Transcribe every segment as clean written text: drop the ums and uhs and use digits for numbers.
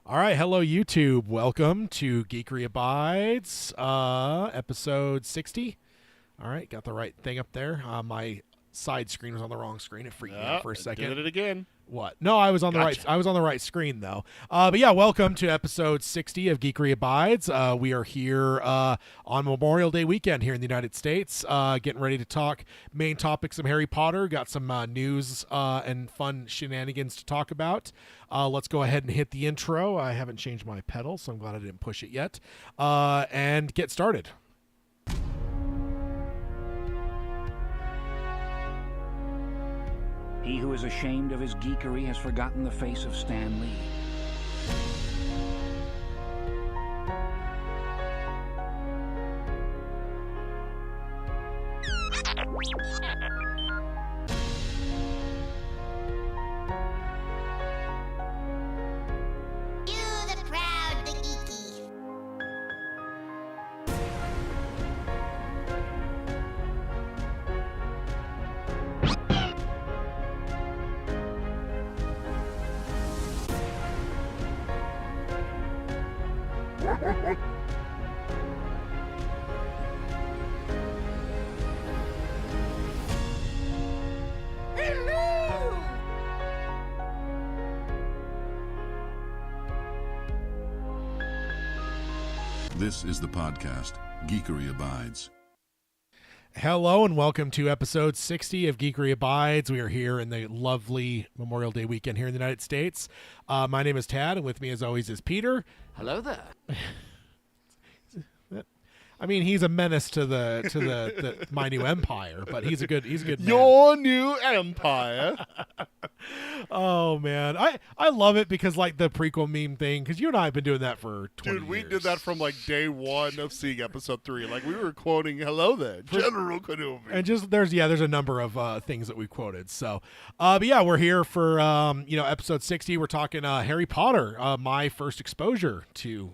All right, hello YouTube. Welcome to Geekery Abides, episode 60. All right, got the right thing up there. My side screen was on the wrong screen. It freaked me out for a second. Did it again. What? No, I was on the right. I was on the right screen though. But yeah, welcome to episode 60 of Geekery Abides. We are here on Memorial Day weekend here in the United States, getting ready to talk main topics of Harry Potter. Got some news and fun shenanigans to talk about. Let's go ahead and hit the intro. I haven't changed my pedal, so I'm glad I didn't push it yet. And get started. He who is ashamed of his geekery has forgotten the face of Stan Lee. You the proud, the geeky. This is the podcast, Geekery Abides. Hello and welcome to episode 60 of Geekery Abides. We are here in the lovely Memorial Day weekend here in the United States. My name is Tad, and with me as always is Peter. Hello there. I mean, he's a menace to the my new empire, but he's a good man. Your new empire. Oh man, I love it because like the prequel meme thing, because you and I have been doing that for 20 Dude, we years. did that from like day one of seeing episode 3. Like we were quoting "Hello there, General Kenobi." And just there's a number of things that we quoted. So, but yeah, we're here for episode 60. We're talking Harry Potter, my first exposure to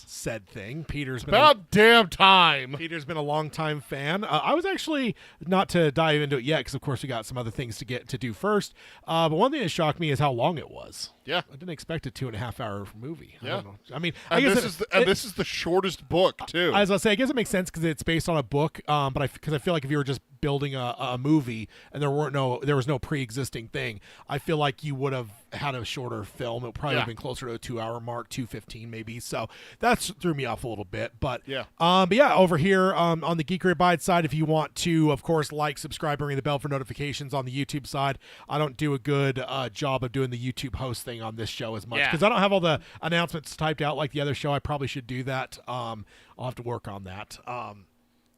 said thing. Peter's been About damn time. Peter's been a longtime fan. I was actually, not to dive into it yet, because of course we got some other things to do first. But one thing that shocked me is how long it was. Yeah. I didn't expect a 2.5-hour movie. Yeah. I don't know. I mean, I And guess this is the shortest book too. as I say, I guess it makes sense because it's based on a book. But I feel like if you were just building a movie and there was no pre-existing thing, I feel like you would have had a shorter film. It would probably have been closer to a 2-hour mark, 2:15 maybe. So that's threw me off a little bit. But over here on the Geekery Abide side, if you want to, of course, like, subscribe, and ring the bell for notifications on the YouTube side. I don't do a good job of doing the YouTube host thing on this show as much because I don't have all the announcements typed out like the other show. I probably should do that. I'll have to work on that.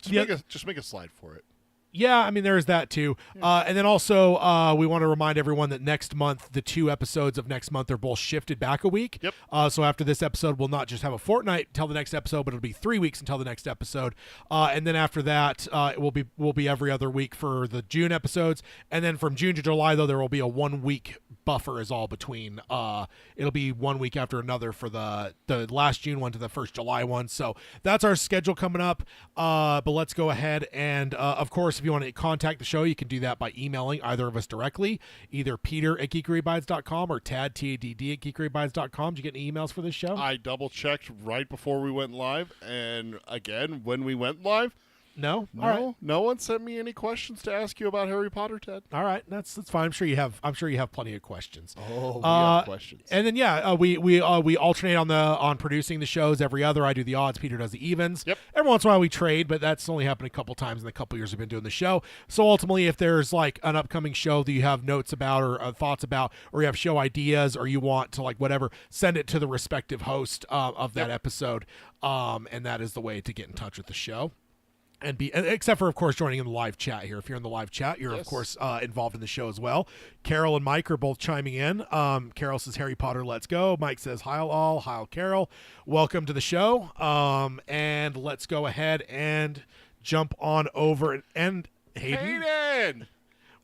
Just make a slide for it. Yeah, I mean, there's that too. And then also, we want to remind everyone that next month, the 2 episodes of next month are both shifted back a week. Yep. So after this episode, we'll not just have a fortnight until the next episode, but it'll be 3 weeks until the next episode. And then after that, it will be every other week for the June episodes. And then from June to July, though, there will be a 1-week buffer is all between. It'll be 1 week after another for the last June one to the first July one. So that's our schedule coming up. But let's go ahead and, of course, if you want to contact the show, you can do that by emailing either of us directly, either Peter at geekeryabides.com or Tad, T-A-D-D, at geekeryabides.com. Did you get any emails for this show? I double checked right before we went live, and again when we went live. No? All right. No one sent me any questions to ask you about Harry Potter, Ted. All right, that's fine. I'm sure you have plenty of questions. Oh, we have questions. And then we alternate on producing the shows every other. I do the odds, Peter does the evens. Yep. Every once in a while we trade, but that's only happened a couple times in the couple years we've been doing the show. So ultimately, if there's like an upcoming show that you have notes about or thoughts about, or you have show ideas, or you want to like whatever, send it to the respective host of that episode. And that is the way to get in touch with the show. And except for, of course, joining in the live chat here. If you're in the live chat, you're, of course, involved in the show as well. Carol and Mike are both chiming in. Carol says, Harry Potter, let's go. Mike says, hi all. Hi, Carol. Welcome to the show. And let's go ahead and jump on over. And Hayden,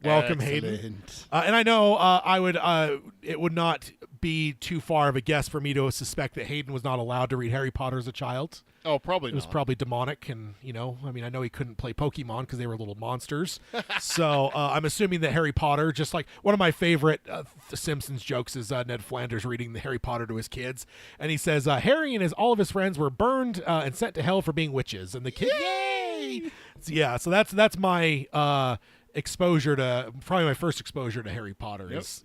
Welcome, Hayden. Excellent. And I know it would not be too far of a guess for me to suspect that Hayden was not allowed to read Harry Potter as a child. Oh, probably It was not. probably demonic, and I know he couldn't play Pokemon because they were little monsters. So I'm assuming that Harry Potter, just like one of my favorite Simpsons jokes, is Ned Flanders reading the Harry Potter to his kids, and he says Harry and all of his friends were burned and sent to hell for being witches, and the kid, yay! So that's my exposure to probably my first exposure to Harry Potter is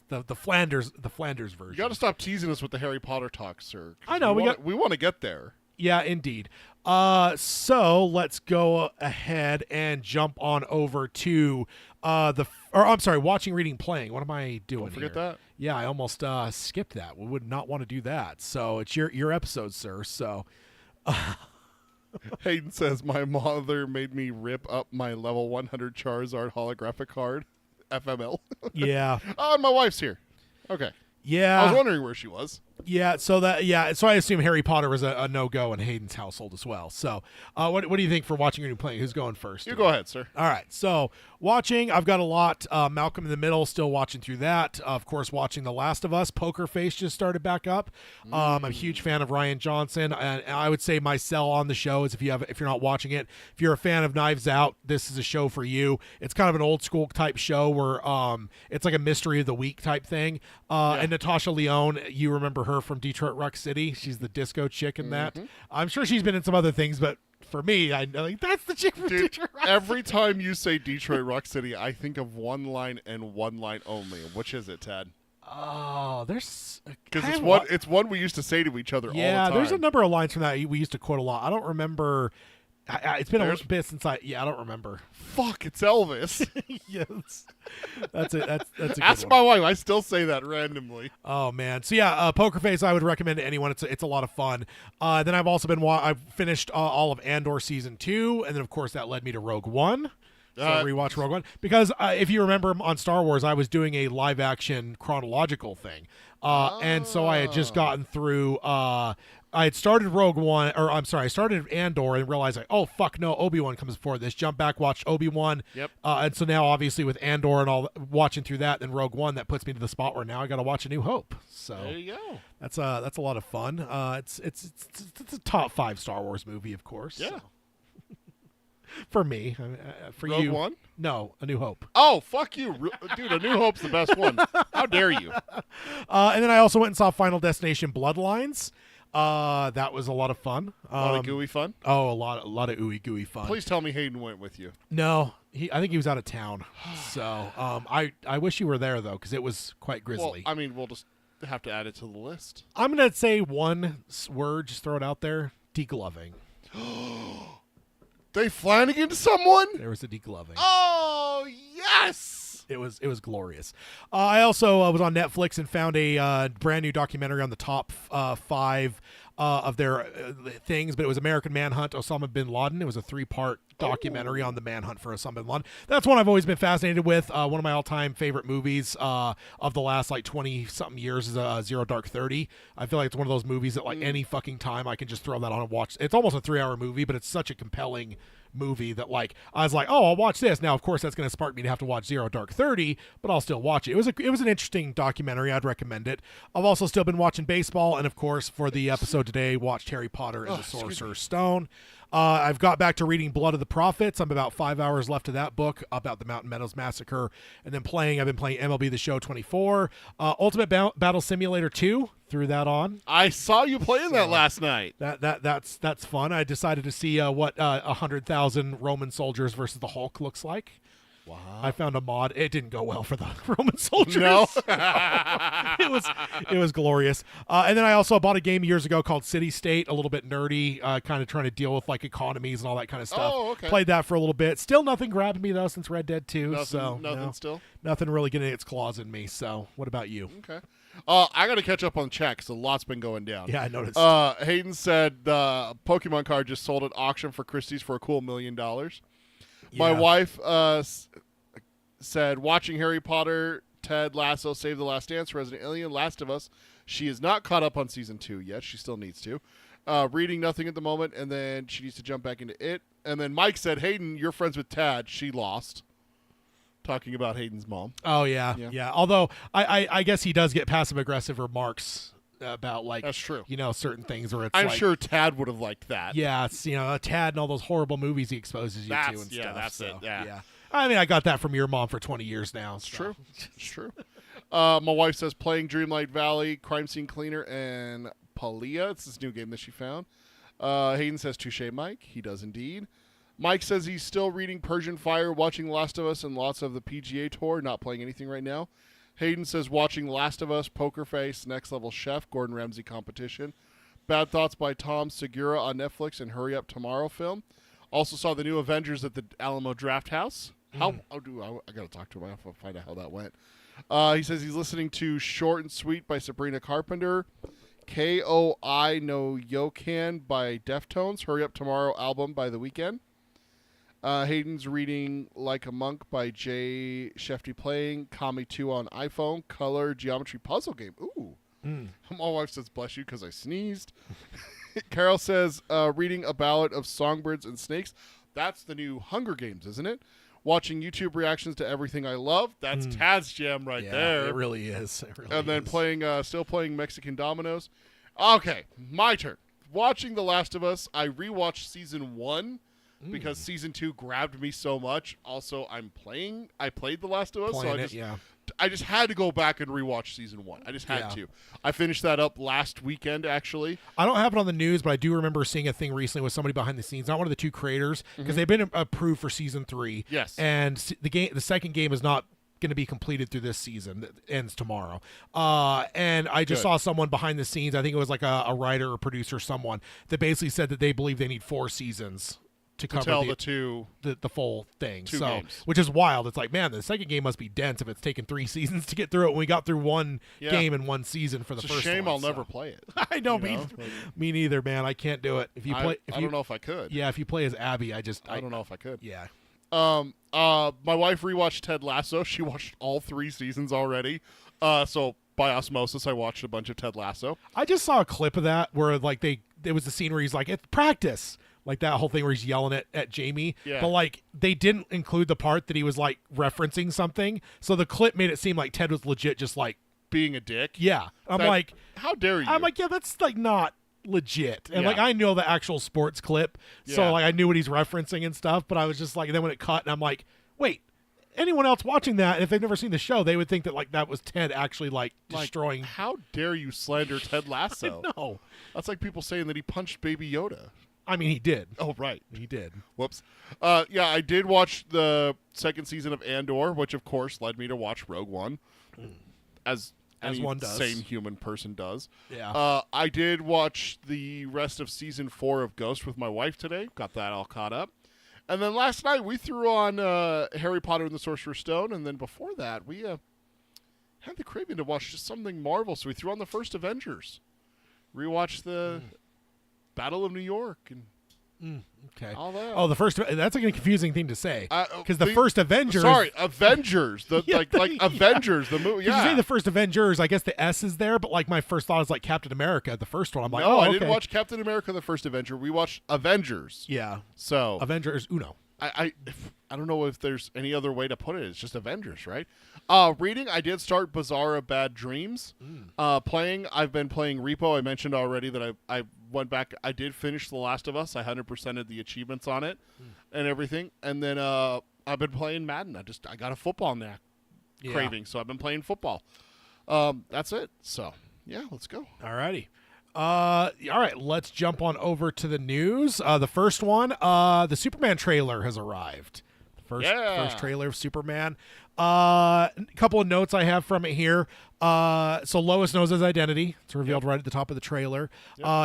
the Flanders version. You got to stop teasing us with the Harry Potter talk, sir. 'Cause I know, we want to get there. Yeah, indeed. So let's go ahead and jump on over to watching, reading, playing. What am I doing? Don't forget here? that. Yeah, I almost skipped that. We would not want to do that. So it's your episode, sir. So Hayden says, my mother made me rip up my level 100 Charizard holographic card, FML. yeah, Oh, and my wife's here. Okay. yeah. I was wondering where she was. Yeah, so I assume Harry Potter was a no-go in Hayden's household as well. So, what do you think for watching or playing? Who's going first? You go ahead, sir. All right, so watching, I've got a lot. Malcolm in the Middle, still watching through that. Of course, watching The Last of Us. Poker Face just started back up. I'm a huge fan of Ryan Johnson, and I would say my sell on the show is if you're not watching it, if you're a fan of Knives Out, this is a show for you. It's kind of an old school type show where it's like a mystery of the week type thing. And Natasha Lyonne, you remember her from Detroit Rock City. She's the disco chick in that. I'm sure she's been in some other things, but for me, I know that's the chick from Dude, Detroit Rock every time you say Detroit Rock City, I think of one line and one line only. Which is it, Ted? Oh, there's Because kind of it's one we used to say to each other all the yeah, time. there's a number of lines from that we used to quote a lot. I don't remember. It's been a There's- little bit since I don't remember. Fuck, it's Elvis. Yes, that's it. That's a good Ask one. my wife. I still say that randomly. Oh man, so yeah, Poker Face I would recommend to anyone. It's a lot of fun. Then I've also been I've finished all of Andor season 2, and then of course that led me to Rogue One. So rewatch Rogue One because if you remember on Star Wars, I was doing a live action chronological thing, and so I had just gotten through. I had started I started Andor and realized oh fuck no, Obi-Wan comes before this. Jump back, watched Obi-Wan. Yep. And so now obviously with Andor and all watching through that, then Rogue One, that puts me to the spot where now I got to watch A New Hope. So There you go. that's a lot of fun. It's a top 5 Star Wars movie, of course. Yeah. So. For me, for Rogue you, One? No, A New Hope. Oh, fuck you. Dude, A New Hope's the best one. How dare you? And then I also went and saw Final Destination Bloodlines. That was a lot of fun. A lot of gooey fun. Oh, a lot of ooey gooey fun. Please tell me Hayden went with you. No, I think he was out of town. So I wish you were there though, because it was quite grisly. Well, I mean, we'll just have to add it to the list. I'm gonna say one word, just throw it out there: degloving. They Flanagan to someone? There was a degloving. Oh, yes! It was glorious. I also was on Netflix and found a brand new documentary on the top 5 of their things, but it was American Manhunt, Osama bin Laden. It was a 3-part documentary on the manhunt for Osama bin Laden. That's one I've always been fascinated with. One of my all-time favorite movies of the last 20-something years is Zero Dark 30. I feel like it's one of those movies that any fucking time I can just throw that on and watch. It's almost a 3-hour movie, but it's such a compelling movie that I was like, oh, I'll watch this. Now, of course, that's going to spark me to have to watch Zero Dark 30, but I'll still watch it. It was an interesting documentary. I'd recommend it. I've also still been watching baseball, and of course, for the episode today, watched Harry Potter and the Sorcerer's Stone. I've got back to reading Blood of the Prophets. I'm about 5 hours left of that book about the Mountain Meadows Massacre. And then I've been playing MLB The Show 24. Ultimate Battle Simulator 2, threw that on. I saw you playing that last night. That's fun. I decided to see what 100,000 Roman soldiers versus the Hulk looks like. Wow. I found a mod. It didn't go well for the Roman soldiers. No. It was glorious. And then I also bought a game years ago called City State, a little bit nerdy, kind of trying to deal with economies and all that kind of stuff. Oh, okay. Played that for a little bit. Still nothing grabbed me though since Red Dead 2. Nothing still? Nothing really getting its claws in me. So what about you? Okay. I got to catch up on chat because a lot's been going down. Yeah, I noticed. Hayden said the Pokemon card just sold at auction for Christie's for a cool $1 million. My Yeah. wife said, watching Harry Potter, Ted Lasso, Save the Last Dance, Resident Alien, Last of Us. She is not caught up on season 2 yet. She still needs to. Reading nothing at the moment, and then she needs to jump back into it. And then Mike said, Hayden, you're friends with Tad. She lost. talking about Hayden's mom. Oh yeah. Although I guess he does get passive aggressive remarks about like That's true. certain things where it's I'm like, sure Tad would have liked that. Yeah, it's a Tad and all those horrible movies he exposes you to and stuff. Yeah, that's so, it. Yeah. I mean, I got that from your mom for 20 years now. It's true. It's true. My wife says playing Dreamlight Valley, Crime Scene Cleaner, and Palia. It's this new game that she found. Hayden says touche, Mike. He does indeed. Mike says he's still reading Persian Fire, watching The Last of Us, and lots of the PGA Tour. Not playing anything right now. Hayden says watching The Last of Us, Poker Face, Next Level Chef, Gordon Ramsay competition. Bad Thoughts by Tom Segura on Netflix, and Hurry Up Tomorrow film. Also saw the new Avengers at the Alamo Draft House. I got to talk to him. I have to find out how that went. He says he's listening to Short and Sweet by Sabrina Carpenter. Koi no Yokan by Deftones. Hurry Up Tomorrow album by The Weeknd. Hayden's reading Like a Monk by Jay Shefty Playing. Kami 2 on iPhone. Color Geometry Puzzle Game. Ooh. My wife says bless you because I sneezed. Carol says reading A Ballad of Songbirds and Snakes. That's the new Hunger Games, isn't it? Watching YouTube reactions to Everything I Love. That's Tad's jam right there. It really is. And then still playing Mexican Dominoes. Okay, my turn. Watching The Last of Us. I rewatched season 1 because season 2 grabbed me so much. Also, I played The Last of Us. I just had to go back and rewatch season 1. I just had to. I finished that up last weekend, actually. I don't have it on the news, but I do remember seeing a thing recently with somebody behind the scenes, not one of the two creators, because they've been approved for season 3. Yes. And the second game is not going to be completed through this season. That ends tomorrow. And I just saw someone behind the scenes, I think it was like a writer or producer, someone, that basically said that they believe they need 4 seasons to cover tell the full thing. Two so games. Which is wild. It's like, man, the second game must be dense if it's taken 3 seasons to get through it. When we got through one game in one season for the it's first a shame one, I'll never play it. I know, me neither, man. I can't do it. If you play, I don't know if I could. Yeah, if you play as Abby, I don't know if I could. Yeah. My wife rewatched Ted Lasso. She watched all 3 seasons already. So by osmosis, I watched a bunch of Ted Lasso. I just saw a clip of that where like there was the scene where he's like, it's practice. Like that whole thing where he's yelling at Jamie. Yeah. But like they didn't include the part that he was like referencing something. So the clip made it seem like Ted was legit just like being a dick. Yeah. I'm like, how dare you? I'm like, yeah, that's like not legit. And like I know the actual sports clip. Yeah. So like I knew what he's referencing and stuff, but I was just like, and then when it cut and I'm like, wait, anyone else watching that, if they've never seen the show, they would think that like that was Ted actually like destroying. How dare you slander Ted Lasso? No. That's like people saying that he punched Baby Yoda. I mean, he did. Oh, right. He did. Whoops. Yeah, I did watch the second season of Andor, which, of course, led me to watch Rogue One, as any one does. sane human person does. Yeah. I did watch the rest of Season 4 of Ghost with my wife today. Got that all caught up. And then last night, we threw on Harry Potter and the Sorcerer's Stone, and then before that, we had the craving to watch just something Marvel, so we threw on the first Avengers. Rewatched the Battle of New York and okay. all that. Oh, the first. That's a confusing thing to say because the the- first Avengers. Sorry, Avengers. The Yeah, like Avengers. The movie. If Yeah. you say the first Avengers, I guess the S is there, but like my first thought is like Captain America, the first one. I'm like, no, oh, I okay. didn't watch Captain America: The First Avenger. We watched Avengers. Yeah. So Avengers Uno. I don't know if there's any other way to put it. It's just Avengers, right? Reading, I did start Bizarre Bad Dreams. Playing, I've been playing Repo. I mentioned already that I went back. I did finish The Last of Us. I 100%ed the achievements on it and everything. And then I've been playing Madden. I got a football craving, so I've been playing football. That's it. So, yeah, let's go. Alrighty. All right, let's jump on over to the news. The first one, the Superman trailer has arrived. The first trailer of Superman. A couple of notes I have from it here. So Lois knows his identity. It's revealed right at the top of the trailer.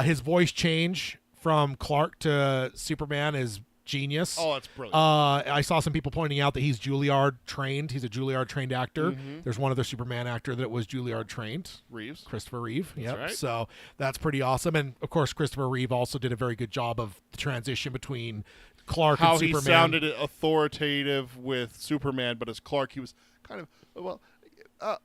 His voice change from Clark to Superman is genius. Oh, that's brilliant. I saw some people pointing out that he's Juilliard trained. He's a Juilliard trained actor. There's one other Superman actor that was Juilliard trained. Reeves. Christopher Reeve. That's Yep. right. So that's pretty awesome. And of course, Christopher Reeve also did a very good job of the transition between Clark How and he Superman. sounded authoritative with Superman, but as Clark, he was kind of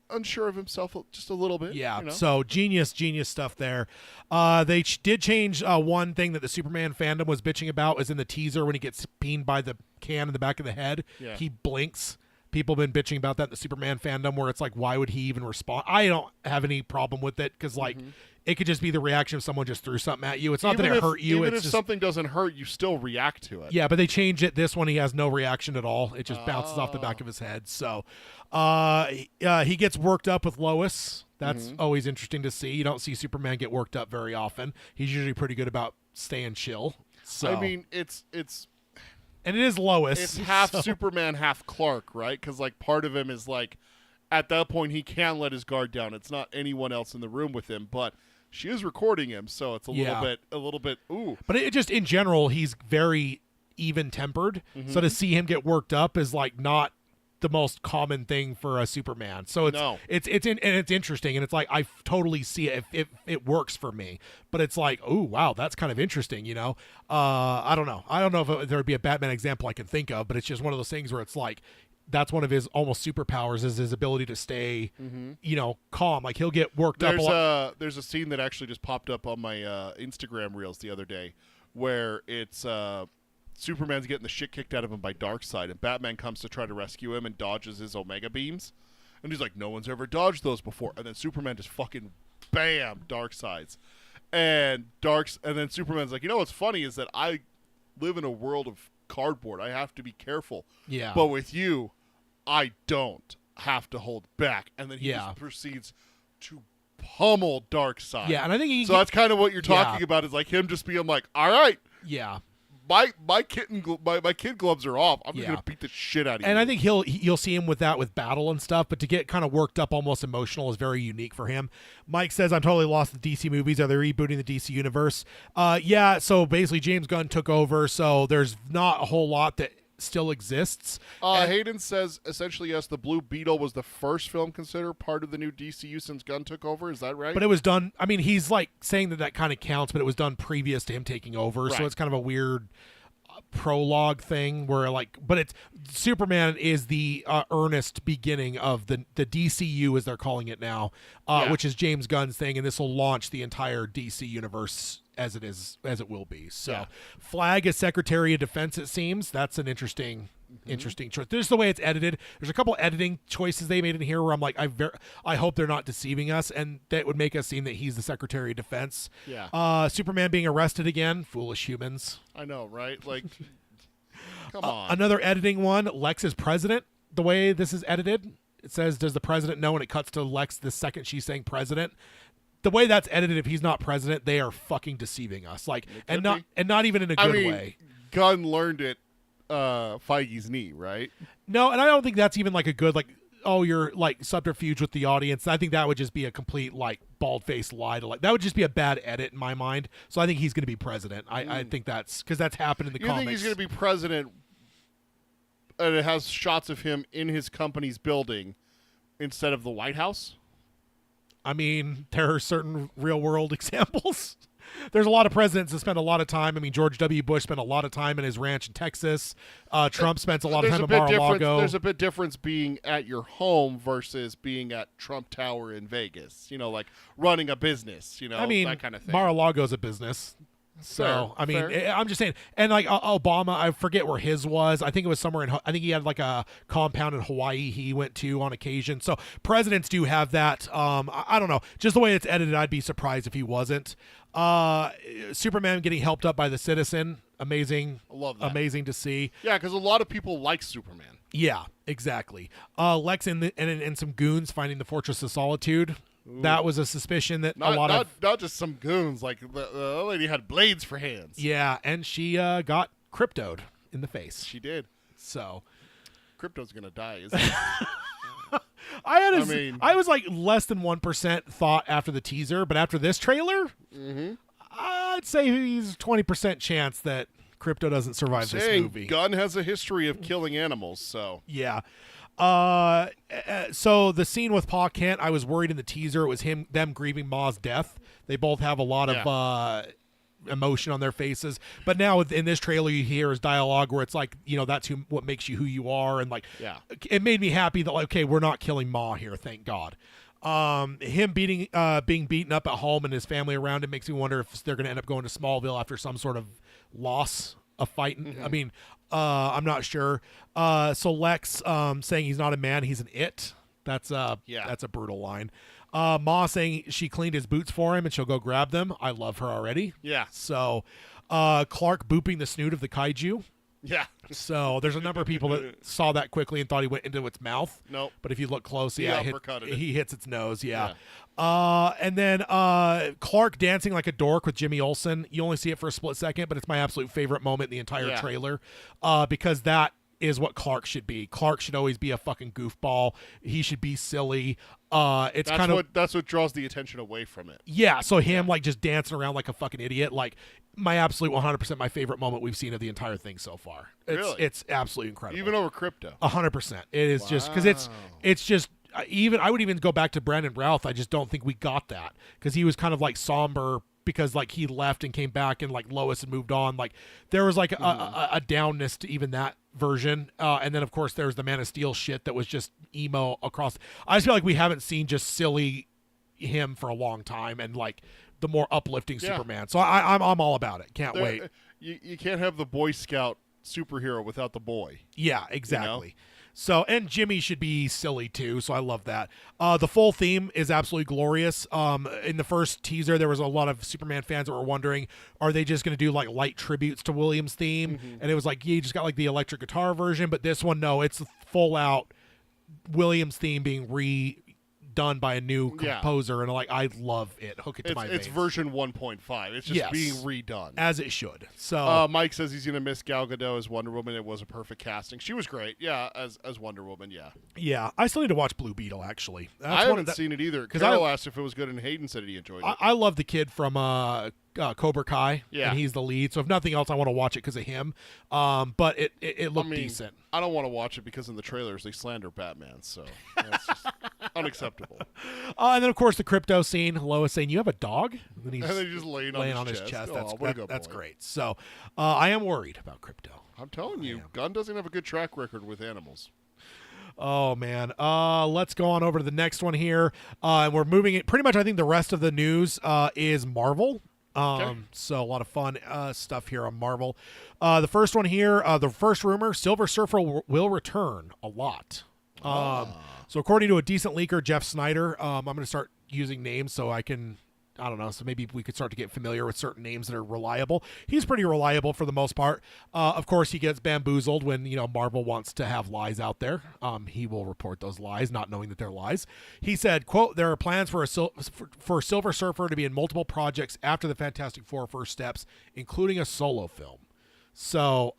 unsure of himself just a little bit. Yeah, you know? so genius stuff there. They did change one thing that the Superman fandom was bitching about was in the teaser when he gets peened by the can in the back of the head. Yeah. He blinks. People have been bitching about that in the Superman fandom, where it's like, why would he even respond? I don't have any problem with it, because like it could just be the reaction of someone just threw something at you. It's not that it hurt you. Even it's if just, something doesn't hurt, you still react to it. yeah, but they change it. This one, he has no reaction at all. It just bounces off the back of his head. So he gets worked up with Lois. That's always interesting to see. You don't see Superman get worked up very often. He's usually pretty good about staying chill. So I mean, it's and it is Lois. It's half so- Superman, half Clark, right? Because like part of him is like, at that point he can let his guard down. It's not anyone else in the room with him, but she is recording him, so it's a little bit. Ooh, But it just in general, he's very even tempered. So to see him get worked up is like not the most common thing for a Superman. So it's interesting, and it's like I totally see it if it works for me. But it's like, oh wow, that's kind of interesting, you know. I don't know if there would be a Batman example I can think of, but it's just one of those things where it's like that's one of his almost superpowers, is his ability to stay, you know, calm. Like he'll get worked up. There's a scene that actually just popped up on my Instagram reels the other day, where it's Superman's getting the shit kicked out of him by Darkseid, and Batman comes to try to rescue him and dodges his Omega beams, and he's like, no one's ever dodged those before, and then Superman just fucking bam Darkseids, and then Superman's like, you know what's funny is that I live in a world of cardboard. I have to be careful. Yeah. But with you, I don't have to hold back. And then he just proceeds to pummel Darkseid. Yeah, and I think that's kind of what you're talking about, is like him just being like, all right, yeah. my kid gloves are off. I'm just gonna beat the shit out of you. And I think you'll see him with that with battle and stuff, but to get kind of worked up, almost emotional, is very unique for him. Mike says, I'm totally lost with DC movies. Are they rebooting the DC universe? Yeah, so basically James Gunn took over, so there's not a whole lot that still exists. Hayden says, essentially, yes, the Blue Beetle was the first film considered part of the new DCU since Gunn took over. Is that right? But it was done, I mean, he's like saying that kind of counts, but it was done previous to him taking over, so it's kind of a weird prologue thing where like, but it's Superman is the earnest beginning of the DCU, as they're calling it now, which is James Gunn's thing, and this will launch the entire DC universe as it will be. So Flag as Secretary of Defense, it seems. That's an interesting choice. There's the way it's edited. There's a couple editing choices they made in here where I'm like, I hope they're not deceiving us, and that would make us seem that he's the Secretary of Defense. Yeah. Superman being arrested again. Foolish humans. I know, right? Like, come on. Another editing one. Lex is president. The way this is edited, it says, does the president know? And it cuts to Lex the second she's saying president. The way that's edited, if he's not president, they are fucking deceiving us. Like, and not even in a good way. Gunn learned it Feige's knee, right? No, and I don't think that's even like a good, like, oh, you're like subterfuge with the audience. I think that would just be a complete like bald-faced lie to, like, that would just be a bad edit in my mind. So I think he's going to be president. I think that's because that's happened in the comics. You think he's going to be president, and it has shots of him in his company's building instead of the White House? I mean, there are certain real-world examples. There's a lot of presidents that spend a lot of time. I mean, George W. Bush spent a lot of time in his ranch in Texas. Trump spends a lot of time in Mar-a-Lago. There's a bit difference being at your home versus being at Trump Tower in Vegas. You know, like running a business, you know, I mean, that kind of thing. Mar-a-Lago's a business. So, Fair, I mean, fair. I'm just saying. And like Obama, I forget where his was. I think it was somewhere I think he had like a compound in Hawaii he went to on occasion. So presidents do have that. I don't know. Just the way it's edited, I'd be surprised if he wasn't. Superman getting helped up by the Citizen. Amazing. I love that. Amazing to see. Yeah, because a lot of people like Superman. Yeah, exactly. Lex and some goons finding the Fortress of Solitude. Ooh. That was a suspicion that not just some goons, like the lady had blades for hands. Yeah, and she got cryptoed in the face. She did. So Crypto's gonna die, isn't he? I was like less than 1% thought after the teaser, but after this trailer, I'd say he's 20% chance that Crypto doesn't survive this movie. Gunn has a history of killing animals, so yeah. So the scene with Pa Kent, I was worried in the teaser it was them grieving Ma's death. They both have a lot of emotion on their faces, but now in this trailer you hear his dialogue where it's like, you know, that's what makes you who you are, and like, it made me happy that, like, okay, we're not killing Ma here, thank God. Him being beaten up at home and his family around it makes me wonder if they're going to end up going to Smallville after some sort of loss. A fight. I mean, I'm not sure. So Lex saying he's not a man, he's an it. That's a brutal line. Ma saying she cleaned his boots for him and she'll go grab them. I love her already. Yeah. So Clark booping the snoot of the kaiju. Yeah. So there's a number of people that saw that quickly and thought he went into its mouth. Nope. But if you look close, He uppercutted it. he hits its nose. Yeah. And then Clark dancing like a dork with Jimmy Olsen. You only see it for a split second, but it's my absolute favorite moment in the entire trailer because that is what Clark should be. Clark should always be a fucking goofball. He should be silly. That's what draws the attention away from it. Yeah, so him like just dancing around like a fucking idiot, like my absolute 100% my favorite moment we've seen of the entire thing so far. It's absolutely incredible. Even over Crypto. 100%. It is just because it's just even I would even go back to Brandon Routh. I just don't think we got that because he was kind of like somber because like he left and came back and like Lois had moved on. Like there was like a downness to even that version. And then of course there's the Man of Steel shit that was just emo across. I just feel like we haven't seen just silly him for a long time and like the more uplifting Superman. So I'm all about it. Can't wait. You can't have the Boy Scout superhero without the boy. Yeah, exactly. You know? So, and Jimmy should be silly too, so I love that. The full theme is absolutely glorious. In the first teaser, there was a lot of Superman fans that were wondering, are they just going to do like light tributes to Williams' theme? Mm-hmm. And it was like, yeah, you just got like the electric guitar version, but this one, no, it's full out Williams' theme being redone by a new composer, and like I love it. Hook it to my veins. It's version 1.5. It's just being redone as it should. So Mike says he's gonna miss Gal Gadot as Wonder Woman. It was a perfect casting. She was great. Yeah, as Wonder Woman. Yeah. I still need to watch Blue Beetle. Actually, I haven't seen it either. Carol asked if it was good, and Hayden said he enjoyed it. I love the kid from Cobra Kai, and he's the lead. So if nothing else, I want to watch it because of him. But it looked decent. I don't want to watch it because in the trailers they slander Batman, so that's just unacceptable. And then of course the Crypto scene. Lois saying, "You have a dog?" And then he's just laying on his chest. That's great. So I am worried about Crypto. I'm telling you, Gunn doesn't have a good track record with animals. Oh man. Let's go on over to the next one here. And we're moving it pretty much. I think the rest of the news is Marvel. So a lot of fun stuff here on Marvel. The first one here, the first rumor, Silver Surfer will return a lot. So according to a decent leaker, Jeff Snyder, I'm going to start using names so I don't know, so maybe we could start to get familiar with certain names that are reliable. He's pretty reliable for the most part. Of course, he gets bamboozled when, Marvel wants to have lies out there. He will report those lies, not knowing that they're lies. He said, quote, there are plans for Silver Surfer to be in multiple projects after the Fantastic Four first steps, including a solo film. So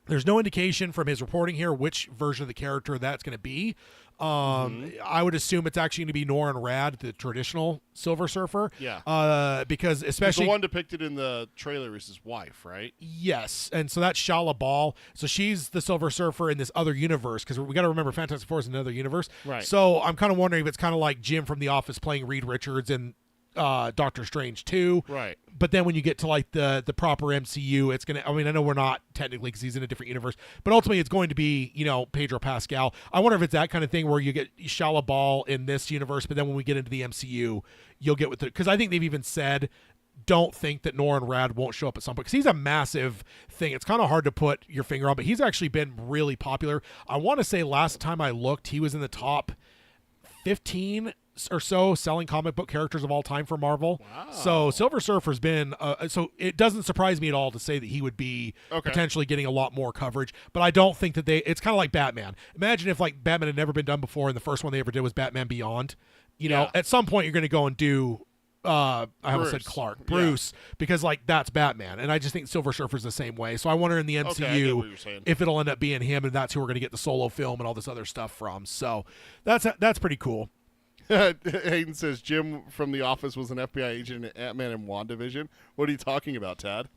there's no indication from his reporting here which version of the character that's going to be. I would assume it's actually going to be Norrin Rad, the traditional Silver Surfer. Yeah. Because especially the one depicted in the trailer is his wife, right? Yes. And so that's Shala Bal. So she's the Silver Surfer in this other universe because we got to remember Fantastic Four is another universe. Right. So I'm kind of wondering if it's kind of like Jim from The Office playing Reed Richards in Doctor Strange 2. Right. But then when you get to like the proper MCU, it's going to, I know we're not technically because he's in a different universe, but ultimately it's going to be, Pedro Pascal. I wonder if it's that kind of thing where you get Shala Bal in this universe, but then when we get into the MCU, you'll get with it. Because I think they've even said, don't think that Norrin Rad won't show up at some point because he's a massive thing. It's kind of hard to put your finger on, but he's actually been really popular. I want to say last time I looked, he was in the top 15 or so selling comic book characters of all time for Marvel. Wow. So Silver Surfer's been so it doesn't surprise me at all to say that he would be potentially getting a lot more coverage, but I don't think that it's kind of like Batman. Imagine if like Batman had never been done before and the first one they ever did was Batman Beyond. At some point you're going to go and do I almost said Bruce, because like that's Batman, and I just think Silver Surfer's the same way. So I wonder in the MCU if it'll end up being him, and that's who we're going to get the solo film and all this other stuff from. So that's pretty cool. Hayden says Jim from The Office was an FBI agent in Ant-Man and WandaVision. What are you talking about, Tad?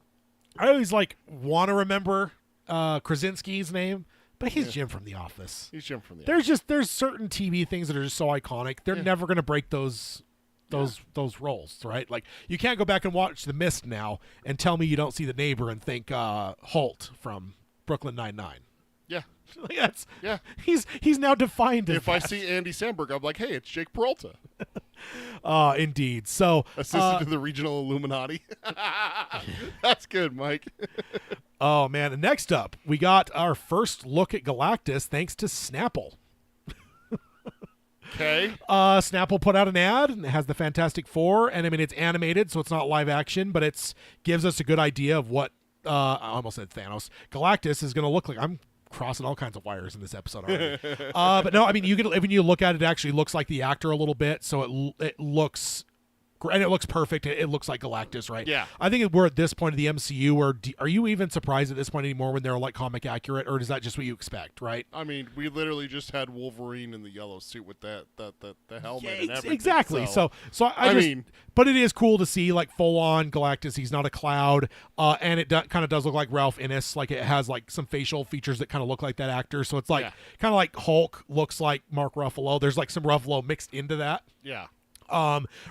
I always want to remember Krasinski's name, but he's Jim from The Office. He's Jim from The Office. There's certain TV things that are just so iconic. They're never going to break those roles, right? Like you can't go back and watch The Mist now and tell me you don't see the neighbor and think Holt from Brooklyn Nine-Nine. Yeah. He's now defined as if I see Andy Samberg, I'm like, hey, it's Jake Peralta. Indeed. So assistant to the regional Illuminati. That's good, Mike. Oh man! And next up, we got our first look at Galactus thanks to Snapple. Okay. Snapple put out an ad, and it has the Fantastic Four, and I mean it's animated, so it's not live action, but it's gives us a good idea of what I almost said Thanos. Galactus is going to look like. I'm crossing all kinds of wires in this episode already. But no, I mean when you look at it, it actually looks like the actor a little bit, so it looks. And it looks perfect. It looks like Galactus, right? Yeah. I think we're at this point of the MCU where are you even surprised at this point anymore when they're like comic accurate, or is that just what you expect, right? I mean, we literally just had Wolverine in the yellow suit with the helmet and everything. Exactly. So I mean, but it is cool to see like full on Galactus. He's not a cloud, and it kind of does look like Ralph Innes. Like it has like some facial features that kind of look like that actor. So it's like kind of like Hulk looks like Mark Ruffalo. There's like some Ruffalo mixed into that. Yeah.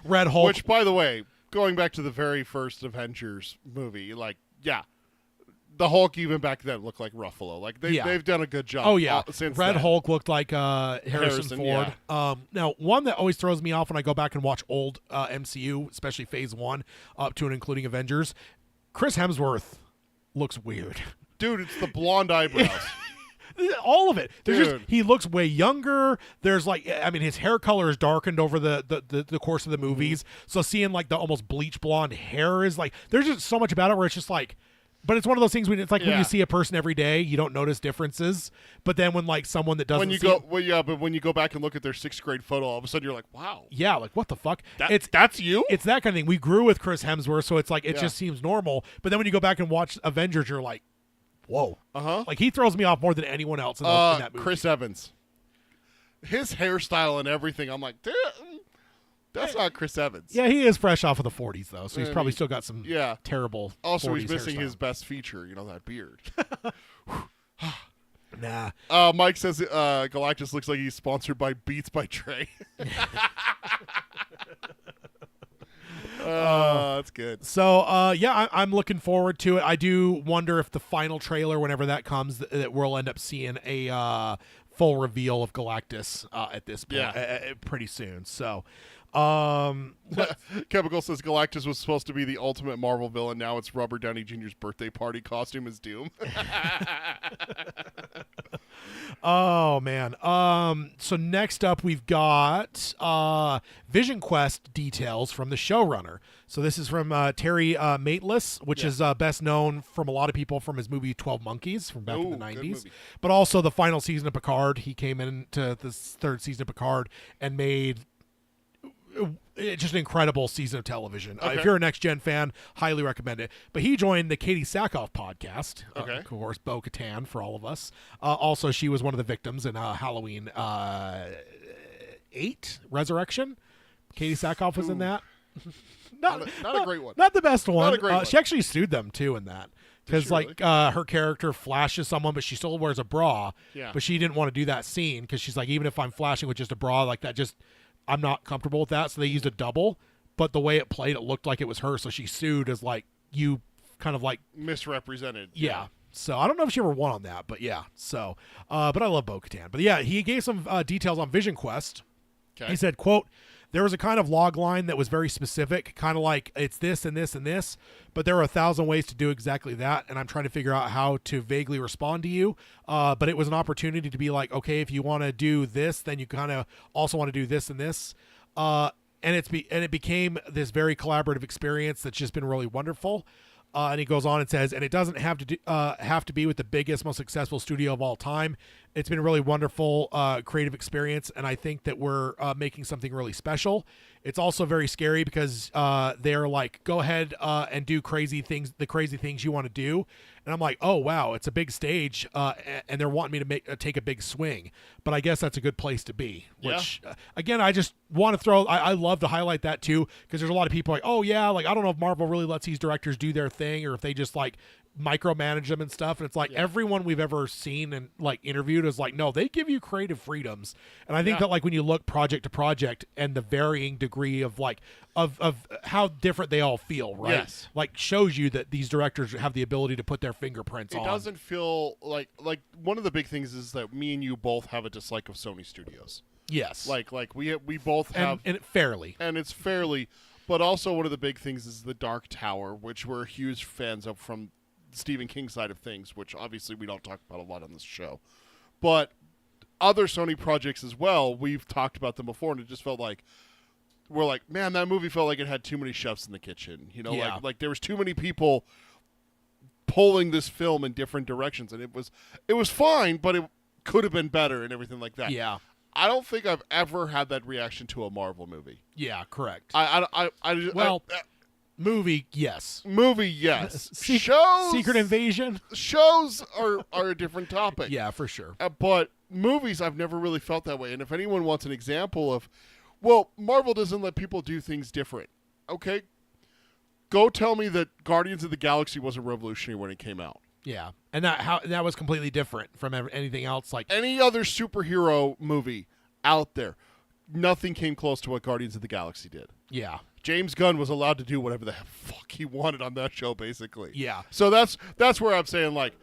Red Hulk. Which, by the way, going back to the very first Avengers movie, like, the Hulk even back then looked like Ruffalo. Like they've done a good job. Oh yeah, since Red then. Hulk looked like Harrison Ford. Yeah. Now one that always throws me off when I go back and watch old MCU, especially Phase 1 up to and including Avengers, Chris Hemsworth looks weird. Dude, it's the blonde eyebrows. All of it. Dude. He looks way younger. There's like, I mean, his hair color is darkened over the course of the movies. So seeing like the almost bleach blonde hair is like, there's just so much about it where it's just like, but it's one of those things when it's like when you see a person every day, you don't notice differences. But then when like someone that doesn't but when you go back and look at their 6th grade photo, all of a sudden you're like, wow. Yeah, like what the fuck? That's you? It's that kind of thing. We grew with Chris Hemsworth, so it's like it just seems normal. But then when you go back and watch Avengers, you're like, whoa. Like he throws me off more than anyone else in that movie. Chris Evans. His hairstyle and everything, I'm like, dude, that's not Chris Evans. Yeah, he is fresh off of the 40s though, so he's probably still got some terrible. Also, 40s he's missing hairstyle. his best feature, that beard. Nah. Mike says Galactus looks like he's sponsored by Beats by Trey. That's good. So, I'm looking forward to it. I do wonder if the final trailer, whenever that comes, that we'll end up seeing a full reveal of Galactus at this point pretty soon. So, Chemical says Galactus was supposed to be the ultimate Marvel villain. Now it's Robert Downey Jr.'s birthday party costume as Doom. Oh man. So next up we've got Vision Quest details from the showrunner. So this is from Terry Mateless, which is best known from a lot of people from his movie 12 Monkeys from back in the 90s. But also the final season of Picard. He came into this 3rd season of Picard and made just an incredible season of television. If you're a Next Gen fan, highly recommend it. But he joined the Katie Sackhoff podcast. Of course, Bo-Katan for all of us. Also, she was one of the victims in Halloween 8 Resurrection. Katie Sackhoff was in that. not a great one. Not the best one. Not a great one. She actually sued them too in that. Because her character flashes someone, but she still wears a bra. Yeah. But she didn't want to do that scene because she's like, even if I'm flashing with just a bra like that, I'm not comfortable with that. So they used a double, but the way it played, it looked like it was her. So she sued as like, you kind of like misrepresented. Yeah. So I don't know if she ever won on that, but yeah. So, but I love Bo-Katan. But yeah, he gave some details on Vision Quest. Okay. He said, quote, there was a kind of log line that was very specific, kind of like it's this and this and this, but there are 1,000 ways to do exactly that, and I'm trying to figure out how to vaguely respond to you. But it was an opportunity to be like, okay, if you want to do this, then you kind of also want to do this and this. And it became this very collaborative experience that's just been really wonderful. And he goes on and says, and it doesn't have to be with the biggest, most successful studio of all time. It's been a really wonderful creative experience, and I think that we're making something really special. It's also very scary because they're like, go ahead and do the crazy things you want to do. And I'm like, oh, wow, it's a big stage, and they're wanting me to take a big swing. But I guess that's a good place to be, which, again, I just want to I love to highlight that, too, because there's a lot of people like, oh, yeah, like, I don't know if Marvel really lets these directors do their thing or if they just, like, micromanage them and stuff. And it's like everyone we've ever seen and, like, interviewed is like, no, they give you creative freedoms. And I think that, like, when you look project to project and the varying degree of, like, of how different they all feel, right? Yes. Like, shows you that these directors have the ability to put their fingerprints on. It doesn't feel like one of the big things is that me and you both have a dislike of Sony Studios. Yes. Like we both have, and fairly. And it's fairly, but also one of the big things is the Dark Tower, which we're huge fans of from Stephen King side of things, which obviously we don't talk about a lot on this show. But other Sony projects as well, we've talked about them before, and it just felt like we're like, man, that movie felt like it had too many chefs in the kitchen. You know, like there was too many people pulling this film in different directions, and it was fine, but it could have been better and everything like that. Yeah. I don't think I've ever had that reaction to a Marvel movie. Yeah, correct. Movie, yes. Movie, yes. Shows, Secret Invasion. Shows are a different topic. Yeah, for sure. But movies, I've never really felt that way. And if anyone wants an example of, well, Marvel doesn't let people do things different. Okay, go tell me that Guardians of the Galaxy wasn't revolutionary when it came out. Yeah, and that was completely different from anything else. Like any other superhero movie out there, nothing came close to what Guardians of the Galaxy did. Yeah. James Gunn was allowed to do whatever the fuck he wanted on that show, basically. Yeah. So that's where I'm saying, like,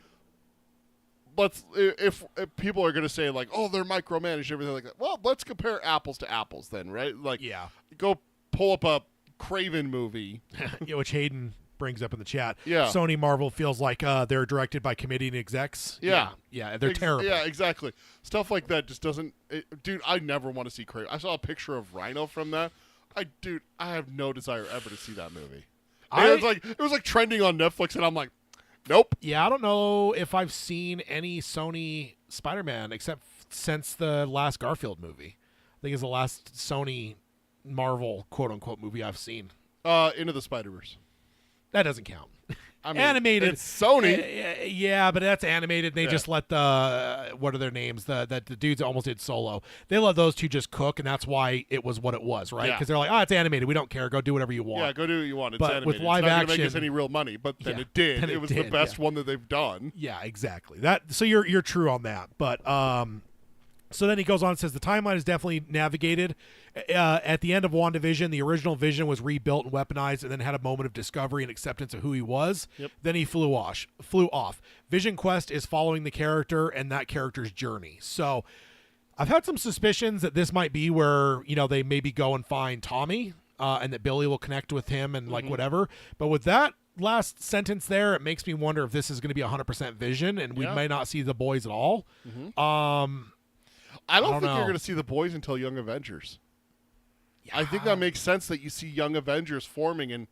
if people are going to say, like, oh, they're micromanaged, everything like that, well, let's compare apples to apples then, right? Like, yeah. Go pull up a Craven movie. Yeah, which Hayden brings up in the chat. Yeah. Sony Marvel feels like they're directed by committee and execs. Yeah. Yeah, they're terrible. Yeah, exactly. Stuff like that just doesn't... dude, I never want to see Craven. I saw a picture of Rhino from that. I have no desire ever to see that movie. It was like trending on Netflix, and I'm like, nope. Yeah, I don't know if I've seen any Sony Spider-Man except since the last Garfield movie. I think it's the last Sony Marvel quote-unquote movie I've seen. Into the Spider-Verse. That doesn't count. I mean, animated. It's Sony. Yeah, but that's animated. They just let what are their names? The dudes that almost did Solo. They let those two just cook, and that's why it was what it was, right? Because they're like, it's animated. We don't care. Go do whatever you want. Yeah, go do what you want. It's but animated. with live it's not action, gonna make us any real money, but then it did. Then it was the best one that they've done. Yeah, exactly. So you're true on that, but So then he goes on and says the timeline is definitely navigated. At the end of WandaVision, the original Vision was rebuilt and weaponized and then had a moment of discovery and acceptance of who he was. Yep. Then he flew off. Vision Quest is following the character and that character's journey. So I've had some suspicions that this might be where, they maybe go and find Tommy and that Billy will connect with him and like whatever. But with that last sentence there, it makes me wonder if this is going to be 100% Vision and we may not see the boys at all. I don't think you're going to see the boys until Young Avengers. Yeah. I think that makes sense that you see Young Avengers forming and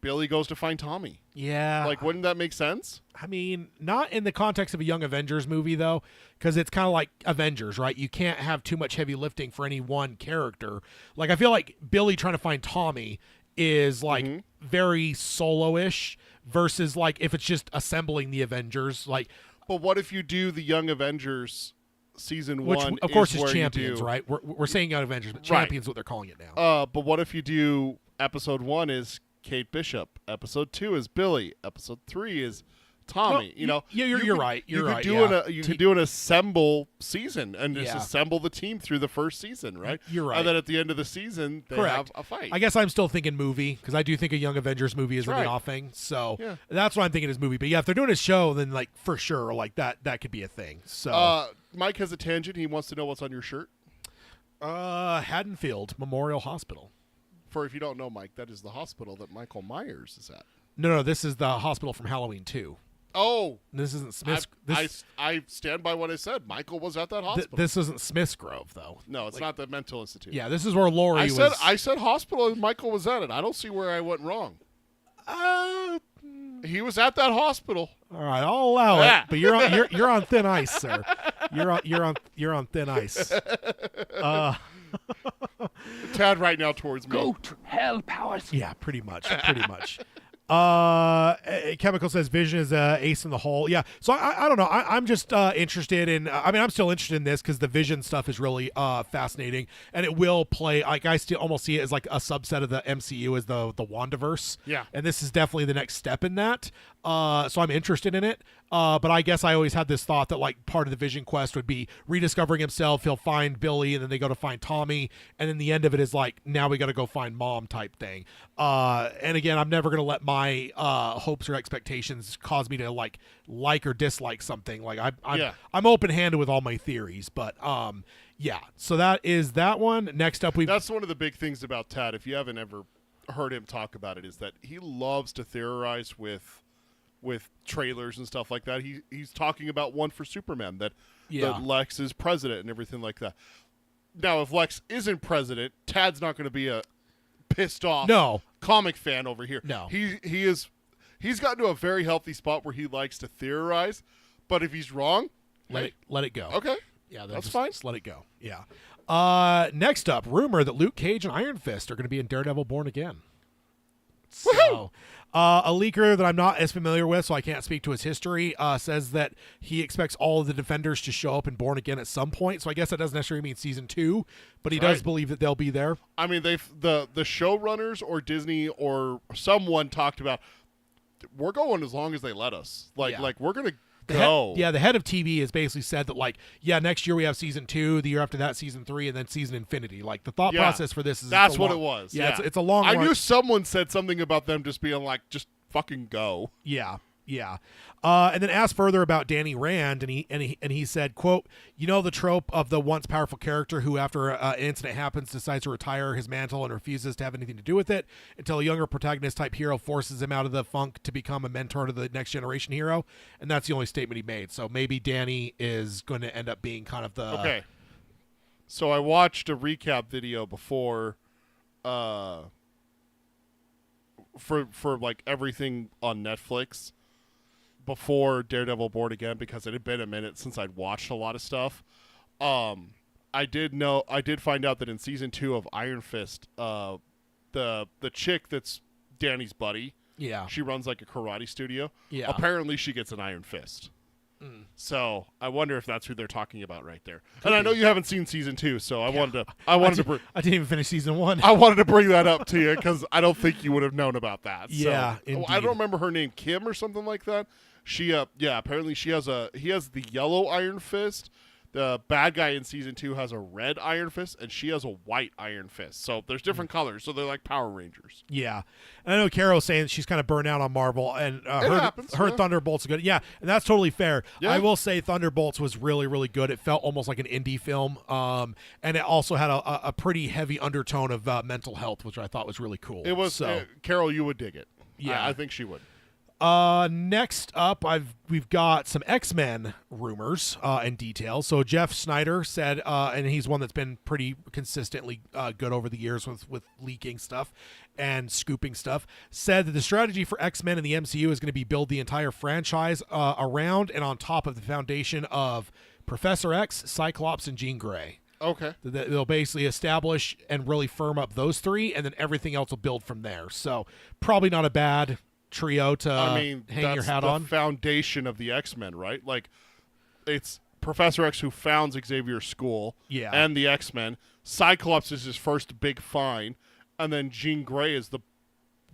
Billy goes to find Tommy. Yeah. Like, wouldn't that make sense? I mean, not in the context of a Young Avengers movie, though, because it's kind of like Avengers, right? You can't have too much heavy lifting for any one character. Like, I feel like Billy trying to find Tommy is, like, very solo-ish versus, like, if it's just assembling the Avengers. Like, but what if you do the Young Avengers... Season which, one, of course, is Champions, right? We're saying Young Avengers, but Champions is what they're calling it now. But what if you do episode 1 is Kate Bishop, episode 2 is Billy, episode 3 is Tommy? You're right. You could do an assemble season and just assemble the team through the first season, right? You're right. And then at the end of the season, they have a fight. I guess I'm still thinking movie because I do think a Young Avengers movie is in the offing. So that's what I'm thinking is movie. But yeah, if they're doing a show, then like for sure, like that could be a thing. So Mike has a tangent. He wants to know what's on your shirt. Haddonfield Memorial Hospital. For if you don't know, Mike, that is the hospital that Michael Myers is at. No, this is the hospital from Halloween 2. Oh, this isn't Smith's. I stand by what I said. Michael was at that hospital. This isn't Smith's Grove, though. No, it's not the mental institute. Yeah, this is where Laurie was. I said hospital, and Michael was at it. I don't see where I went wrong. He was at that hospital. All right, I'll allow it. But you're on thin ice, sir. You're on thin ice. Tad right now towards me. Go to hell, Powers. Yeah, pretty much. Chemical says Vision is ace in the hole. Yeah, so I don't know. I'm just interested in. I'm still interested in this because the Vision stuff is really fascinating, and it will play. Like I still almost see it as like a subset of the MCU as the WandaVerse. Yeah, and this is definitely the next step in that. So I'm interested in it. But I guess I always had this thought that like part of the Vision quest would be rediscovering himself. He'll find Billy, and then they go to find Tommy, and then the end of it is like now we got to go find Mom type thing. And again, I'm never gonna let my hopes or expectations cause me to like or dislike something. Like I'm open handed with all my theories, but yeah. So that is that one. Next up, that's one of the big things about Tad. If you haven't ever heard him talk about it, is that he loves to theorize with with trailers and stuff like that. He's talking about one for Superman that Lex is president and everything like that. Now, if Lex isn't president, Tad's not going to be a pissed off comic fan over here. No, he's gotten to a very healthy spot where he likes to theorize, but if he's wrong, let it go. Okay, yeah, that's fine. Just let it go. Yeah. Next up, rumor that Luke Cage and Iron Fist are going to be in Daredevil Born Again. So, a leaker that I'm not as familiar with, so I can't speak to his history, says that he expects all of the Defenders to show up in Born Again at some point. So I guess that doesn't necessarily mean season 2, but he does believe that they'll be there. I mean, the showrunners or Disney or someone talked about, we're going as long as they let us. Like we're going to go. The head of TV has basically said that, next year we have season 2, the year after that season 3, and then season Infinity. Like, the thought process for this is that's what it was. Yeah, it's a long run. I knew someone said something about them just being like, just fucking go. Yeah. And then asked further about Danny Rand, and he said, quote, "You know the trope of the once powerful character who, after an incident happens, decides to retire his mantle and refuses to have anything to do with it until a younger protagonist type hero forces him out of the funk to become a mentor to the next generation hero." And that's the only statement he made. So maybe Danny is going to end up being kind of the okay. So I watched a recap video before, for like everything on Netflix. Before Daredevil Born Again, because it had been a minute since I'd watched a lot of stuff. I did find out that in season 2 of Iron Fist, the chick that's Danny's buddy, she runs like a karate studio. Yeah, apparently she gets an Iron Fist. So I wonder if that's who they're talking about right there. And I know you haven't seen season 2, so I didn't even finish season 1. I wanted to bring that up to you because I don't think you would have known about that. Yeah, so, I don't remember her name, Kim or something like that. She apparently he has the yellow Iron Fist. The bad guy in season 2 has a red Iron Fist, and she has a white Iron Fist. So there's different colors. So they're like Power Rangers. Yeah. And I know Carol's saying she's kind of burnt out on Marvel, and her Thunderbolts are good. Yeah, and that's totally fair. Yeah. I will say Thunderbolts was really, really good. It felt almost like an indie film, and it also had a pretty heavy undertone of mental health, which I thought was really cool. It was. Carol, you would dig it. Yeah, I think she would. Next up, we've got some X-Men rumors and details. So Jeff Snyder said, and he's one that's been pretty consistently good over the years with leaking stuff and scooping stuff, said that the strategy for X-Men in the MCU is going to be build the entire franchise around and on top of the foundation of Professor X, Cyclops, and Jean Grey. Okay. They'll basically establish and really firm up those 3, and then everything else will build from there. So probably not a bad trio to hang your hat on. The foundation of the X-Men, right? Like, it's Professor X who founds Xavier's school, and the X-Men. Cyclops is his first big find, and then Jean Grey is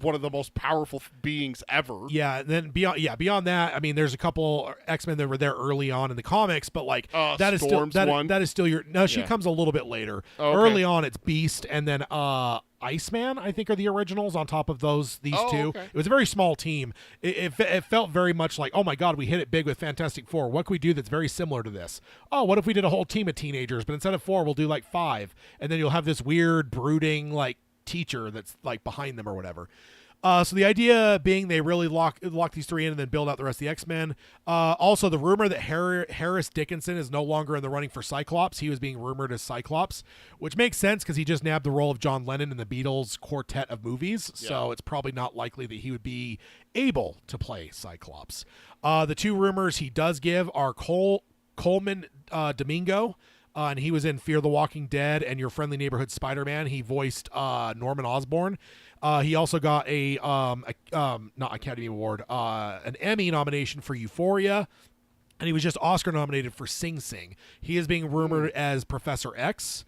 one of the most powerful beings ever. Yeah, and then beyond that, I mean, there's a couple X-Men that were there early on in the comics, but like that is still that is still your. No, she comes a little bit later. Oh, okay. Early on, it's Beast, and then Iceman, I think, are the originals on top of these two. Okay. It was a very small team. It felt very much like, oh my God, we hit it big with Fantastic Four. What can we do that's very similar to this? Oh, what if we did a whole team of teenagers, but instead of 4, we'll do like 5, and then you'll have this weird brooding like teacher that's like behind them or whatever. So the idea being they really lock these 3 in and then build out the rest of the X-Men. Also, the rumor that Harris Dickinson is no longer in the running for Cyclops. He was being rumored as Cyclops, which makes sense because he just nabbed the role of John Lennon in the Beatles quartet of movies. Yeah. So it's probably not likely that he would be able to play Cyclops. The 2 rumors he does give are Coleman Domingo. And he was in Fear the Walking Dead and Your Friendly Neighborhood Spider-Man. He voiced Norman Osborn. He also got not Academy Award, an Emmy nomination for Euphoria, and he was just Oscar nominated for Sing Sing. He is being rumored as Professor X.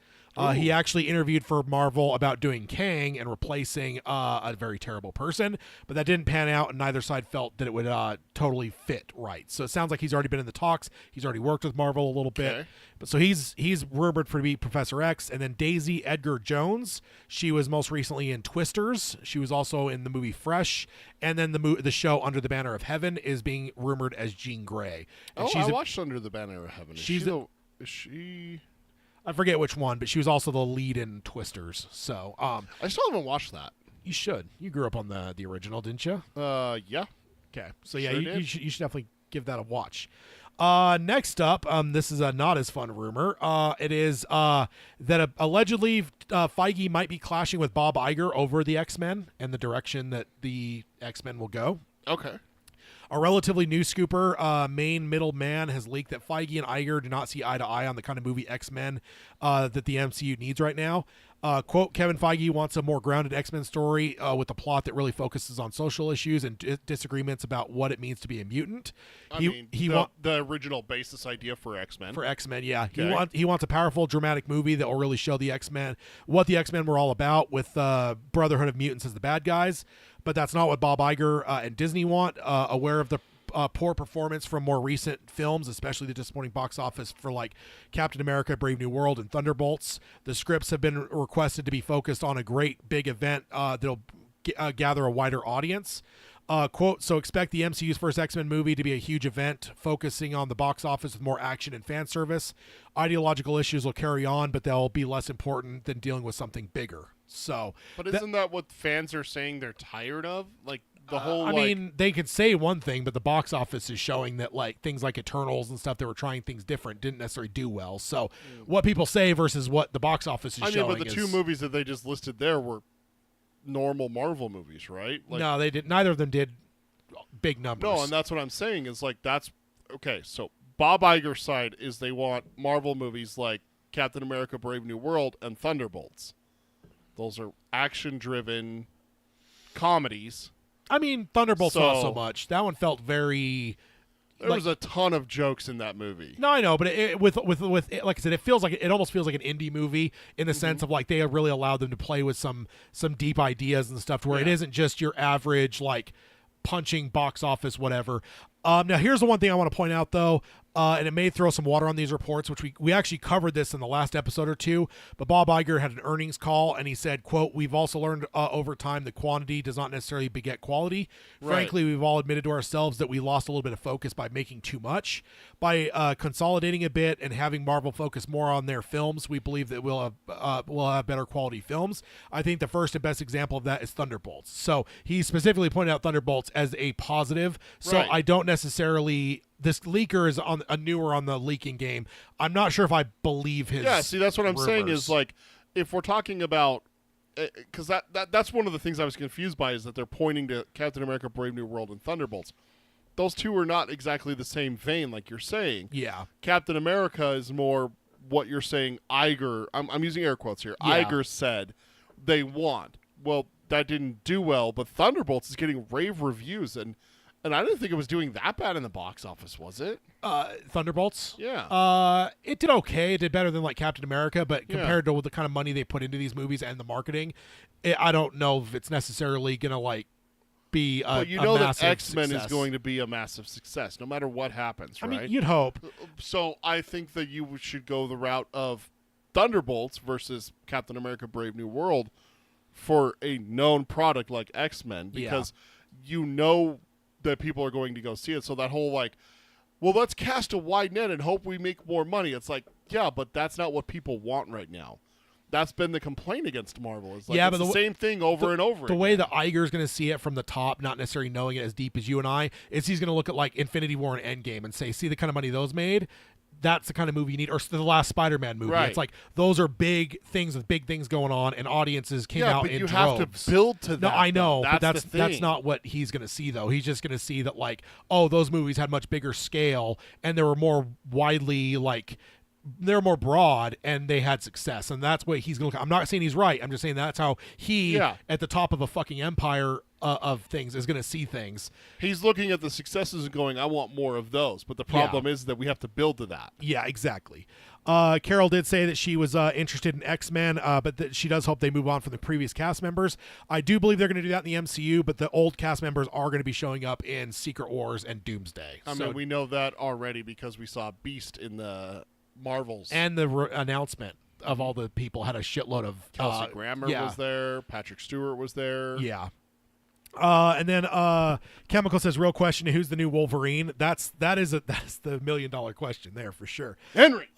He actually interviewed for Marvel about doing Kang and replacing a very terrible person, but that didn't pan out, and neither side felt that it would totally fit right. So it sounds like he's already been in the talks. He's already worked with Marvel a little bit. But so he's rumored for to be Professor X. And then Daisy Edgar Jones, she was most recently in Twisters. She was also in the movie Fresh. And then the show Under the Banner of Heaven is being rumored as Jean Grey. And I watched Under the Banner of Heaven. Is she... I forget which one, but she was also the lead in Twisters. So I still haven't watched that. You should. You grew up on the original, didn't you? Yeah. Okay. So yeah, Sure you did. should definitely give that a watch. Next up, this is a not as fun rumor. It is that allegedly Feige might be clashing with Bob Iger over the X-Men and the direction that the X-Men will go. Okay. A relatively new scooper, main middle man, has leaked that Feige and Iger do not see eye to eye on the kind of movie X-Men that the MCU needs right now. Quote, Kevin Feige wants a more grounded X-Men story with a plot that really focuses on social issues and disagreements about what it means to be a mutant. The original basis idea for X-Men. For X-Men, yeah. Okay. He wants a powerful, dramatic movie that will really show the X-Men what the X-Men were all about, with Brotherhood of Mutants as the bad guys. But that's not what Bob Iger and Disney want. Aware of the poor performance from more recent films, especially the disappointing box office for like Captain America, Brave New World, and Thunderbolts, the scripts have been requested to be focused on a great big event that'll gather a wider audience. Quote, so expect the MCU's first X-Men movie to be a huge event focusing on the box office with more action and fan service. Ideological issues will carry on, but they'll be less important than dealing with something bigger. So, but isn't that what fans are saying they're tired of? Like the whole. I mean, they could say one thing, but the box office is showing that like things like Eternals and stuff that were trying things different didn't necessarily do well. So, what people say versus what the box office is showing. But the two movies that they just listed there were normal Marvel movies, right? Like, no, they did. Neither of them did big numbers. No, and that's what I'm saying is like that's okay. So Bob Iger's side is they want Marvel movies like Captain America: Brave New World and Thunderbolts. Those are action-driven comedies. I mean, Thunderbolts not so much. That one felt very. There was a ton of jokes in that movie. No, I know, but with like I said, it almost feels like an indie movie in the sense of like they have really allowed them to play with some deep ideas and stuff to where it isn't just your average like punching box office whatever. Now here's the one thing I want to point out though, and it may throw some water on these reports, which we actually covered this in the last episode or two, but Bob Iger had an earnings call and he said, quote, we've also learned over time that quantity does not necessarily beget quality. Right. Frankly, we've all admitted to ourselves that we lost a little bit of focus by making too much. By consolidating a bit and having Marvel focus more on their films, we believe that we'll have better quality films. I think the first and best example of that is Thunderbolts. So he specifically pointed out Thunderbolts as a positive. So Right. I don't necessarily. This leaker is newer on the leaking game. I'm not sure if I believe his. Yeah, see, that's what I'm saying rumors. is like if we're talking about because that's one of the things I was confused by is that they're pointing to Captain America: Brave New World and Thunderbolts. Those two are not exactly the same vein, like you're saying. Yeah. Captain America is more what you're saying. Iger, I'm using air quotes here. Yeah. Iger said they want. Well, that didn't do well, but Thunderbolts is getting rave reviews and I didn't think it was doing that bad in the box office, was it? Thunderbolts. Yeah. It did okay. It did better than like Captain America, but Yeah. compared to the kind of money they put into these movies and the marketing, I don't know if it's necessarily gonna like be a, But you know that massive X-Men success. is going to be a massive success, no matter what happens, I right? mean, you'd hope. So I think that you should go the route of Thunderbolts versus Captain America: Brave New World for a known product like X-Men because you know that people are going to go see it. So that whole like, well, let's cast a wide net and hope we make more money. It's like, yeah, but that's not what people want right now. That's been the complaint against Marvel. It's like Yeah, it's but the same thing over and over. The way again. that Iger's going to see it from the top, not necessarily knowing it as deep as you and I, is he's going to look at like Infinity War and Endgame and say, see the kind of money those made? That's the kind of movie you need. Or the last Spider-Man movie. Right. It's like those are big things with big things going on, and audiences came out but in you droves. have to build to that. No, I know, though. but That's that's not what he's going to see, though. He's just going to see that, like, oh, those movies had much bigger scale, and they were more widely, like, they're more broad, and they had success, and that's what he's going to look at. I'm not saying he's right. I'm just saying that's how he, at the top of a fucking empire of things, is going to see things. He's looking at the successes and going, I want more of those. But the problem is that we have to build to that. Yeah, exactly. Carol did say that she was interested in X-Men, but that she does hope they move on from the previous cast members. I do believe they're going to do that in the MCU, but the old cast members are going to be showing up in Secret Wars and Doomsday. I mean, we know that already because we saw Beast in the Marvels. And the announcement of all the people had a shitload of... Kelsey Grammer was there. Patrick Stewart was there. Yeah. And then Chemical says, real question, who's the new Wolverine? That's the $1 million question there for sure. Henry.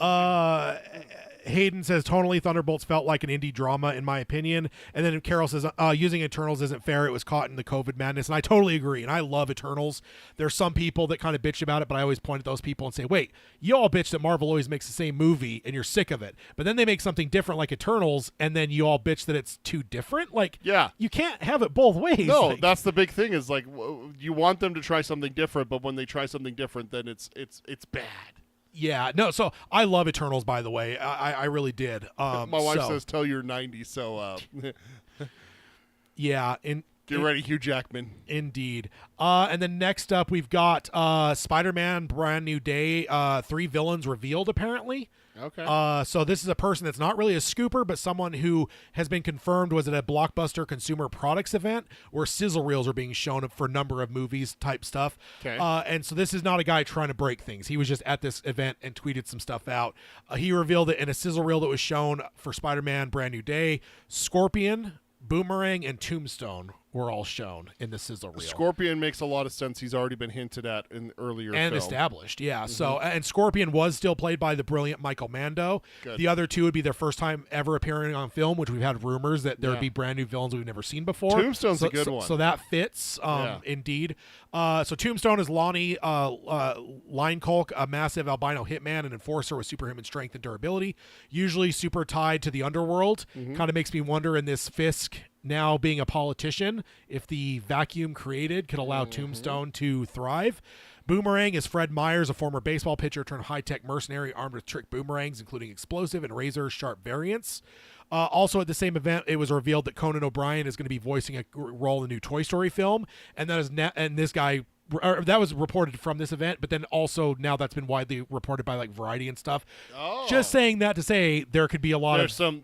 Hayden says tonally Thunderbolts felt like an indie drama in my opinion, and then Carol says using Eternals isn't fair. It was caught in the COVID madness, and I totally agree. And I love Eternals. There's some people that kind of bitch about it, but I always point at those people and say, wait, you all bitch that Marvel always makes the same movie and you're sick of it, but then they make something different like Eternals, and then you all bitch that it's too different. Like, Yeah. you can't have it both ways. No, Like, that's the big thing. Is like you want them to try something different, but when they try something different, then it's bad. yeah, no. So I love Eternals, by the way. I really did. My wife so, says, "Tell you're 90." So yeah. get ready, Hugh Jackman. Indeed. And then next up, we've got Spider-Man Brand New Day. 3 villains revealed, apparently. Okay. So this is a person that's not really a scooper, but someone who has been confirmed was at a Blockbuster Consumer Products event where sizzle reels are being shown for a number of movies type stuff. Okay. And so this is not a guy trying to break things. He was just at this event and tweeted some stuff out. He revealed that in a sizzle reel that was shown for Spider-Man Brand New Day, Scorpion, Boomerang, and Tombstone were all shown in the sizzle reel. Scorpion makes a lot of sense. He's already been hinted at in earlier and film. established, yeah. So, and Scorpion was still played by the brilliant Michael Mando. Good. The other two would be their first time ever appearing on film, which we've had rumors that there would be brand new villains we've never seen before. Tombstone's a good one. So that fits, indeed. So Tombstone is Lonnie Linecolk, a massive albino hitman and enforcer with superhuman strength and durability, usually super tied to the underworld. Kind of makes me wonder in this Fisk now being a politician, if the vacuum created could allow Tombstone to thrive. Boomerang is Fred Myers, a former baseball pitcher turned high-tech mercenary armed with trick boomerangs, including explosive and razor-sharp variants. Also at the same event, it was revealed that Conan O'Brien is going to be voicing a role in the new Toy Story film, and this guy. That was reported from this event, but then also now that's been widely reported by like Variety and stuff. Oh. Just saying that to say there could be a lot There's some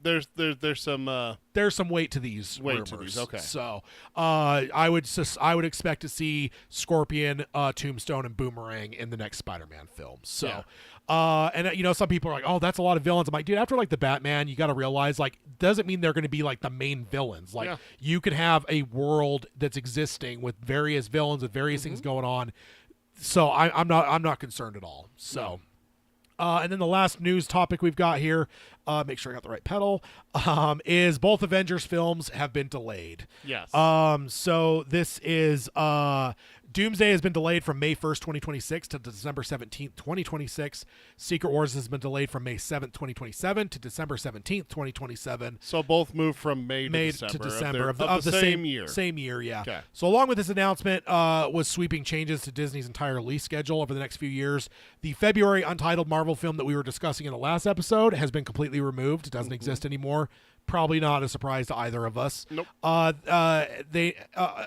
weight to these weight rumors. to these, okay. So I would expect to see Scorpion, Tombstone, and Boomerang in the next Spider-Man film. So and you know, some people are like, oh, that's a lot of villains. I'm like, dude, after like the Batman, you got to realize like doesn't mean they're going to be like the main villains. Like you could have a world that's existing with various villains with various things going on. So I'm not concerned at all. So. And then the last news topic we've got here, make sure I got the right pedal, is both Avengers films have been delayed. Yes. So this is Doomsday has been delayed from May 1st, 2026 to December 17th, 2026. Secret Wars has been delayed from May 7th, 2027 to December 17th, 2027. So both moved from May to December of the same year. Same year, yeah. Okay. So along with this announcement was sweeping changes to Disney's entire release schedule over the next few years. The February untitled Marvel film that we were discussing in the last episode has been completely removed. It doesn't exist anymore. Probably not a surprise to either of us. Nope. They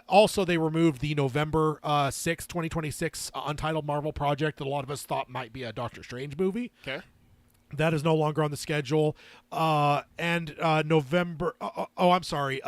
also removed the November 6th, 2026 untitled Marvel project that a lot of us thought might be a Doctor Strange movie. Okay. That is no longer on the schedule. And November. I'm sorry.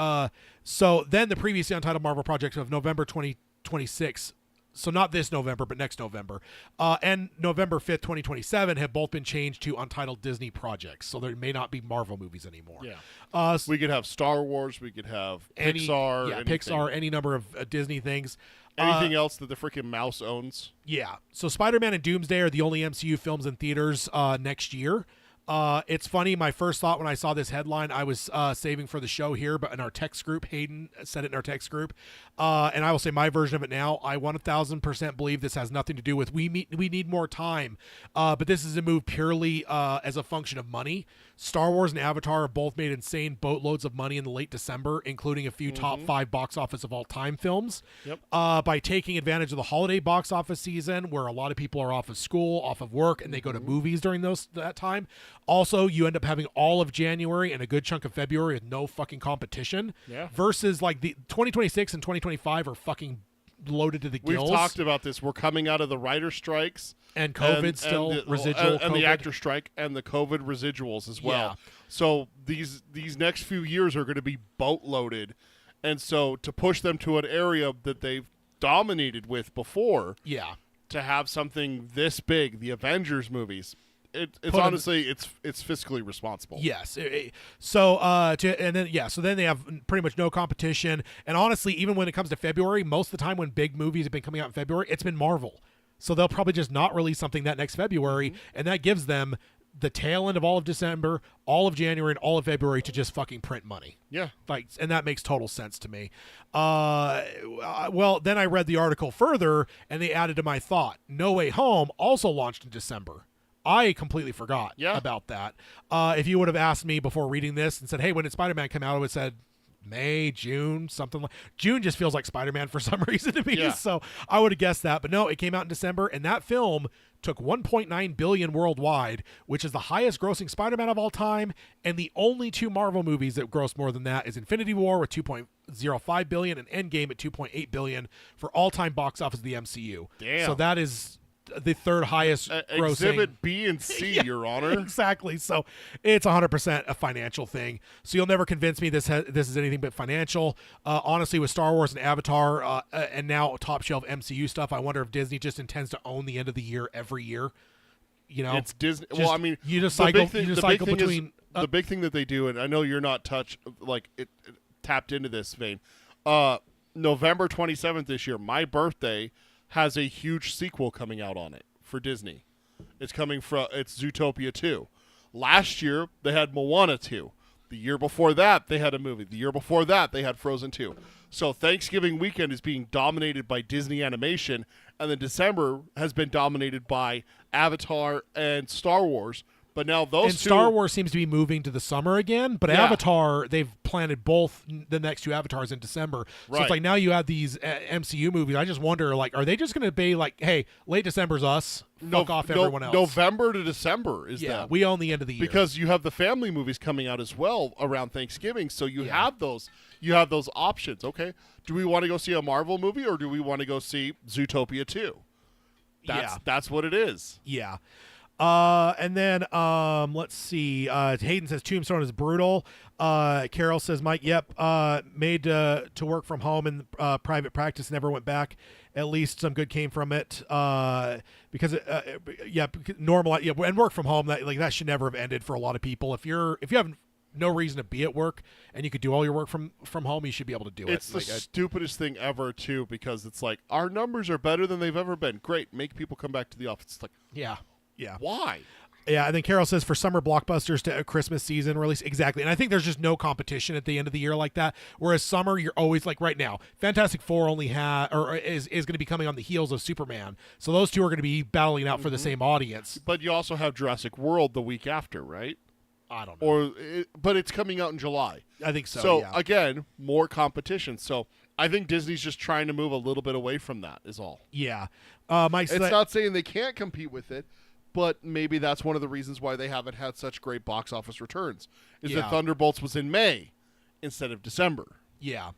So then the previously untitled Marvel project of November 2026. So not this November, but next November, and November 5th, 2027 have both been changed to untitled Disney projects. So there may not be Marvel movies anymore. Yeah. We could have Star Wars. We could have Pixar. Yeah, anything. Pixar, any number of Disney things. Anything else that the freaking mouse owns. Yeah. So Spider-Man and Doomsday are the only MCU films in theaters next year. It's funny. My first thought when I saw this headline, I was saving for the show here, but in our text group, Hayden said it in our text group, and I will say my version of it now. I 1,000% believe this has nothing to do with we need more time, but this is a move purely as a function of money. Star Wars and Avatar have both made insane boatloads of money in the late December, including a few top 5 box office of all time films. Yep. By taking advantage of the holiday box office season, where a lot of people are off of school, off of work, and they go to movies during that time. Also, you end up having all of January and a good chunk of February with no fucking competition. Yeah. Versus like the 2026 and 2025 are fucking loaded to the gills. We've talked about this. We're coming out of the writer strikes and COVID residual and the actor strike and the COVID residuals as well. Yeah. So these next few years are going to be boatloaded, and so to push them to an area that they've dominated with before, to have something this big, the Avengers movies. It's honestly it's fiscally responsible. Yes. So then they have pretty much no competition. And honestly, even when it comes to February, most of the time when big movies have been coming out in February, it's been Marvel. So they'll probably just not release something that next February, and that gives them the tail end of all of December, all of January, and all of February to just fucking print money. Yeah. Like, and that makes total sense to me. Well, then I read the article further, and they added to my thought. No Way Home also launched in December. I completely forgot about that. If you would have asked me before reading this and said, hey, when did Spider-Man come out? I would have said May, June, something like. June just feels like Spider-Man for some reason to me. So I would have guessed that. But no, it came out in December, and that film took $1.9 billion worldwide, which is the highest grossing Spider-Man of all time. And the only two Marvel movies that grossed more than that is Infinity War with $2.05 billion and Endgame at $2.8 billion for all-time box office of the MCU. Damn. So that is the third highest grossing. Exhibit B and C, Your Honor. Exactly. So it's 100% a financial thing. So you'll never convince me this is anything but financial. Honestly, with Star Wars and Avatar and now top shelf MCU stuff, I wonder if Disney just intends to own the end of the year every year. You know, it's Disney. Well, I mean, you just cycle. Between the big thing that they do, and I know you're not it tapped into this vein. November 27th this year, my birthday, has a huge sequel coming out on it for Disney. It's Zootopia 2. Last year, they had Moana 2. The year before that, they had a movie. The year before that, they had Frozen 2. So Thanksgiving weekend is being dominated by Disney animation, and then December has been dominated by Avatar and Star Wars. But now those two... Star Wars seems to be moving to the summer again, but Avatar, they've planted both the next two Avatars in December. So it's like now you have these MCU movies. I just wonder, like, are they just going to be like, hey, late December's us, fuck off everyone else? November to December is that. We own the end of the year. Because you have the family movies coming out as well around Thanksgiving, so you have those options. Okay, do we want to go see a Marvel movie or do we want to go see Zootopia 2? That's what it is. Yeah. And then let's see. Hayden says Tombstone is brutal. Carol says Mike, made to work from home in private practice, never went back. At least some good came from it. Because normal, and work from home, that should never have ended for a lot of people. If you have no reason to be at work and you could do all your work from home, you should be able to do it. It's the stupidest thing ever too, because it's like our numbers are better than they've ever been. Great, make people come back to the office. It's like yeah. Why? Yeah, and then Carol says for summer blockbusters to a Christmas season release. Exactly. And I think there's just no competition at the end of the year like that. Whereas summer, you're always like right now, Fantastic Four is going to be coming on the heels of Superman. So those two are going to be battling out for the same audience. But you also have Jurassic World the week after, right? I don't know. But it's coming out in July. I think so. So again, more competition. So I think Disney's just trying to move a little bit away from that is all. Yeah. Mike, it's not saying they can't compete with it, but maybe that's one of the reasons why they haven't had such great box office returns, is that Thunderbolts was in May instead of December. Yeah.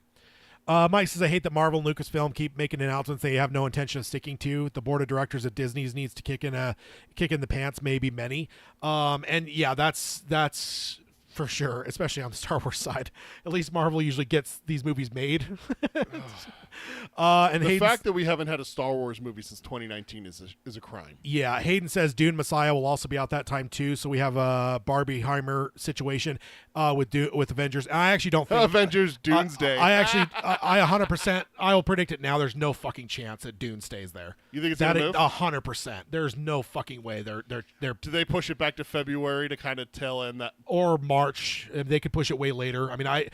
Mike says, I hate that Marvel and Lucasfilm keep making announcements they have no intention of sticking to. The board of directors at Disney's needs to kick in the pants, maybe many. And yeah, that's for sure, especially on the Star Wars side. At least Marvel usually gets these movies made. And the fact that we haven't had a Star Wars movie since 2019 is a crime. Yeah, Hayden says Dune Messiah will also be out that time too, so we have a Barbieheimer situation with Avengers. I actually don't think Avengers Doomsday. I 100%. I will predict it now. There's no fucking chance that Dune stays there. You think it's gonna move? 100%. There's no fucking way. They're. Do they push it back to February to kind of tail end that, or March? They could push it way later. I mean, I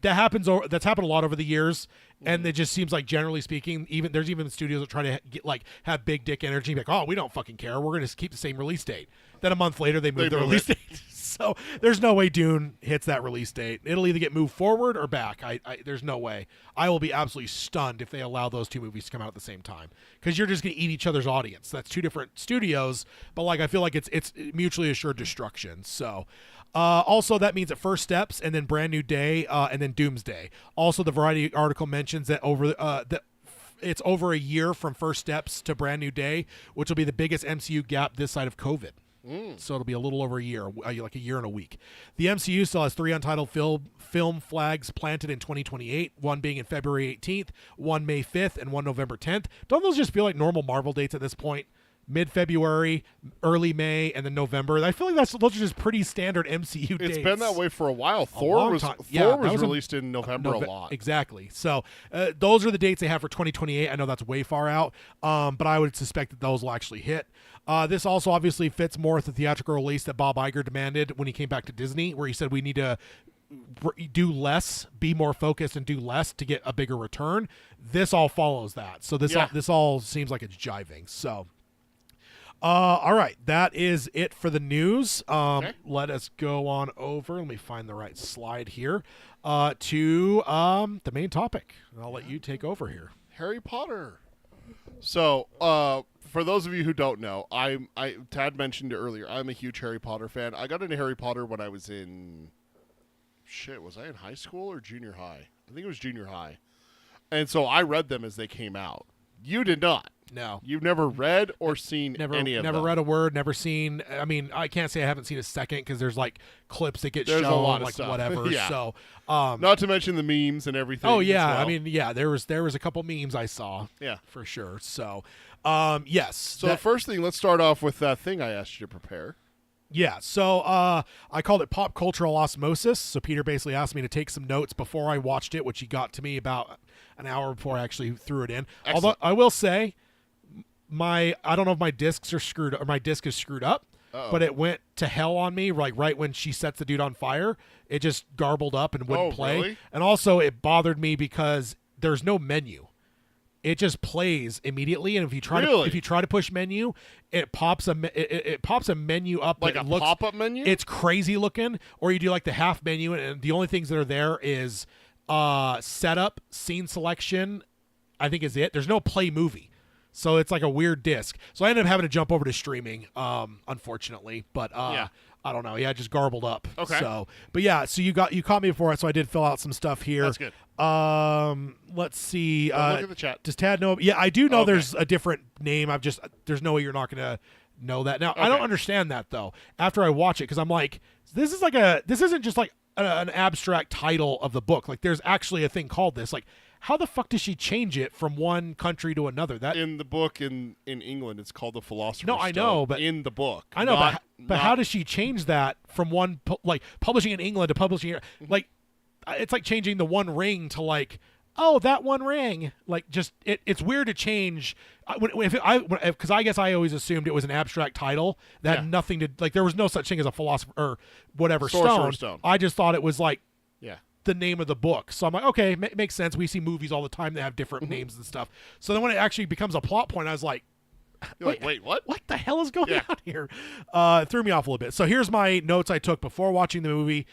that happens. That's happened a lot over the years. And it just seems like, generally speaking, there's even studios that try to have big dick energy, like, oh, we don't fucking care, we're going to keep the same release date. Then a month later, they move the release date. So there's no way Dune hits that release date. It'll either get moved forward or back. There's no way. I will be absolutely stunned if they allow those two movies to come out at the same time, because you're just going to eat each other's audience. That's two different studios, but I feel like it's mutually assured destruction. So. Also, that means that First Steps, and then Brand New Day, and then Doomsday. Also, the Variety article mentions that it's over a year from First Steps to Brand New Day, which will be the biggest MCU gap this side of COVID. So it'll be a little over a year, like a year and a week. The MCU still has 3 untitled film flags planted in 2028, one being in February 18th, one May 5th, and one November 10th. Don't those just feel like normal Marvel dates at this point? mid-February, early May, and then November. I feel like those are just pretty standard MCU dates. It's been that way for a while. long time. Yeah, Thor was a- released in November a lot. Exactly. So those are the dates they have for 2028. I know that's way far out, but I would suspect that those will actually hit. This also obviously fits more with the theatrical release that Bob Iger demanded when he came back to Disney, where he said we need to do less, be more focused, and do less to get a bigger return. This all follows that. So this all seems like it's jiving. So. All right, that is it for the news. Okay. Let us go on over. Let me find the right slide here to the main topic. I'll let you take over here. Harry Potter. So, for those of you who don't know, Tad mentioned it earlier. I'm a huge Harry Potter fan. I got into Harry Potter when I was in was I in high school or junior high? I think it was junior high. And so I read them as they came out. You did not. No. You've never read or seen Never any of them. Never read a word, never seen. I mean, I can't say I haven't seen a second because there's like clips that get There's shown, a lot of like stuff. whatever. Yeah. So, Not to mention the memes and everything. oh yeah, as well. I mean, yeah, there was a couple memes I saw. Yeah. For sure. So, yes. So the first thing, let's start off with that thing I asked you to prepare. Yeah, so I called it pop cultural osmosis. So Peter basically asked me to take some notes before I watched it, which he got to me about an hour before I actually threw it in. Excellent. Although I will say, I don't know if my discs are screwed or my disc is screwed up, but it went to hell on me like right when she sets the dude on fire. It just garbled up and wouldn't play. Really? And also it bothered me because there's no menu. It just plays immediately, and if you try to push menu, it pops a menu up Like that a looks pop-up menu? It's crazy looking, or you do like the half menu, and the only things that are there is setup, scene selection. I think is it. There's no play movie, so it's like a weird disc. So I ended up having to jump over to streaming, unfortunately. But Yeah. I don't know. Yeah, it just garbled up. Okay. So, but yeah, so you caught me before it, so I did fill out some stuff here. That's good. Let's see. Look at the chat. Does Tad know? Yeah, I do know Okay. there's a different name. There's no way you're not gonna know that. Now I don't understand that though. After I watch it, because I'm like, this isn't just like an abstract title of the book. Like there's actually a thing called this. Like, how the fuck does she change it from one country to another? That In the book in England, it's called the Philosopher's No, I Stone. know, but- in the book. I know, not, but how does she change that from one like publishing in England to publishing here? Like, it's like changing the One Ring to like, oh, that One Ring. Like, just it's weird to change. Because I guess I always assumed it was an abstract title that had nothing to like. There was no such thing as a philosopher or whatever Sorcerer's Stone. I just thought it was like Yeah. the name of the book. So I'm like, okay, makes sense. We see movies all the time that have different names and stuff. So then when it actually becomes a plot point, I was like, You're like, wait, what? what the hell is going Yeah. on here? It threw me off a little bit. So here's my notes I took before watching the movie.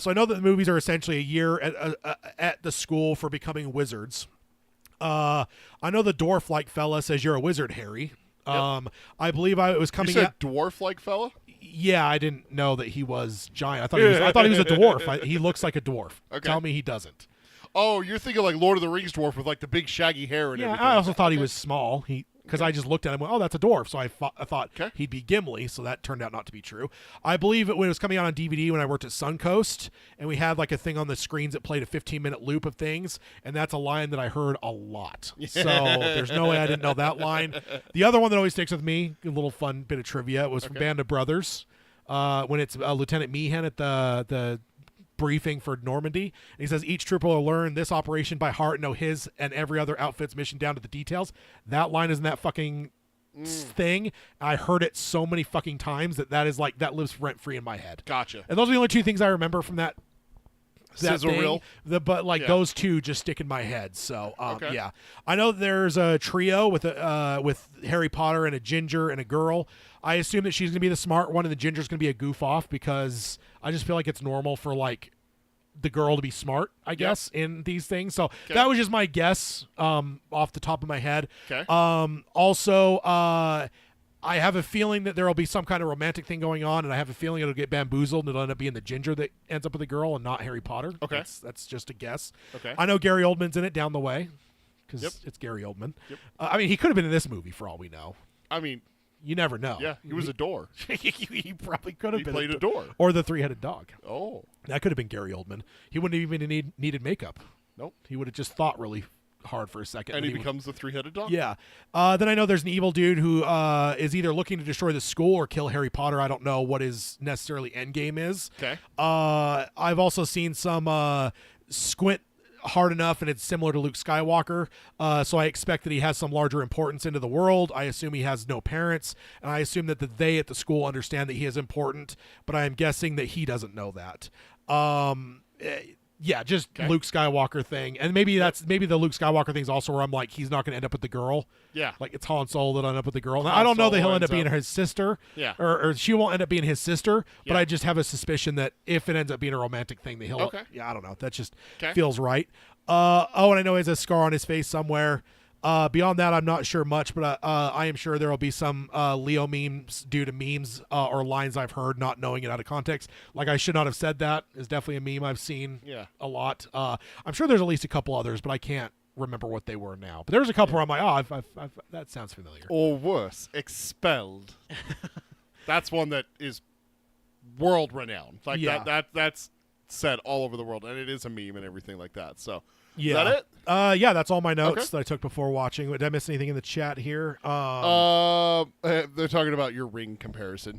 So I know that the movies are essentially a year at the school for becoming wizards. I know the dwarf-like fella says you're a wizard, Harry. I believe it was You coming said out. dwarf-like fella? Yeah, I didn't know that he was giant. I thought he was a dwarf. He looks like a dwarf. Okay. Tell me he doesn't. Oh, you're thinking like Lord of the Rings dwarf with like the big shaggy hair and Yeah, everything. I also thought he was small. Because I just looked at him and went, oh, that's a dwarf. So I thought Okay. he'd be Gimli, so that turned out not to be true. I believe when it was coming out on DVD when I worked at Suncoast, and we had like a thing on the screens that played a 15-minute loop of things, and that's a line that I heard a lot. So there's no way I didn't know that line. The other one that always sticks with me, a little fun bit of trivia, was from Band of Brothers, when it's Lieutenant Meehan at the briefing for Normandy. And he says each trooper will learn this operation by heart and know his and every other outfit's mission down to the details. That line is in that fucking thing. I heard it so many fucking times that is like that lives rent free in my head. Gotcha. And those are the only two things I remember from that Sizzle thing. reel. But like Yeah. those two just stick in my head. So Okay. yeah, I know there's a trio with Harry Potter and a ginger and a girl. I assume that she's gonna be the smart one and the ginger's gonna be a goof off because I just feel like it's normal for like the girl to be smart, I guess, in these things. So that was just my guess off the top of my head. Okay. Also, I have a feeling that there will be some kind of romantic thing going on, and I have a feeling it'll get bamboozled and it'll end up being the ginger that ends up with the girl and not Harry Potter. Okay. That's just a guess. Okay. I know Gary Oldman's in it down the way because Yep. it's Gary Oldman. Yep. I mean, he could have been in this movie for all we know. I mean, You never know. yeah, he was a door. he probably could have He been played a door. or the three-headed dog. Oh. That could have been Gary Oldman. He wouldn't have even needed makeup. Nope. He would have just thought really hard for a second. And he becomes the three-headed dog? Yeah. Then I know there's an evil dude who is either looking to destroy the school or kill Harry Potter. I don't know what his necessarily endgame is. Okay. I've also seen some squint hard enough, and it's similar to Luke Skywalker. So I expect that he has some larger importance into the world. I assume he has no parents, and I assume that they at the school understand that he is important, but I am guessing that he doesn't know that. Yeah, just Luke Skywalker thing, and maybe the Luke Skywalker thing's also where I'm like, he's not going to end up with the girl. Yeah, like it's Han Solo that'll end up with the girl. Now, I don't know that he'll end up being his sister. Yeah, or she won't end up being his sister. But I just have a suspicion that if it ends up being a romantic thing, that he'll. Okay. Yeah, I don't know. That just feels right. And I know he has a scar on his face somewhere. Beyond that, I'm not sure much, but I am sure there will be some Leo memes due to memes or lines I've heard, not knowing it out of context. Like, I should not have said that is definitely a meme I've seen a lot. I'm sure there's at least a couple others, but I can't remember what they were now. But there's a couple where I'm like, I've that sounds familiar. Or worse, expelled. That's one that is world renowned. Like that's said all over the world, and it is a meme and everything like that. So. Yeah. Is that it? Yeah, that's all my notes that I took before watching. Did I miss anything in the chat here? They're talking about your ring comparison.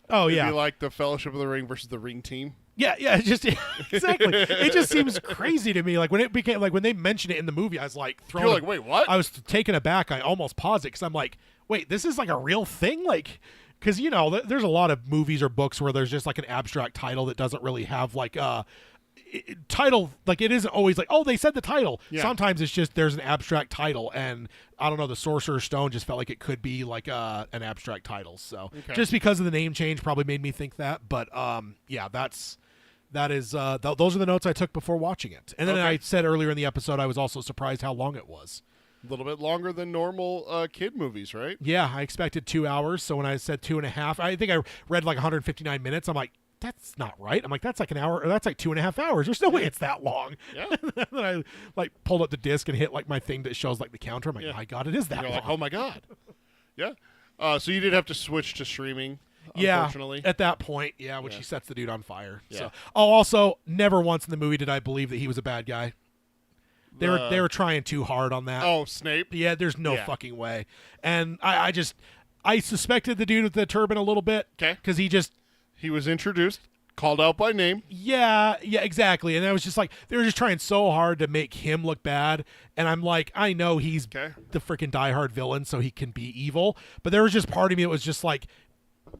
Oh, It'd yeah. be like the Fellowship of the Ring versus the Ring team. Yeah, just exactly. It just seems crazy to me. Like when they mentioned it in the movie, I was like You're like, wait, what? I was taken aback. I almost paused it because I'm like, wait, this is like a real thing? Like, because there's a lot of movies or books where there's just like an abstract title that doesn't really have like title, like it isn't always like, oh, they said the title. Sometimes it's just there's an abstract title, and I don't know, the Sorcerer's Stone just felt like it could be like an abstract title. So just because of the name change probably made me think that. But yeah, those are the notes I took before watching it. And then I said earlier in the episode I was also surprised how long it was. A little bit longer than normal kid movies, right? Yeah, I expected 2 hours. So when I said 2.5, I think I read like 159 minutes. I'm like, that's not right. I'm like, that's like an hour, or that's like 2.5 hours. There's no way it's that long. Yeah. And then I like pulled up the disc and hit like my thing that shows like the counter. I'm like, my God, it is that long. Like, oh my God. Yeah. So you did have to switch to streaming. Yeah. Unfortunately. At that point, when she sets the dude on fire. Yeah. So, also, never once in the movie did I believe that he was a bad guy. They were trying too hard on that. Oh, Snape. Yeah, there's no fucking way. And I suspected the dude with the turban a little bit. Okay. Because he was introduced, called out by name. Yeah, exactly. And I was just like, they were just trying so hard to make him look bad. And I'm like, I know he's the freaking diehard villain, so he can be evil. But there was just part of me that was just like,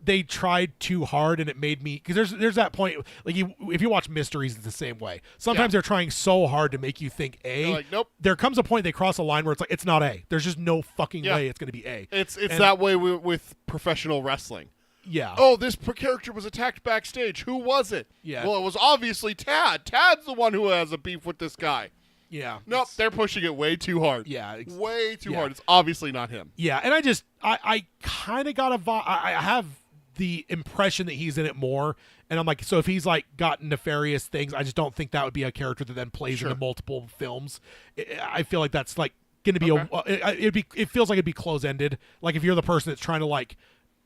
they tried too hard, and it made me, because there's that point, like if you watch mysteries, it's the same way. Sometimes they're trying so hard to make you think A. They're like, nope. There comes a point they cross a line where it's like, it's not A. There's just no fucking way it's going to be A. It's that way with professional wrestling. Yeah. Oh, this character was attacked backstage. Who was it? Yeah. Well, it was obviously Tad. Tad's the one who has a beef with this guy. Yeah. Nope, they're pushing it way too hard. Yeah. Way too hard. It's obviously not him. Yeah, and I kind of got I have the impression that he's in it more, and I'm like, so if he's like got nefarious things, I just don't think that would be a character that then plays into multiple films. I feel like that's like going to be it feels like it'd be close-ended. Like if you're the person that's trying to like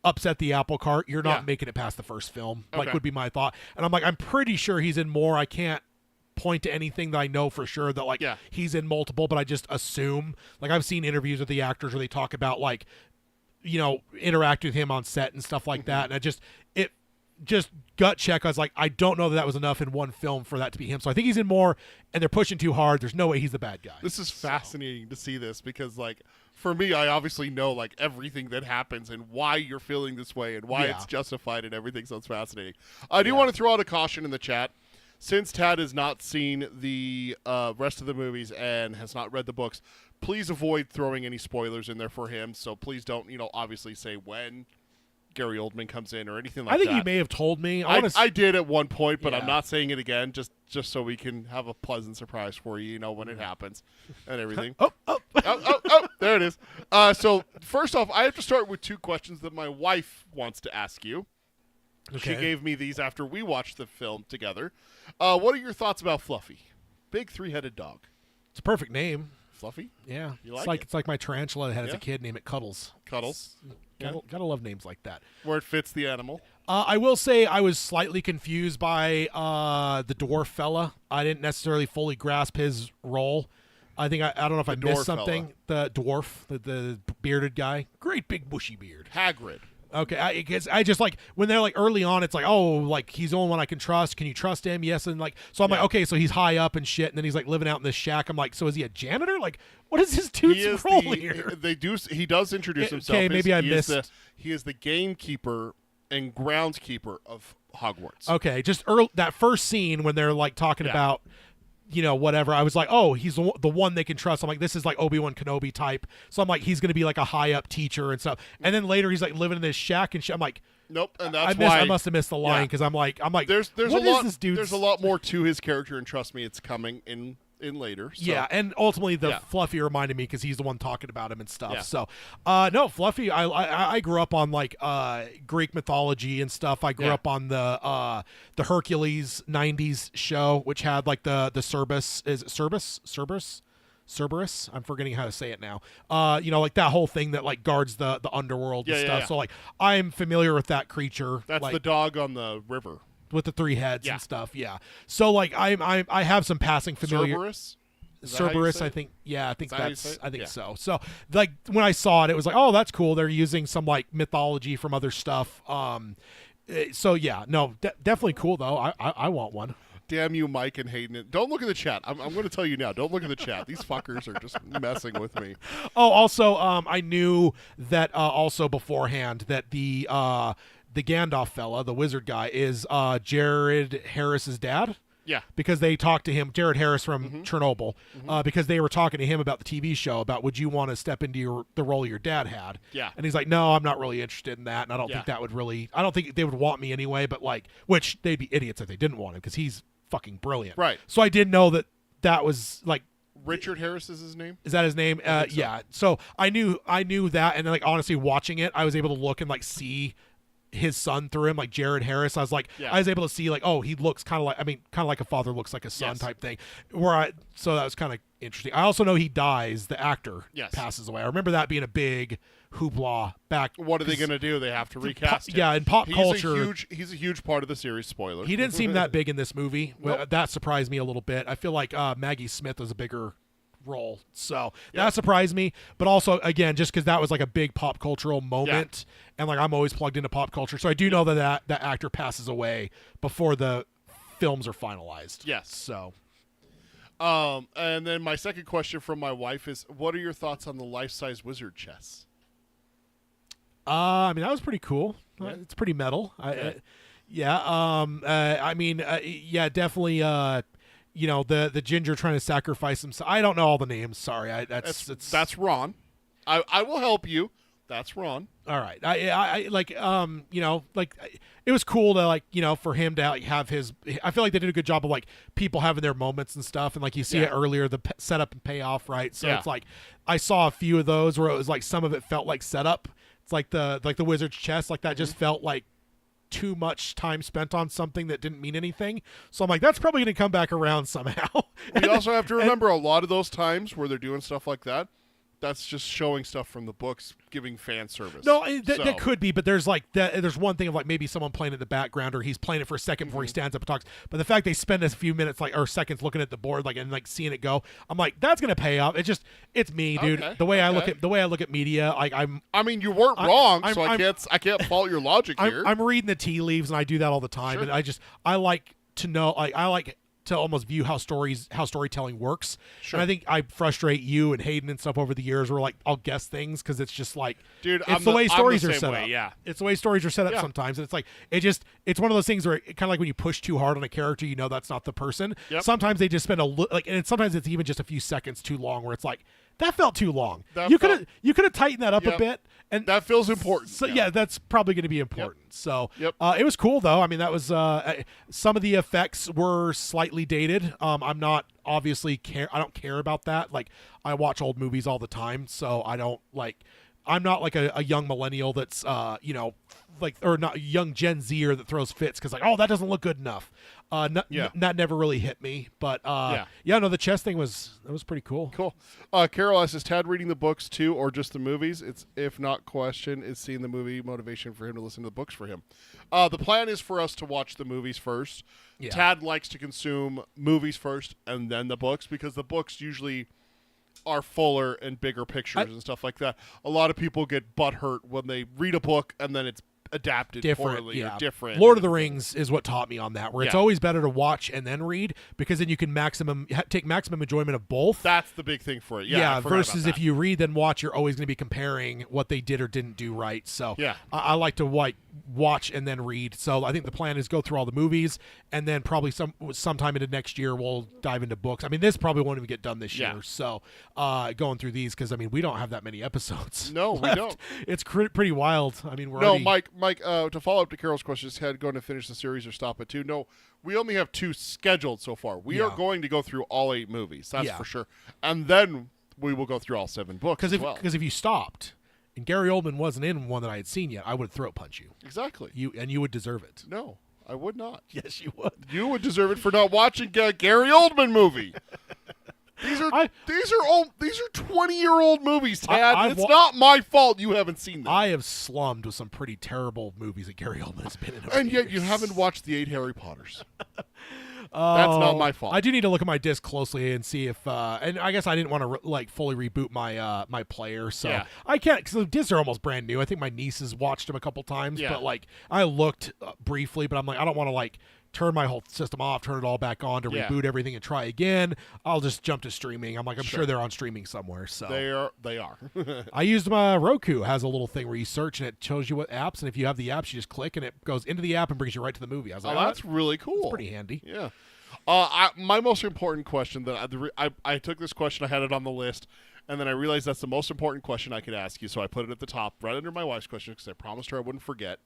upset the apple cart, you're not making it past the first film. Like would be my thought. And I'm like, I'm pretty sure he's in more. I can't point to anything that I know for sure that like he's in multiple, but I just assume. Like I've seen interviews with the actors where they talk about like, interact with him on set and stuff like that. And it just gut check. I was like, I don't know that was enough in one film for that to be him. So I think he's in more, and they're pushing too hard. There's no way he's the bad guy. This is fascinating to see this because, like, for me, I obviously know like everything that happens and why you're feeling this way and why it's justified and everything. So it's fascinating. I do want to throw out a caution in the chat. Since Tad has not seen the rest of the movies and has not read the books, please avoid throwing any spoilers in there for him. So please don't, obviously say when Gary Oldman comes in or anything like that. I think you may have told me. I did at one point, but I'm not saying it again, just so we can have a pleasant surprise for you, when it happens and everything. Oh, there it is. So first off, I have to start with two questions that my wife wants to ask you. Okay. She gave me these after we watched the film together. What are your thoughts about Fluffy? Big three-headed dog. It's a perfect name. Fluffy? Yeah. You like it? It's like my tarantula I had as a kid. Name it Cuddles. Cuddles. Gotta love names like that. Where it fits the animal. I will say I was slightly confused by the dwarf fella. I didn't necessarily fully grasp his role. I think I don't know if I The missed dwarf something. The dwarf, the bearded guy, great big bushy beard. Hagrid. Okay, I just like when they're like early on, it's like, oh, like he's the only one I can trust. Can you trust him? Yes, and like so I'm like, okay, so he's high up and shit, and then he's like living out in this shack. I'm like, so is he a janitor? Like, what is his dude's role here? He does introduce himself. Okay, maybe I missed. He is the gamekeeper and groundskeeper of Hogwarts. Okay, just that first scene when they're like talking about, whatever. I was like, oh, he's the one they can trust. I'm like, this is like Obi-Wan Kenobi type. So I'm like, he's going to be like a high up teacher and stuff. And then later he's like living in this shack and shit. I'm like, nope. And that's why I must have missed the line because I'm like, there's what a is lot. this dude's... There's a lot more to his character, and trust me, it's coming in later. So. Yeah, and ultimately the Fluffy reminded me because he's the one talking about him and stuff. Yeah. So, no, Fluffy. I grew up on like Greek mythology and stuff. I grew up on the Hercules '90s show, which had like the Cerberus. Is it Cerberus? I'm forgetting how to say it now. Like that whole thing that like guards the underworld and stuff. So like I'm familiar with that creature. That's like, the dog on the river. With the 3 heads and stuff, So like I have some passing familiar. Cerberus, I think. Yeah, I think I think so. So like when I saw it, it was like, oh, that's cool. They're using some like mythology from other stuff. So yeah, no, definitely cool though. I want one. Damn you, Mike and Hayden. Don't look at the chat. I'm going to tell you now. Don't look at the chat. These fuckers are just messing with me. Oh, also, I knew that also beforehand that the Gandalf fella, the wizard guy, is Jared Harris's dad. Yeah. Because they talked to him, Jared Harris from Chernobyl, because they were talking to him about the TV show, about would you want to step into the role your dad had? Yeah. And he's like, no, I'm not really interested in that, and I don't think that would really, I don't think they would want me anyway, but like, which they'd be idiots if they didn't want him, because he's fucking brilliant. Right. So I did know that was like, Richard Harris is his name? Is that his name? So. Yeah. So I knew that, and then like honestly watching it, I was able to look and like see his son through him, like Jared Harris. I was like, I was able to see like, oh, he looks kind of like a father looks like a son type thing. So that was kind of interesting. I also know he dies. The actor passes away. I remember that being a big hoopla back. What are they going to do? They have to recast him. Yeah, in pop culture, he's a huge part of the series. Spoiler. He didn't seem that big in this movie. Nope. That surprised me a little bit. I feel like Maggie Smith was a bigger role, so that surprised me. But also, again, just because that was like a big pop cultural moment, and like I'm always plugged into pop culture, so I do know that actor passes away before the films are finalized. Yes. So, and then my second question from my wife is, what are your thoughts on the life-size wizard chess? I mean, that was pretty cool. It's pretty metal. Definitely. The ginger trying to sacrifice himself. I don't know all the names. Sorry, that's Ron. I will help you. That's Ron. All right. I it was cool to for him to have his. I feel like they did a good job of like people having their moments and stuff, and like you see it earlier, the setup and payoff, right? So it's like I saw a few of those where it was like some of it felt like setup. It's like the wizard's chess, like that just felt like too much time spent on something that didn't mean anything. So I'm like, that's probably going to come back around somehow. We also have to remember a lot of those times where they're doing stuff like that, that's just showing stuff from the books, giving fan service. No, that could be, but there's like there's one thing of like maybe someone playing in the background, or he's playing it for a second before he stands up and talks. But the fact they spend a few minutes or seconds looking at the board and seeing it go, I'm like, that's gonna pay off. It's me, dude. Okay, the way I look at media, like I mean, you weren't wrong, so I can't fault your logic here. I'm reading the tea leaves, and I do that all the time, and I like to know, I like to almost view how storytelling works. Sure. And I think I frustrate you and Hayden and stuff over the years where like I'll guess things because it's just like, dude, it's the way stories are set up. Yeah, it's the way stories are set up sometimes. And it's like it's one of those things where kind of like when you push too hard on a character, that's not the person. Yep. Sometimes they just spend and sometimes it's even just a few seconds too long where it's like, that felt too long. You could have tightened that up a bit, and that feels important. So that's probably going to be important. Yep. So it was cool though. I mean, that was some of the effects were slightly dated. I'm not obviously I don't care about that. Like I watch old movies all the time, so I don't like. I'm not like a young millennial that's or not young Gen Zer that throws fits because like, oh, that doesn't look good enough. That never really hit me, but the chess thing was pretty cool. Cool. Carol asks, is Tad reading the books too, or just the movies? It's if not question, is seeing the movie motivation for him to listen to the books for him? The plan is for us to watch the movies first. Yeah. Tad likes to consume movies first and then the books because the books usually are fuller and bigger pictures and stuff like that. A lot of people get butthurt when they read a book and then it's adapted poorly or different. Lord of the Rings is what taught me on that, where it's Yeah. always better to watch and then read, because then you can take maximum enjoyment of both. That's the big thing for it. Yeah, I forgot versus about if that. you read then watch, you're always going to be comparing what they did or didn't do right. So Yeah. I like to watch and then read. So I think the plan is go through all the movies, and then probably sometime into next year we'll dive into books. I mean, this probably won't even get done this Yeah. year. So going through these, because I mean we don't have that many episodes. No, we left. don't. It's pretty wild. I mean, we're No, already, Mike. To follow up to Carol's question, is Head going to finish the series or stop at 2? No, we only have 2 scheduled so far. We are going to go through all 8 movies. That's for sure, and then we will go through all 7 books. Because if you stopped and Gary Oldman wasn't in one that I had seen yet, I would throat punch you. Exactly. You would deserve it. No, I would not. Yes, you would. You would deserve it for not watching a Gary Oldman movie. These are 20-year-old movies, Tad. It's not my fault you haven't seen them. I have slummed with some pretty terrible movies that Gary Oldman has been in. And yet you haven't watched the 8 Harry Potters. That's not my fault. I do need to look at my disc closely and see if, and I guess I didn't want to fully reboot my my player, so Yeah. I can't, because the discs are almost brand new. I think my nieces watched them a couple times, Yeah. but I looked briefly, but I'm like, I don't want to turn my whole system off, turn it all back on to reboot everything and try again. I'll just jump to streaming. I'm sure they're on streaming somewhere. So They are. I used my Roku, has a little thing where you search and it shows you what apps, and if you have the apps, you just click and it goes into the app and brings you right to the movie. I was like, That's really cool. That's pretty handy. Yeah. My most important question that I took this question, I had it on the list, and then I realized that's the most important question I could ask you, so I put it at the top, right under my wife's question, because I promised her I wouldn't forget.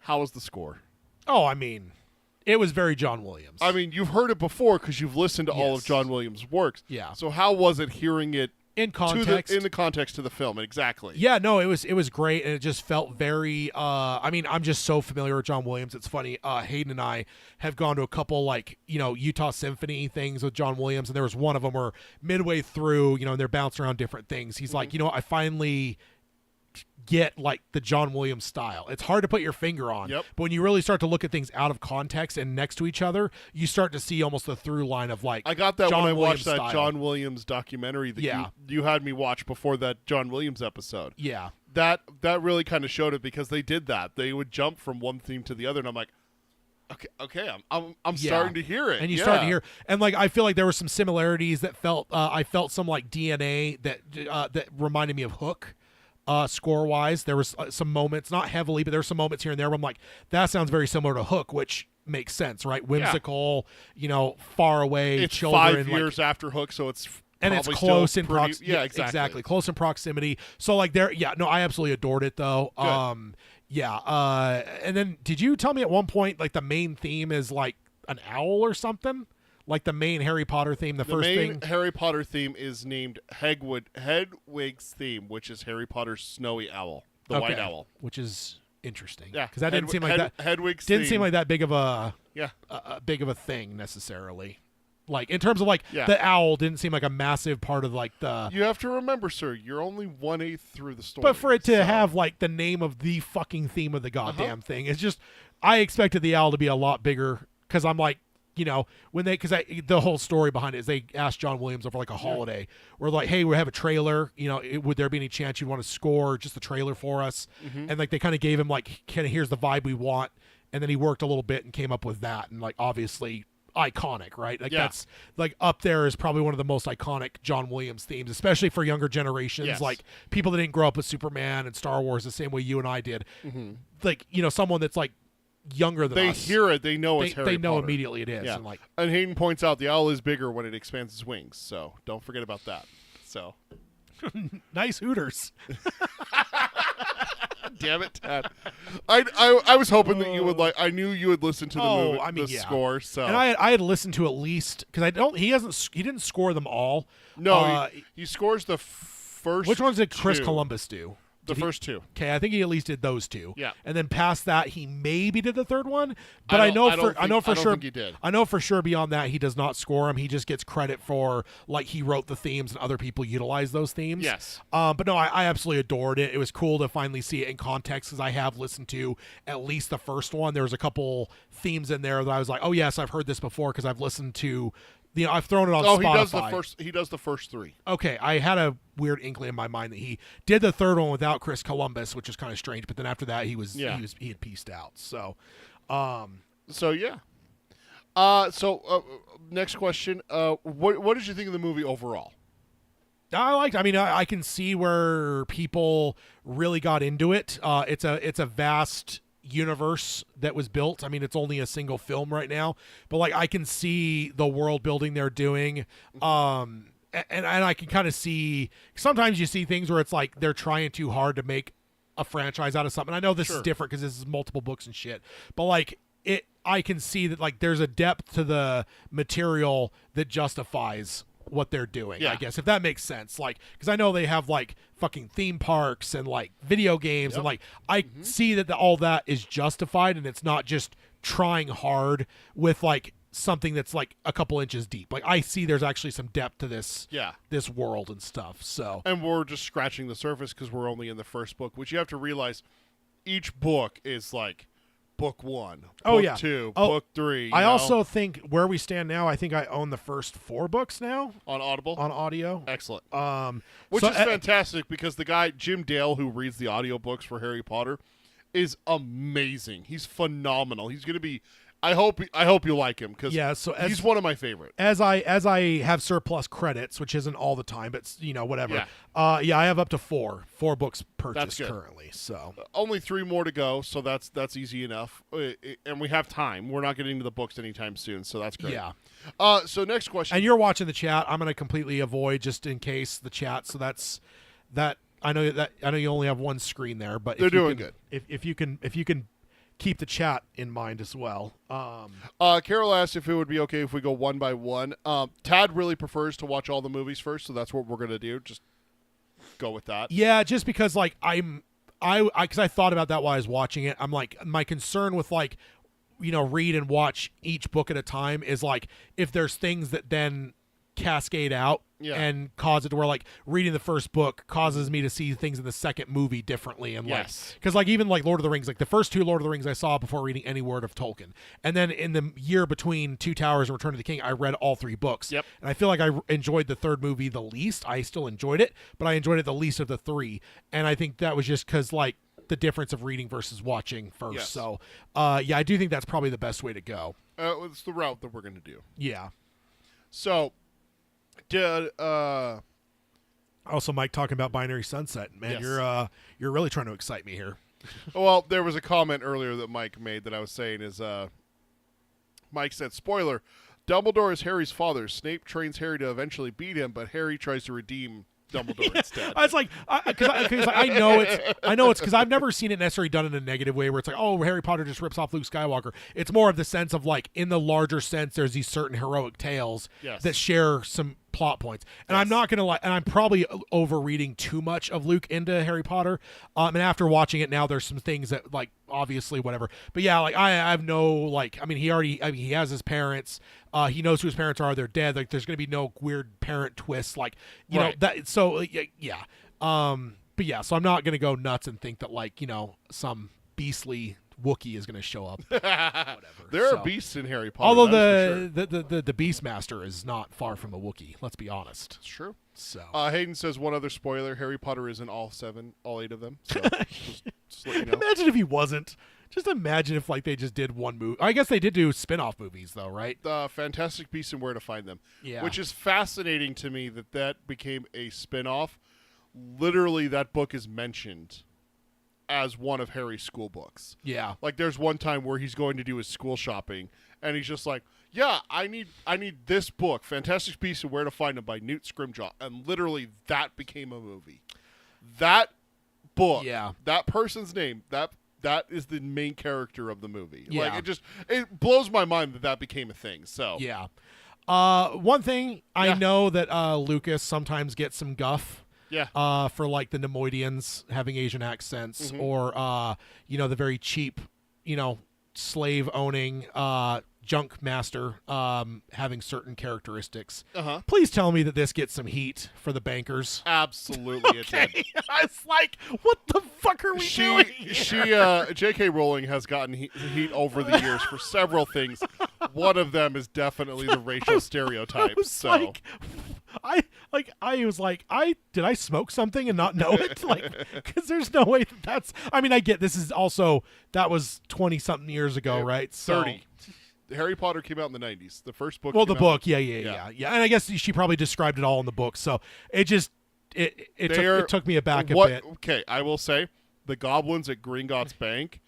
How was the score? Oh, I mean, it was very John Williams. I mean, you've heard it before because you've listened to all of Yes. John Williams' works. Yeah. So how was it hearing it in context, in the context of the film? Exactly. Yeah, no, it was great, and it just felt very. I mean, I'm just so familiar with John Williams. It's funny. Hayden and I have gone to a couple Utah Symphony things with John Williams, and there was one of them where midway through, and they're bouncing around different things. He's like, I finally get the John Williams style. It's hard to put your finger on, Yep. but when you really start to look at things out of context and next to each other, you start to see almost the through line of I got that John when I Williams watched that style. John Williams documentary that Yeah. you had me watch before that John Williams episode. Yeah. That really kind of showed it because they did that. They would jump from one theme to the other, and I'm like, okay, I'm Yeah. starting to hear it, and you start to hear, and I feel like there were some similarities that felt. I felt some DNA that reminded me of Hook. Score wise, there was some moments, not heavily, but there were some moments here and there where I'm like, that sounds very similar to Hook, which makes sense, right? Whimsical, far away, It's children, 5 years after Hook, so it's and it's probably close still in pretty- proximity. Yeah, exactly. Close in proximity. So I absolutely adored it though. Good. And then did you tell me at one point the main theme is an owl or something? Like the main Harry Potter theme, the first main thing. Harry Potter theme is named Hedwig's theme, which is Harry Potter's snowy owl, the white owl. Which is interesting. Yeah, because that didn't seem like that. Hedwig's Didn't theme. seem like that big of a Yeah, big of a thing necessarily. In terms of the owl didn't seem like a massive part of the. you have to remember, sir, you're only 1/8 through the story. But for it to so- have the name of the fucking theme of the goddamn thing, it's just I expected the owl to be a lot bigger because I'm when the whole story behind it is they asked John Williams over a holiday. We're like, hey, we have a trailer. Would there be any chance you'd want to score just the trailer for us? Mm-hmm. And they kind of gave him here's the vibe we want. And then he worked a little bit and came up with that. And obviously iconic, right? That's up there is probably one of the most iconic John Williams themes, especially for younger generations. Yes. People that didn't grow up with Superman and Star Wars the same way you and I did. Mm-hmm. Someone that's younger than they us. hear it, they know it's Harry They know Potter. immediately it is. Yeah. And And Hayden points out the owl is bigger when it expands its wings, so don't forget about that. So, nice Hooters. damn it, Ted. I was hoping that you would I knew you would listen to the movie, score. So, and I had listened to at least because he didn't score them all. no, he scores the first. Which ones did Chris 2. Columbus do? The first 2. Okay, I think he at least did those 2. Yeah. And then past that, he maybe did the third one. But I I know don't for sure think he did. I know for sure beyond that he does not score them. He just gets credit for he wrote the themes and other people utilize those themes. Yes. But no, I absolutely adored it. It was cool to finally see it in context because I have listened to at least the first one. There was a couple themes in there that I was like, oh yes, I've heard this before because I've listened to I've thrown it on Oh, Spotify. he does the first 3. Okay, I had a weird inkling in my mind that he did the third one without Chris Columbus, which is kind of strange. But then after that, he had pieced out. So, So yeah. Next question. What did you think of the movie overall? I can see where people really got into it. It's a vast universe that was built. I mean, it's only a single film right now, but like I can see the world building they're doing. And I can kind of see, sometimes you see things where it's like they're trying too hard to make a franchise out of something. I know this is different because this is multiple books and shit, but like I can see that like there's a depth to the material that justifies what they're doing, I guess, if that makes sense. Like, because I know they have like fucking theme parks and like video games, and like I see that all that is justified, and it's not just trying hard with like something that's like a couple inches deep. Like I see there's actually some depth to this this world and stuff. So, and we're just scratching the surface because we're only in the first book, which you have to realize each book is like book 1, book 2, book 3. I also think where we stand now, I think I own the first 4 books now on Audible, on audio. Excellent. Which is fantastic because the guy Jim Dale, who reads the audiobooks for Harry Potter, is amazing. He's phenomenal. He's going to be. I hope you like him because he's one of my favorite. As I have surplus credits, which isn't all the time, but whatever. I have up to 4 books purchased currently. So only 3 more to go, so that's easy enough, and we have time. We're not getting into the books anytime soon, so that's great. Yeah. So next question. And you're watching the chat. I'm going to completely avoid just in case the chat. So that's that. I know you only have one screen there, but they're doing good. If you can keep the chat in mind as well. Carol asked if it would be okay if we go one by one. Tad really prefers to watch all the movies first, so that's what we're gonna do. Just go with that. Yeah, just because like I thought about that while I was watching it. I'm like, my concern with like, read and watch each book at a time is like if there's things that then cascade out and cause it to where like reading the first book causes me to see things in the second movie differently, and because like even like Lord of the Rings, like the first 2 Lord of the Rings I saw before reading any word of Tolkien, and then in the year between Two Towers and Return of the King I read all 3 books, and I feel like I enjoyed the third movie the least. I still enjoyed it, but I enjoyed it the least of the 3, and I think that was just because like the difference of reading versus watching first. So I do think that's probably the best way to go. It's the route that we're gonna do. So also Mike talking about Binary Sunset, man. You're really trying to excite me here. Well, there was a comment earlier that Mike made that I was saying is Mike said, spoiler, Dumbledore is Harry's father. Snape trains Harry to eventually beat him, but Harry tries to redeem Dumbledore instead. I was like, because I know it's because I've never seen it necessarily done in a negative way where it's like, oh, Harry Potter just rips off Luke Skywalker. It's more of the sense of like, in the larger sense, there's these certain heroic tales that share some plot points, and I'm not gonna lie, and I'm probably overreading too much of Luke into Harry Potter, and after watching it now, there's some things that like obviously whatever, but like I have no like, I mean he has his parents, he knows who his parents are, they're dead, like there's gonna be no weird parent twist, like you know that, so but so I'm not gonna go nuts and think that like some beastly Wookiee is going to show up. Whatever. There are beasts in Harry Potter. Although the Beastmaster is not far from a Wookiee. Let's be honest. It's true. So Hayden says one other spoiler: Harry Potter is in all 8 of them. So just let you know. Imagine if he wasn't. Just imagine if like they just did one movie. I guess they did do spin-off movies though, right? Fantastic Beasts and Where to Find Them. Yeah. Which is fascinating to me that became a spin-off. Literally, that book is mentioned as one of Harry's school books. Yeah. Like there's one time where he's going to do his school shopping and he's just like, yeah, I need this book, Fantastic Beasts and Where to Find Them by Newt Scrimgeour. And literally that became a movie. That book, that person's name, that is the main character of the movie. Yeah. Like it blows my mind that became a thing. So yeah. One thing I know that Lucas sometimes gets some guff. Yeah. For like the Nemoidians having Asian accents, or the very cheap, slave owning junk master having certain characteristics. Uh-huh. Please tell me that this gets some heat for the bankers. Absolutely, it did. I was like, what the fuck are we doing here? J.K. Rowling has gotten heat over the years for several things. One of them is definitely the racial stereotypes. I was like, did I smoke something and not know it? Like, because there's no way that's. I mean, I get this is also that was 20-something years ago, right? So, 30. Harry Potter came out in the 90s. The first book. Well, the came book, out. yeah. And I guess she probably described it all in the book. So it just it took me aback a bit. Okay, I will say the goblins at Gringotts Bank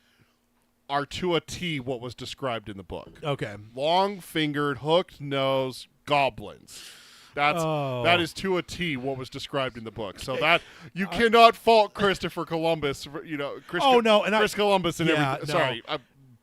are to a T what was described in the book. Okay. Long-fingered, hooked nose goblins. That is to a T what was described in the book. So that you cannot fault Christopher Columbus. Chris Columbus and everything. No. Sorry,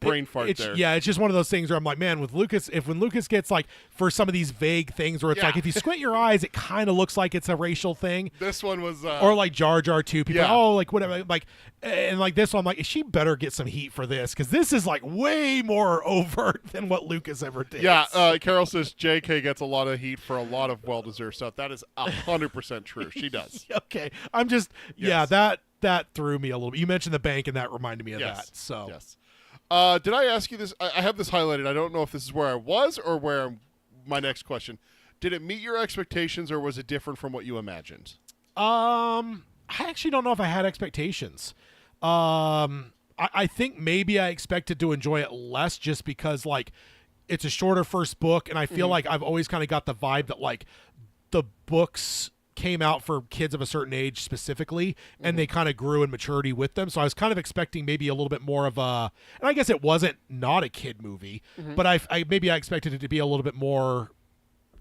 brain fart there. Yeah, it's just one of those things where I'm like, man, with Lucas, when Lucas gets like for some of these vague things where it's like if you squint your eyes, it kind of looks like it's a racial thing. This one was, or like Jar Jar too. People, yeah. like whatever, like, and like this one, I'm like, she better get some heat for this because this is like way more overt than what Lucas ever did. Yeah, Carol says J.K. gets a lot of heat for a lot of well-deserved stuff. That is 100% true. She does. Okay, I'm just that threw me a little bit. You mentioned the bank, and that reminded me of Yes. that. So yes. Did I ask you this? I have this highlighted. I don't know if this is where I was or where my next question. Did it meet your expectations or was it different from what you imagined? I actually don't know if I had expectations. I think maybe I expected to enjoy it less just because like it's a shorter first book, and I feel like I've always kind of got the vibe that like the books came out for kids of a certain age specifically, and they kind of grew in maturity with them. So I was kind of expecting maybe a little bit more of a, and I guess it wasn't not a kid movie, but I expected it to be a little bit more,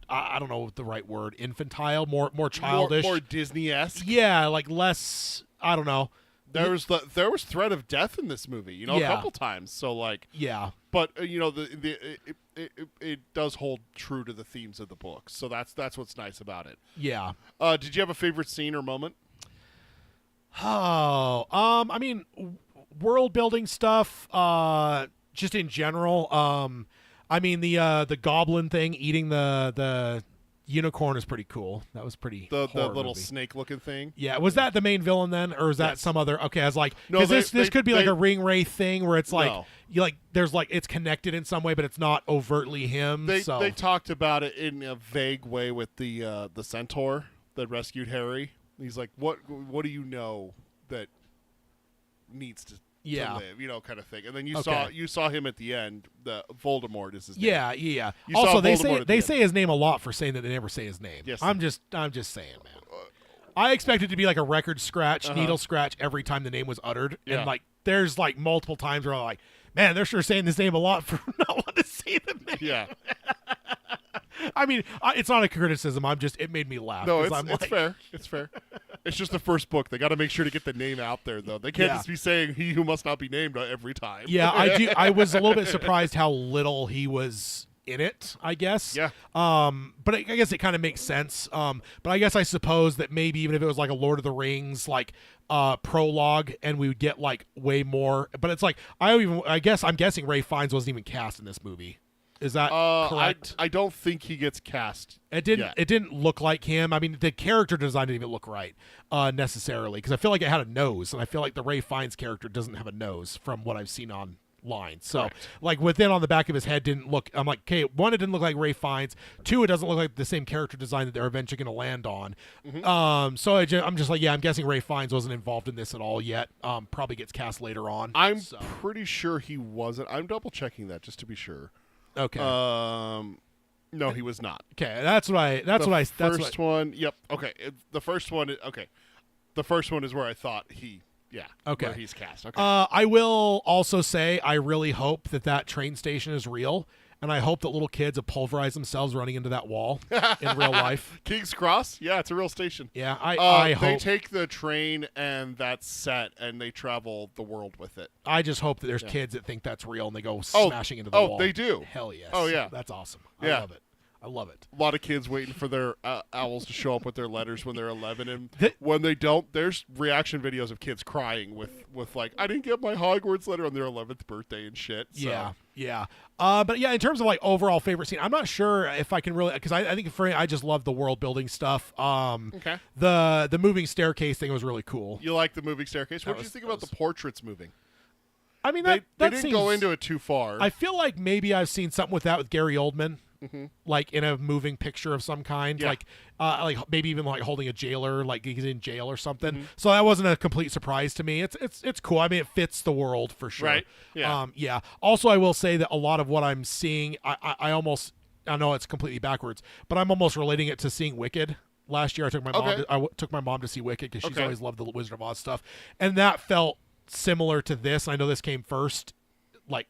I don't know the right word, infantile, more childish, more Disney-esque. Yeah, like less, I don't know. There was threat of death in this movie, a couple times. So like, but it does hold true to the themes of the book. So that's what's nice about it. Yeah. Did you have a favorite scene or moment? Oh, I mean, world building stuff. Just in general. I mean the goblin thing eating the unicorn is pretty cool. That was pretty. The little movie. snake looking thing. Yeah, was that the main villain then, or is that some other? Okay, I was like, no, because this could be like a ring wraith thing where it's like you like there's like it's connected in some way, but it's not overtly him. They talked about it in a vague way with the centaur that rescued Harry. He's like, what do you know that needs to live, kind of thing. And then you saw him at the end. The Voldemort is his name. Yeah. You Also, saw they say his name a lot for saying that they never say his name. Yes, I'm just saying, man. I expected to be like a record scratch, needle scratch every time the name was uttered, and like there's like multiple times where I'm like, man, they're sure saying this name a lot for not wanting to say the name. Yeah. I mean, it's not a criticism. It made me laugh. No, it's fair. It's fair. It's just the first book. They got to make sure to get the name out there, though. They can't just be saying "he who must not be named" every time. Yeah, I do. I was a little bit surprised how little he was in it. I guess. Yeah. But I guess it kind of makes sense. But I guess I suppose that maybe even if it was like a Lord of the Rings like prologue, and we would get like way more. But it's like I'm guessing Ralph Fiennes wasn't even cast in this movie. Is that correct? I don't think he gets cast. It didn't look like him. I mean, the character design didn't even look right necessarily, because I feel like it had a nose, and I feel like the Ralph Fiennes character doesn't have a nose from what I've seen online. So, like within on the back of his head didn't look. I'm like, okay, one, it didn't look like Ralph Fiennes. Two, it doesn't look like the same character design that they're eventually going to land on. So I'm just like, I'm guessing Ralph Fiennes wasn't involved in this at all yet. Probably gets cast later on. I'm pretty sure he wasn't. I'm double checking that just to be sure. Okay. No, he was not. Okay, that's what I. First one. Yep. Okay. The first one. Okay. The first one is where I thought he. Yeah. Okay. Where he's cast. Okay. I will also say I really hope that train station is real, and I hope that little kids have pulverized themselves running into that wall in real life. King's Cross. Yeah, it's a real station. Yeah. I hope they take the train and that's set, and they travel the world with it. I just hope that there's kids that think that's real and they go smashing into the wall. They do. Hell yes. Oh yeah. That's awesome. Yeah. I love it. I love it. A lot of kids waiting for their owls to show up with their letters when they're 11, and when they don't, there's reaction videos of kids crying with like, I didn't get my Hogwarts letter on their 11th birthday and shit. So. Yeah. But yeah, in terms of like overall favorite scene, I'm not sure if I can really, because I think for me, I just love the world building stuff. Okay. The moving staircase thing was really cool. You like the moving staircase? What did you think about the portraits moving? I mean, They that didn't seems, go into it too far. I feel like maybe I've seen something with that with Gary Oldman. Like in a moving picture of some kind, like maybe even like holding a jailer, like he's in jail or something. So that wasn't a complete surprise to me. It's cool. I mean, it fits the world for sure. Right. Yeah. Yeah. Also, I will say that a lot of what I'm seeing, I know it's completely backwards, but I'm almost relating it to seeing Wicked. Last year, I took my mom to see Wicked because she's always loved the Wizard of Oz stuff, and that felt similar to this. I know this came first, like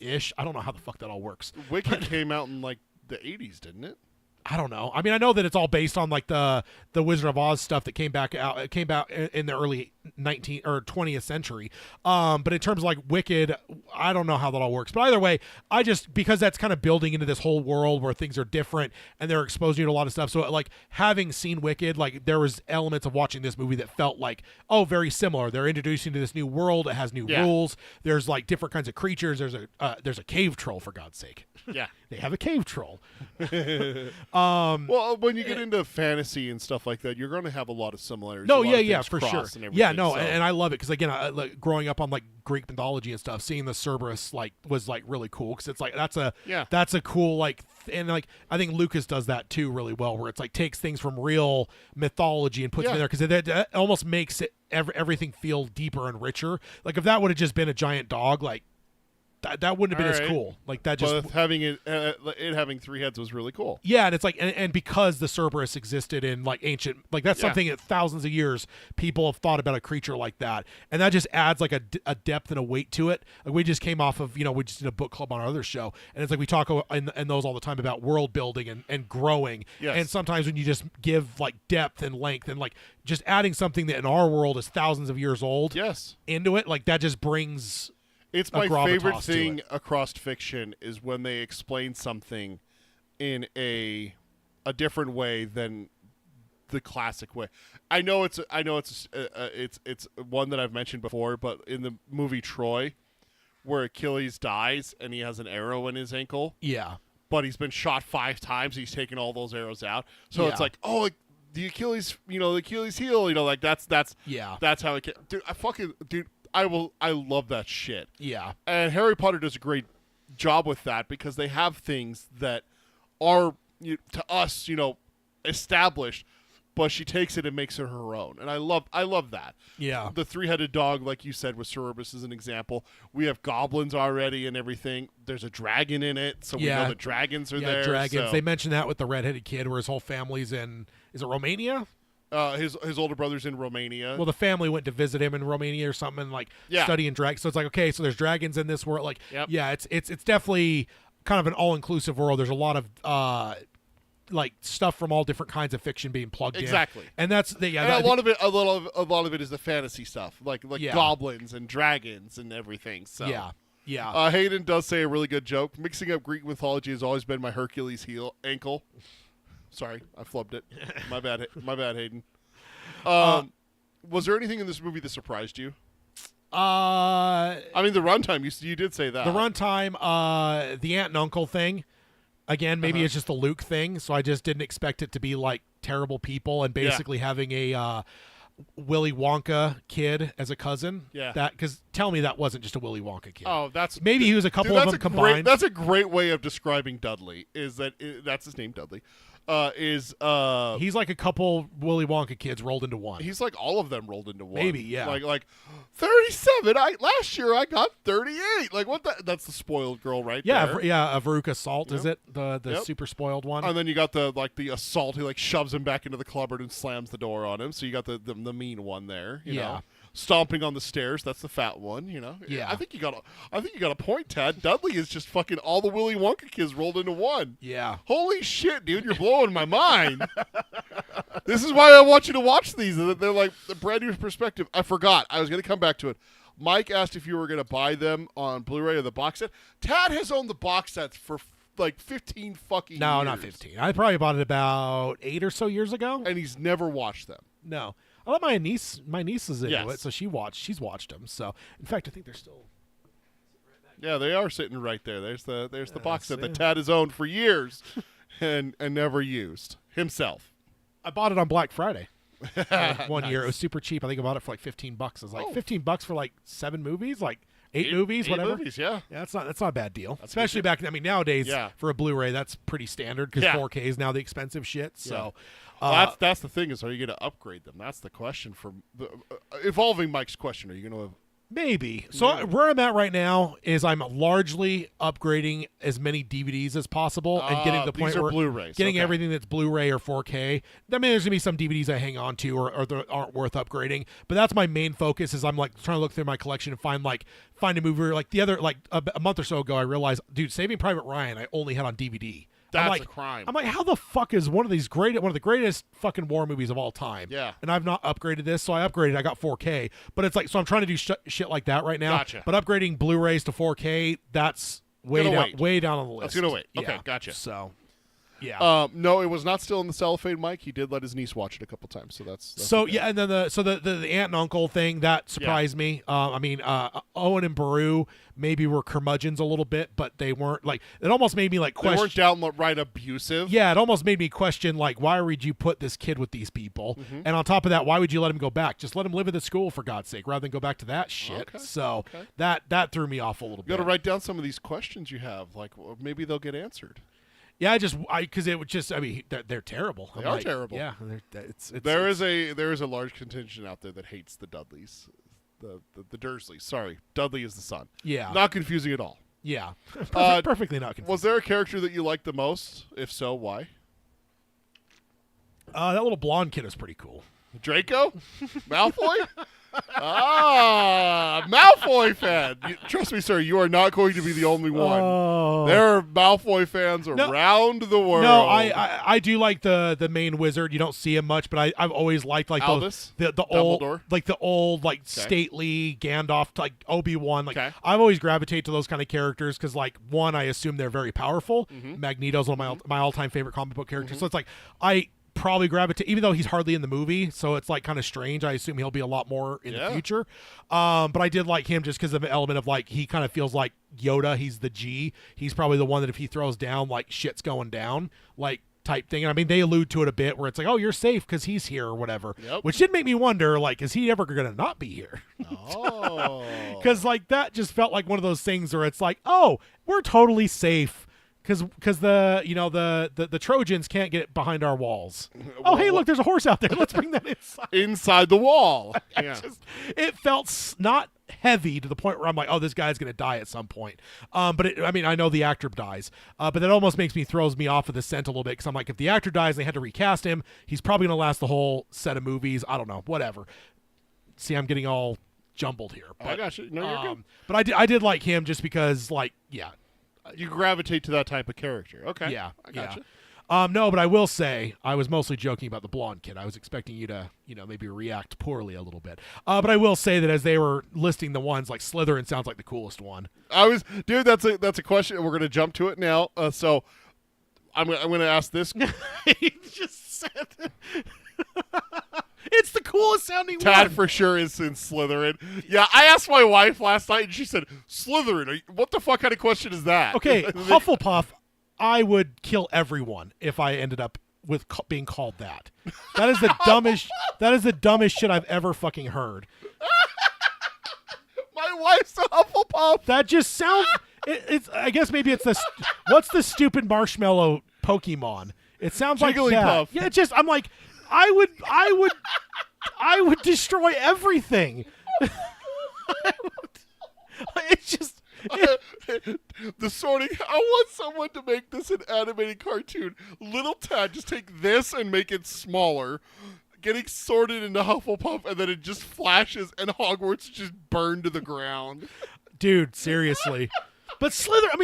ish. I don't know how the fuck that all works. Wicked came out in like the 80s, didn't it? I don't know. I mean, I know that it's all based on like the Wizard of Oz stuff that came out in the early 19th or 20th century. But in terms of like Wicked, I don't know how that all works. But either way, because that's kind of building into this whole world where things are different and they're exposing you to a lot of stuff. So like having seen Wicked, like there was elements of watching this movie that felt like, oh, very similar. They're introducing to this new world. It has new rules. There's like different kinds of creatures. There's a cave troll, for God's sake. Yeah. They have a cave troll. Well, when you get into fantasy and stuff like that, you're going to have a lot of similarities. No, a lot of yeah, things for cross sure. And everything, Yeah, no, so. and I love it because again, like, growing up on like Greek mythology and stuff, seeing the Cerberus like was like really cool because it's like that's a cool like and like I think Lucas does that too really well, where it's like takes things from real mythology and puts them in there because it almost makes it everything feel deeper and richer. Like if that would have just been a giant dog, like. That wouldn't have been as cool. Like that just but having it having three heads was really cool. Yeah, and it's like and because the Cerberus existed in like ancient, like that's something that thousands of years people have thought about a creature like that, and that just adds like a depth and a weight to it. Like we just came off of we just did a book club on our other show, and it's like we talk in those all the time about world building and growing. Yes. And sometimes when you just give like depth and length and like just adding something that in our world is thousands of years old, into it, like that just brings. It's my favorite thing across fiction is when they explain something in a different way than the classic way. I know it's one that I've mentioned before, but in the movie Troy, where Achilles dies and he has an arrow in his ankle. Yeah. But he's been shot 5 times. He's taken all those arrows out. So it's like, oh, like the Achilles, the Achilles heel, like that's how it can. Dude, I love that shit. Yeah. And Harry Potter does a great job with that because they have things that are to us, established, but she takes it and makes it her own. And I love that. Yeah. The 3-headed dog, like you said, with Cerberus is an example. We have goblins already and everything. There's a dragon in it, so we know the dragons are there. Dragons. So. They mentioned that with the redheaded kid where his whole family's in, is it Romania? His older brother's in Romania. Well, the family went to visit him in Romania or something, and like studying dragons. So it's like, okay, so there's dragons in this world. Like, it's definitely kind of an all-inclusive world. There's a lot of like stuff from all different kinds of fiction being plugged in. And that's a lot of it is the fantasy stuff, like goblins and dragons and everything. So yeah. Hayden does say a really good joke. Mixing up Greek mythology has always been my Hercules ankle. Sorry, I flubbed it. My bad, Hayden. Was there anything in this movie that surprised you? I mean, the runtime. You did say that. The runtime, the aunt and uncle thing. Again, maybe it's just the Luke thing, so I just didn't expect it to be like terrible people and basically having a Willy Wonka kid as a cousin. Yeah. Because tell me that wasn't just a Willy Wonka kid. Oh, maybe he was a couple of them combined. That's a great way of describing Dudley. That's his name, Dudley. He's like a couple Willy Wonka kids rolled into one. He's like all of them rolled into one. Maybe, yeah. Like 37. Last year I got 38. Like what? That's the spoiled girl right there. Veruca Salt is it the super spoiled one? And then you got the assault. He like shoves him back into the cupboard and slams the door on him. So you got the mean one there. You know? Stomping on the stairs. That's the fat one. Yeah. I think you got a point, Tad. Dudley is just fucking all the Willy Wonka kids rolled into one. Yeah. Holy shit, dude! You're blowing my mind. This is why I want you to watch these. They're like the brand new perspective. I forgot. I was going to come back to it. Mike asked if you were going to buy them on Blu-ray or the box set. Tad has owned the box sets for like 15 fucking No, years. not 15. I probably bought it about 8 or so years ago. And he's never watched them. No. I let my niece is into Yes. it, so she's watched them. So, in fact, I think they're still. Yeah, they are sitting right there. There's the box set yeah. that Tad has owned for years and never used himself. I bought it on Black Friday. One year. It was super cheap. I think I bought it for like $15. I was like, $15 for like 7 movies, like 8 movies, whatever. 8 movies, yeah. Yeah, that's not a bad deal. That's Especially good. back. I mean, nowadays Yeah. for a Blu-ray, that's pretty standard because Yeah. 4K is now the expensive shit. So, Well, that's the thing is, are you going to upgrade them? That's the question for the evolving Mike's question. Are you going to? maybe. So where I'm at right now is I'm largely upgrading as many DVDs as possible and getting to the point these are where Blu-rays. getting Okay. everything that's Blu-ray or 4K. I mean, there's gonna be some DVDs I hang on to or that aren't worth upgrading, but that's my main focus. Is I'm like trying to look through my collection and find a movie. Like the other a month or so ago, I realized, dude, Saving Private Ryan I only had on DVD. That's I'm like, a crime. I'm like, how the fuck is one of the greatest fucking war movies of all time? Yeah. And I've not upgraded this, so I upgraded. I got 4K, but it's like, so I'm trying to do shit like that right now. Gotcha. But upgrading Blu-rays to 4K, that's way down on the list. That's gonna wait. Yeah. Okay, gotcha. So, yeah. No, it was not still in the cellophane, Mike. He did let his niece watch it a couple times, so that's So okay. yeah, and then the aunt and uncle thing that surprised me. I mean, Owen and Baru maybe were curmudgeons a little bit, but they weren't like. It almost made me like They question. weren't downright abusive. Yeah, it almost made me question like, why would you put this kid with these people? Mm-hmm. And on top of that, why would you let him go back? Just let him live at the school for God's sake, rather than go back to that shit. Okay, So okay. that threw me off a little You got bit. to write down some of these questions you have, like maybe they'll get answered. Yeah, because it would just. I mean, they're terrible. They I'm are like, terrible. Yeah, it's There is a large contingent out there that hates the Dudleys, the Dursleys. Sorry, Dudley is the son. Yeah. Not confusing at all. Yeah, perfectly not confused. Was there a character that you liked the most? If so, why? That little blonde kid is pretty cool. Draco? Malfoy? Malfoy fan. Trust me, sir, you are not going to be the only one. Oh. There are Malfoy fans around the world. No, I do like the main wizard. You don't see him much, but I've always liked like Albus? the Dumbledore? old stately Gandalf, like Obi-Wan. Like Okay. I've always gravitated to those kind of characters because like one, I assume they're very powerful. Magneto's one of my all-time favorite comic book characters. So it's like I probably gravitate, even though he's hardly in the movie, so it's like kind of strange. I assume he'll be a lot more in the future. But I did like him just because of the element of like he kind of feels like Yoda. He's the G. He's probably the one that if he throws down, like shit's going down, like type thing. And I mean, they allude to it a bit where it's like, oh, you're safe because he's here or whatever. Yep. Which did make me wonder, like, is he ever going to not be here? Oh. Because like that just felt like one of those things where it's like, oh, we're totally safe. Because the Trojans can't get behind our walls. Oh, hey, look, there's a horse out there. Let's bring that inside. Inside the wall. Yeah. It felt not heavy to the point where I'm like, oh, this guy's going to die at some point. But I know the actor dies. But that almost throws me off of the scent a little bit because I'm like, if the actor dies and they had to recast him, he's probably going to last the whole set of movies. I don't know, whatever. See, I'm getting all jumbled here. But, I got you. No, you're good. But I did like him just because, like, yeah. You gravitate to that type of character. Okay. Yeah, I got yeah. you. No, but I will say I was mostly joking about the blonde kid. I was expecting you to, maybe react poorly a little bit. But I will say that as they were listing the ones, like Slytherin sounds like the coolest one. Dude, that's a question, and we're gonna jump to it now. So, I'm gonna ask this. He just said it's the coolest sounding Tad one. for sure is in Slytherin. Yeah, I asked my wife last night, and she said Slytherin. What the fuck kind of question is that? Okay, Hufflepuff. I would kill everyone if I ended up with being called that. That is the dumbest. That is the dumbest shit I've ever fucking heard. My wife's a Hufflepuff. That just sounds. It's. I guess maybe it's this. What's the stupid marshmallow Pokemon? It sounds like that. Jigglypuff. Yeah, I would destroy everything. It's just. The sorting. I want someone to make this an animated cartoon. Little Tad, just take this and make it smaller. Getting sorted into Hufflepuff, and then it just flashes, and Hogwarts is just burned to the ground. Dude, seriously. But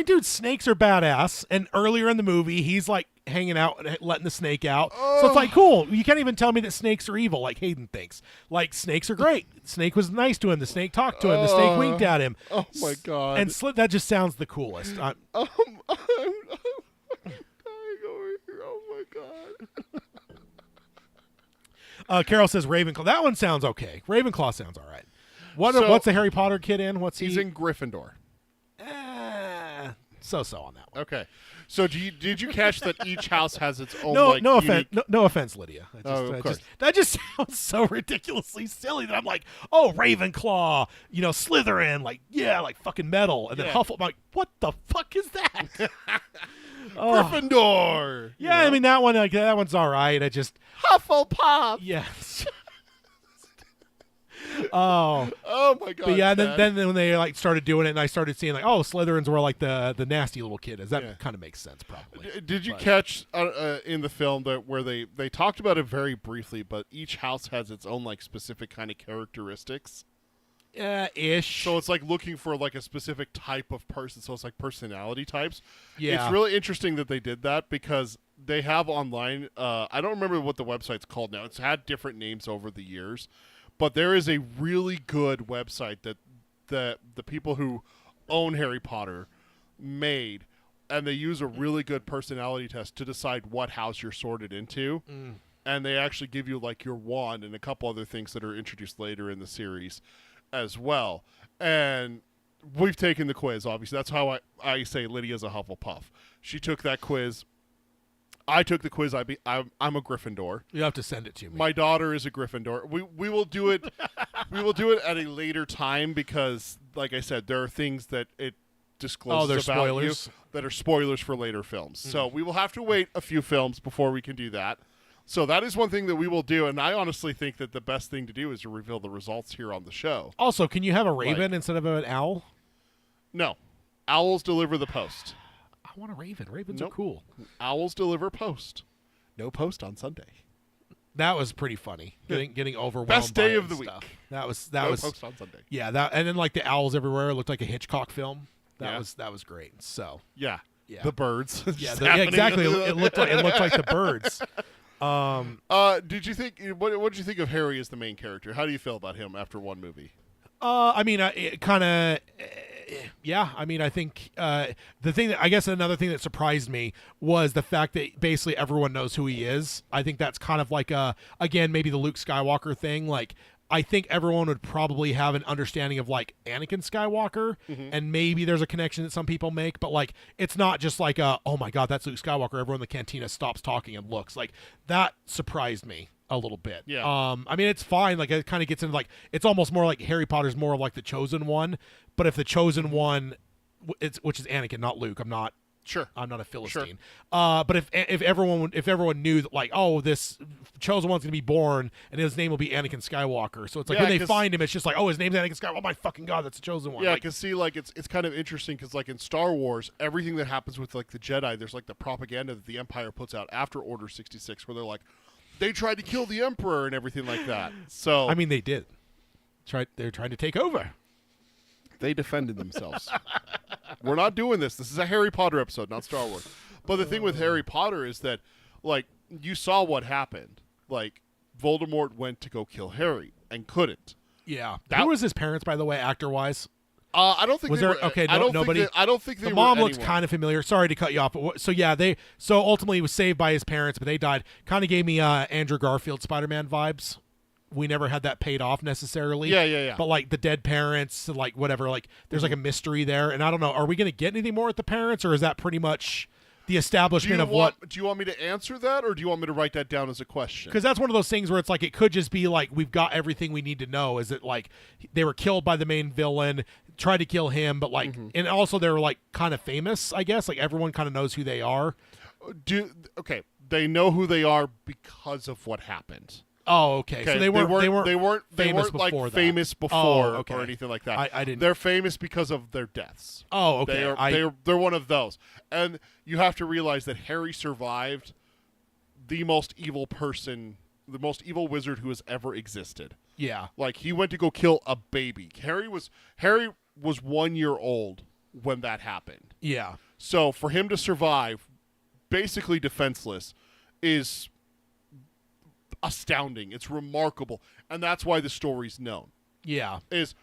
dude, snakes are badass. And earlier in the movie, he's like hanging out and letting the snake out. So it's like, cool. You can't even tell me that snakes are evil like Hayden thinks. Like, snakes are great. Snake was nice to him. The snake talked to him. The snake winked at him. Oh, my God. And that just sounds the coolest. God. Carol says Ravenclaw. That one sounds okay. Ravenclaw sounds all right. So- What's the Harry Potter kid in? What's He's he? in Gryffindor. So on that one. Okay. So did you catch that each house has its own? No, like, no unique- offense, no offense, Lydia. Of course. That just sounds so ridiculously silly that I'm like, oh, Ravenclaw, Slytherin, like fucking metal, and then Yeah. Hufflepuff. I'm like, what the fuck is that? Gryffindor. Yeah, I mean that one, that one's all right. I just, Hufflepuff. yes. Oh, Oh my God. but yeah, Ted. then when they started doing it, and I started seeing Slytherins were like the nasty little kid. That Yeah. kind of makes sense, probably. Did you But- catch in the film that where they talked about it very briefly, but each house has its own like specific kind of characteristics. Ish. So it's like looking for like a specific type of person. So it's like personality types. Yeah. It's really interesting that they did that because they have online. I don't remember what the website's called now. It's had different names over the years, but there is a really good website that the people who own Harry Potter made, and they use a really good personality test to decide what house you're sorted into. And they actually give you like your wand and a couple other things that are introduced later in the series as well. And we've taken the quiz, obviously. That's how I say Lydia's a Hufflepuff. She took that quiz. I took the quiz. I'm a Gryffindor. You have to send it to me. My daughter is a Gryffindor. We will do it. We will do it at a later time because, like I said, there are things that it discloses there's about spoilers? you that are spoilers for later films. So we will have to wait a few films before we can do that. So that is one thing that we will do, and I honestly think that the best thing to do is to reveal the results here on the show. Also, can you have a raven instead of an owl? No, owls deliver the post. I want a raven. Ravens Nope. are cool. Owls deliver post. No post on Sunday. That was pretty funny. Getting overwhelmed. Best day by it of the and week. stuff. That was No post on Sunday. yeah. That and then like the owls everywhere. It looked like a Hitchcock film. Yeah. That was great. So Yeah. Yeah. The birds. yeah, Just yeah, happening. exactly. It looked like the birds. Did you think? What did you think of Harry as the main character? How do you feel about him after one movie? I mean, it kind of, yeah. I mean, I think the thing that I guess another thing that surprised me was the fact that basically everyone knows who he is. I think that's kind of like again maybe the Luke Skywalker thing. Like I think everyone would probably have an understanding of like Anakin Skywalker, and maybe there's a connection that some people make, but like it's not just like oh my god, that's Luke Skywalker. Everyone in the cantina stops talking and looks. Like that surprised me a little bit. Yeah. I mean, it's fine. Like it kind of gets into like it's almost more like Harry Potter's more of like the chosen one. But if the chosen one, which is Anakin, not Luke. I'm not a Philistine. But if everyone knew that like this chosen one's gonna be born and his name will be Anakin Skywalker, so it's like Yeah, when they 'cause- find him, it's just like his name's Anakin Skywalker. Oh my fucking god, that's the chosen one. Yeah, Like, because see, like it's kind of interesting because like in Star Wars, everything that happens with like the Jedi, there's like the propaganda that the Empire puts out after Order 66, where they're like, they tried to kill the Emperor and everything like that. So I mean, they did. They're trying to take over. they defended themselves. We're not doing this. This is a Harry Potter episode, not Star Wars. But the thing with Harry Potter is that, like, you saw what happened. Like, Voldemort went to go kill Harry and couldn't. Yeah. That- Who was his parents, by the way, actor wise? I don't think Was they there were, okay? I don't Nobody. Think I don't think they the were. mom looks anyone. kind of familiar. Sorry to cut you off, but so ultimately he was saved by his parents, but they died. Kind of gave me Andrew Garfield Spider-Man vibes. We never had that paid off necessarily. Yeah. But like the dead parents, like whatever, like there's like a mystery there, and I don't know. Are we going to get anything more with the parents, or is that pretty much the establishment of what? Do you want me to answer that, or do you want me to write that down as a question? Because that's one of those things where it's like it could just be like we've got everything we need to know. Is it like they were killed by the main villain, tried to kill him, but like, and also they were like kind of famous, I guess. Like everyone kind of knows who they are. Okay, they know who they are because of what happened. Oh, okay. So they weren't famous like before that. famous before okay. or anything like that. I didn't. They're famous because of their deaths. Oh, okay. They're one of those. And you have to realize that Harry survived the most evil person, the most evil wizard who has ever existed. Yeah. Like he went to go kill a baby. Harry was 1 year old when that happened. Yeah. So for him to survive, basically defenseless, is astounding. It's remarkable. And that's why the story's known. Yeah. Is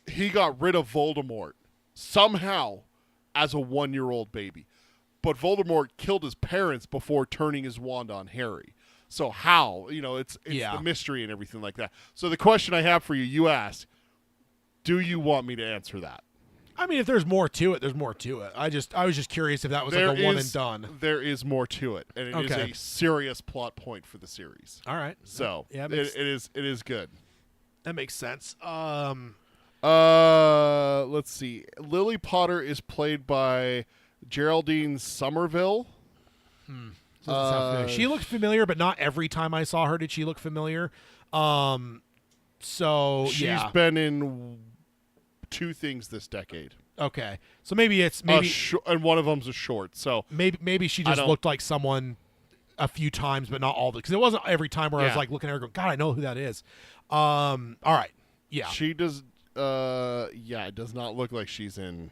he got rid of Voldemort somehow as a 1 year old baby. but Voldemort killed his parents before turning his wand on Harry. So how? It's the mystery and everything like that. So the question I have for you, you ask, do you want me to answer that? I mean, if there's more to it, there's more to it. I was just curious if that was like a one and done. There is more to it, and it is a serious plot point for the series. All right. So it is good. That makes sense. Let's see. Lily Potter is played by Geraldine Somerville. She looked familiar, but not every time I saw her did she look familiar. So she's been in 2 things this decade. Okay, so maybe and one of them's a short. So maybe she just looked like someone a few times, but not all. Because it wasn't every time where I was like looking at her, going, "God, I know who that is." All right, yeah, she does. It does not look like she's in.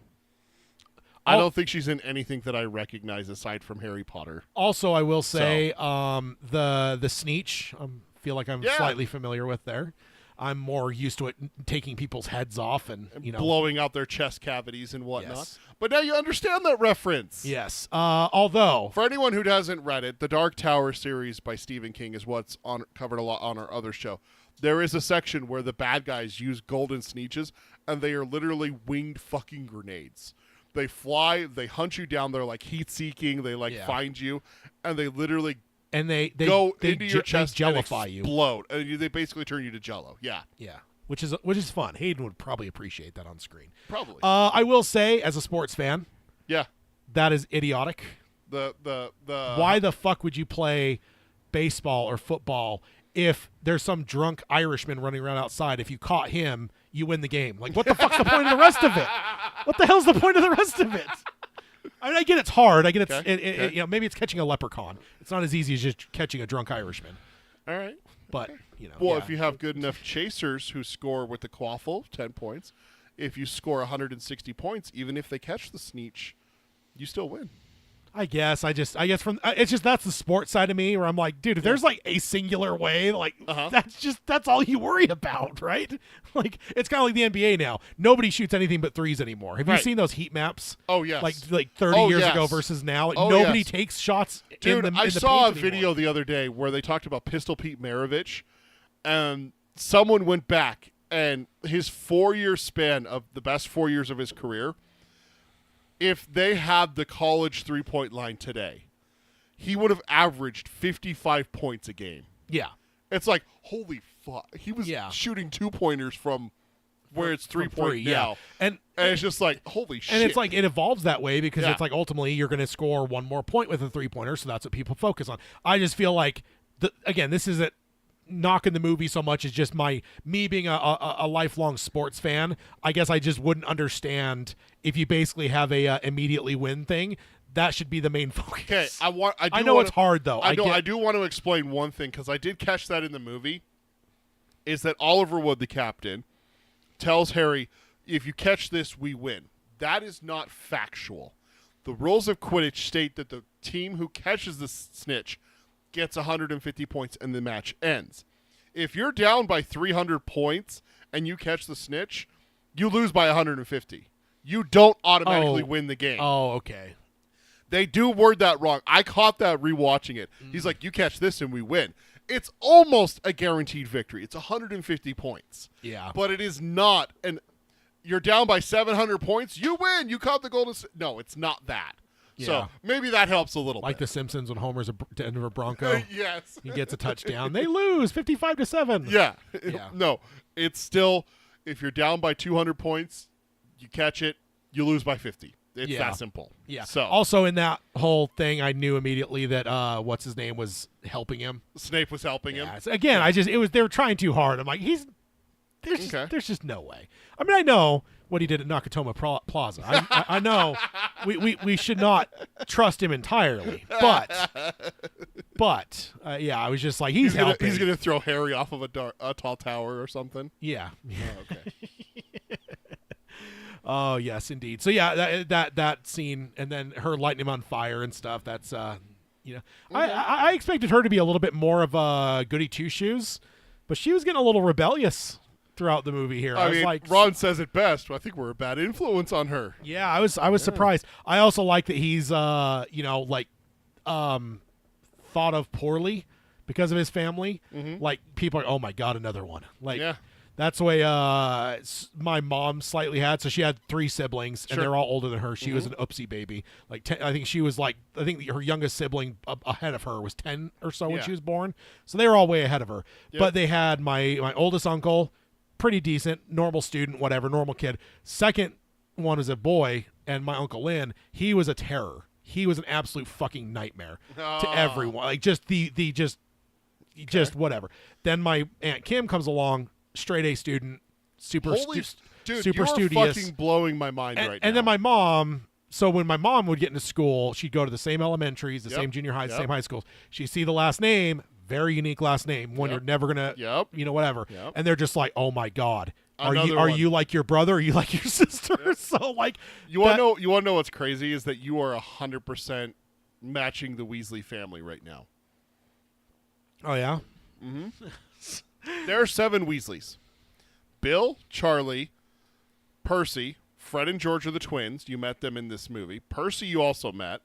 I don't think she's in anything that I recognize aside from Harry Potter. Also, I will say the Sneetch. I feel like I'm slightly familiar with there. I'm more used to it taking people's heads off and blowing out their chest cavities and whatnot. Yes. But now you understand that reference. Yes. Although for anyone who hasn't read it, the Dark Tower series by Stephen King is what's covered a lot on our other show. There is a section where the bad guys use golden Sneetches, and they are literally winged fucking grenades. They fly, they hunt you down. They're like heat-seeking. They find you, and they literally they go into your chest, they and jellify you, explode, and they basically turn you to Jello. Yeah, which is fun. Hayden would probably appreciate that on screen. Probably. I will say, as a sports fan, that is idiotic. The why the fuck would you play baseball or football if there's some drunk Irishman running around outside? If you caught him, you win the game. Like, what the fuck's the point of the rest of it? What the hell's the point of the rest of it? I mean, I get it's hard. I get maybe it's catching a leprechaun. It's not as easy as just catching a drunk Irishman. All right. But, if you have good enough chasers who score with the quaffle, 10 points. If you score 160 points, even if they catch the Sneetch, you still win. I guess from it's just that's the sports side of me where I'm like, dude, if there's like a singular way, like that's all you worry about, right? Like it's kind of like the NBA now. Nobody shoots anything but threes anymore. Have you seen those heat maps? Oh yes, like 30 years ago versus now. Like, nobody takes shots. Dude, I saw a video the other day where they talked about Pistol Pete Maravich, and someone went back and his 4-year span of the best 4 years of his career. If they had the college 3-point line today, he would have averaged 55 points a game. Yeah. It's like, holy fuck. He was shooting 2-pointers from where it's 3-point now. Yeah. And it's just like, holy shit. And it's like, it evolves that way because it's like, ultimately, you're going to score one more point with a 3-pointer, so that's what people focus on. I just feel like, again, this isn't knocking the movie so much as just me being a lifelong sports fan. I guess I just wouldn't understand if you basically have a immediately win thing. That should be the main focus. Okay, I know it's hard though. I do want to explain one thing because I did catch that in the movie. Is that Oliver Wood, the captain, tells Harry, "If you catch this, we win." That is not factual. The rules of Quidditch state that the team who catches the snitch gets 150 points and the match ends. If you're down by 300 points and you catch the snitch, you lose by 150. You don't automatically win the game. Oh, okay. They do word that wrong. I caught that rewatching it. He's like, you catch this and we win. It's almost a guaranteed victory. It's 150 points. Yeah. But it is not. And you're down by 700 points. You win. You caught the golden. No, it's not that. Yeah. So maybe that helps a little bit. Like The Simpsons when Homer's a Denver Bronco. Yes. He gets a touchdown. They lose 55-7. Yeah. No, it's still, if you're down by 200 points, you catch it, you lose by 50. It's that simple. Yeah. So also in that whole thing, I knew immediately that what's his name was helping him. Snape was helping him. So again, they were trying too hard. I'm like, there's just no way. I mean, I know what he did at Nakatomi Plaza. I know we should not trust him entirely, but I was just like, he's helping. He's gonna throw Harry off of a tall tower or something. Yeah. Oh, okay. Oh yes, indeed. So yeah, that scene and then her lighting him on fire and stuff. That's I expected her to be a little bit more of a goody two shoes, but she was getting a little rebellious throughout the movie here. I was mean, like, Ron says it best. I think we're a bad influence on her. yeah, I was surprised. I also like that he's thought of poorly because of his family. Like people are, oh my god, another one. Like Yeah. that's the way my mom slightly had. So she had 3 siblings, and Sure. they're all older than her. She was an oopsie baby. Like I think she was her youngest sibling ahead of her was 10 or so when Yeah. she was born. So they were all way ahead of her. Yep. But they had my oldest uncle, pretty decent, normal student, whatever, normal kid. Second one was a boy, and my Uncle Lynn, he was a terror. He was an absolute fucking nightmare to everyone. Like just just whatever. Then my Aunt Kim comes along, straight A student, super Dude, super you are studious. fucking blowing my mind right now. And then my mom. So when my mom would get into school, she'd go to the same elementaries, the Yep. same junior highs, Yep. same high schools. She'd see the last name, very unique last name, one Yep. you're never gonna, Yep. whatever. Yep. And they're just like, oh my god, are Another you one. like your brother? Are you like your sister? So like, You want to know what's crazy is that you are 100% matching the Weasley family right now. Oh yeah, There are 7 Weasleys. Bill, Charlie, Percy, Fred and George are the twins. You met them in this movie. Percy you also met.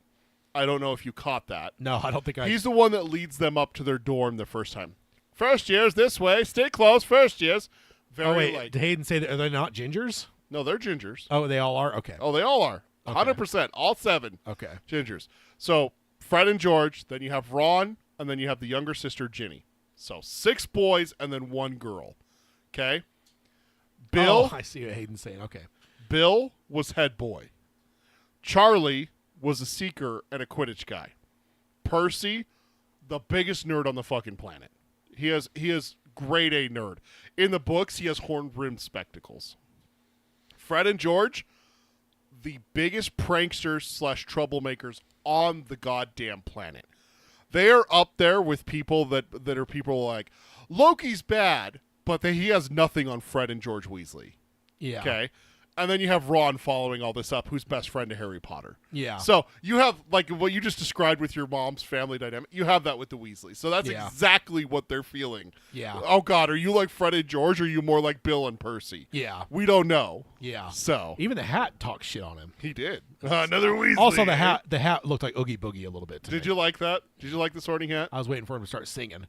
I don't know if you caught that. no, I don't think I. He's the one that leads them up to their dorm the first time. First years this way. Stay close. First years. Very oh wait, like did Hayden say that are they not gingers? no, they're gingers. Oh, they all are. Okay, Oh, they all are. Okay. 100%. All 7 okay. gingers. So Fred and George. Then you have Ron, and then you have the younger sister Ginny. So 6 boys and then 1 girl. Okay. Bill. Oh, I see what Hayden's saying. Okay. Bill was head boy. Charlie was a seeker and a Quidditch guy. Percy, the biggest nerd on the fucking planet. He is grade A nerd. In the books, he has horn-rimmed spectacles. Fred and George, the biggest pranksters / troublemakers on the goddamn planet. They are up there with people that are people like, Loki's bad, but he has nothing on Fred and George Weasley. Yeah. Okay. And then you have Ron following all this up, who's best friend to Harry Potter. Yeah. So you have, like, what you just described with your mom's family dynamic, you have that with the Weasleys. So that's Yeah. exactly what they're feeling. Yeah. Oh, God, are you like Fred and George, or are you more like Bill and Percy? Yeah. We don't know. Yeah. So. Even the hat talks shit on him. He did. Another Weasley. Also, the hat looked like Oogie Boogie a little bit. To Did me. you like that? Did you like the Sorting Hat? I was waiting for him to start singing.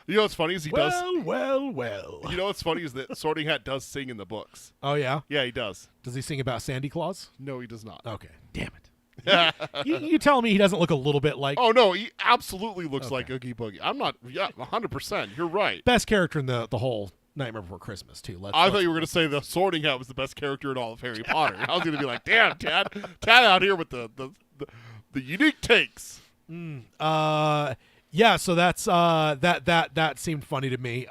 You know what's funny is he does. Well. You know what's funny is that Sorting Hat does sing in the books. Oh yeah. Yeah, he does. Does he sing about Sandy Claus? No, he does not. Okay. Damn it. you telling me he doesn't look a little bit like Oh no, he absolutely looks Okay. like Oogie Boogie. I'm not. Yeah, 100%. You're right. best character in the whole Nightmare Before Christmas too? I thought you were going to say the Sorting Hat was the best character in all of Harry Potter. I was going to be like, damn, Tad out here with the unique takes. Yeah. So that's that seemed funny to me.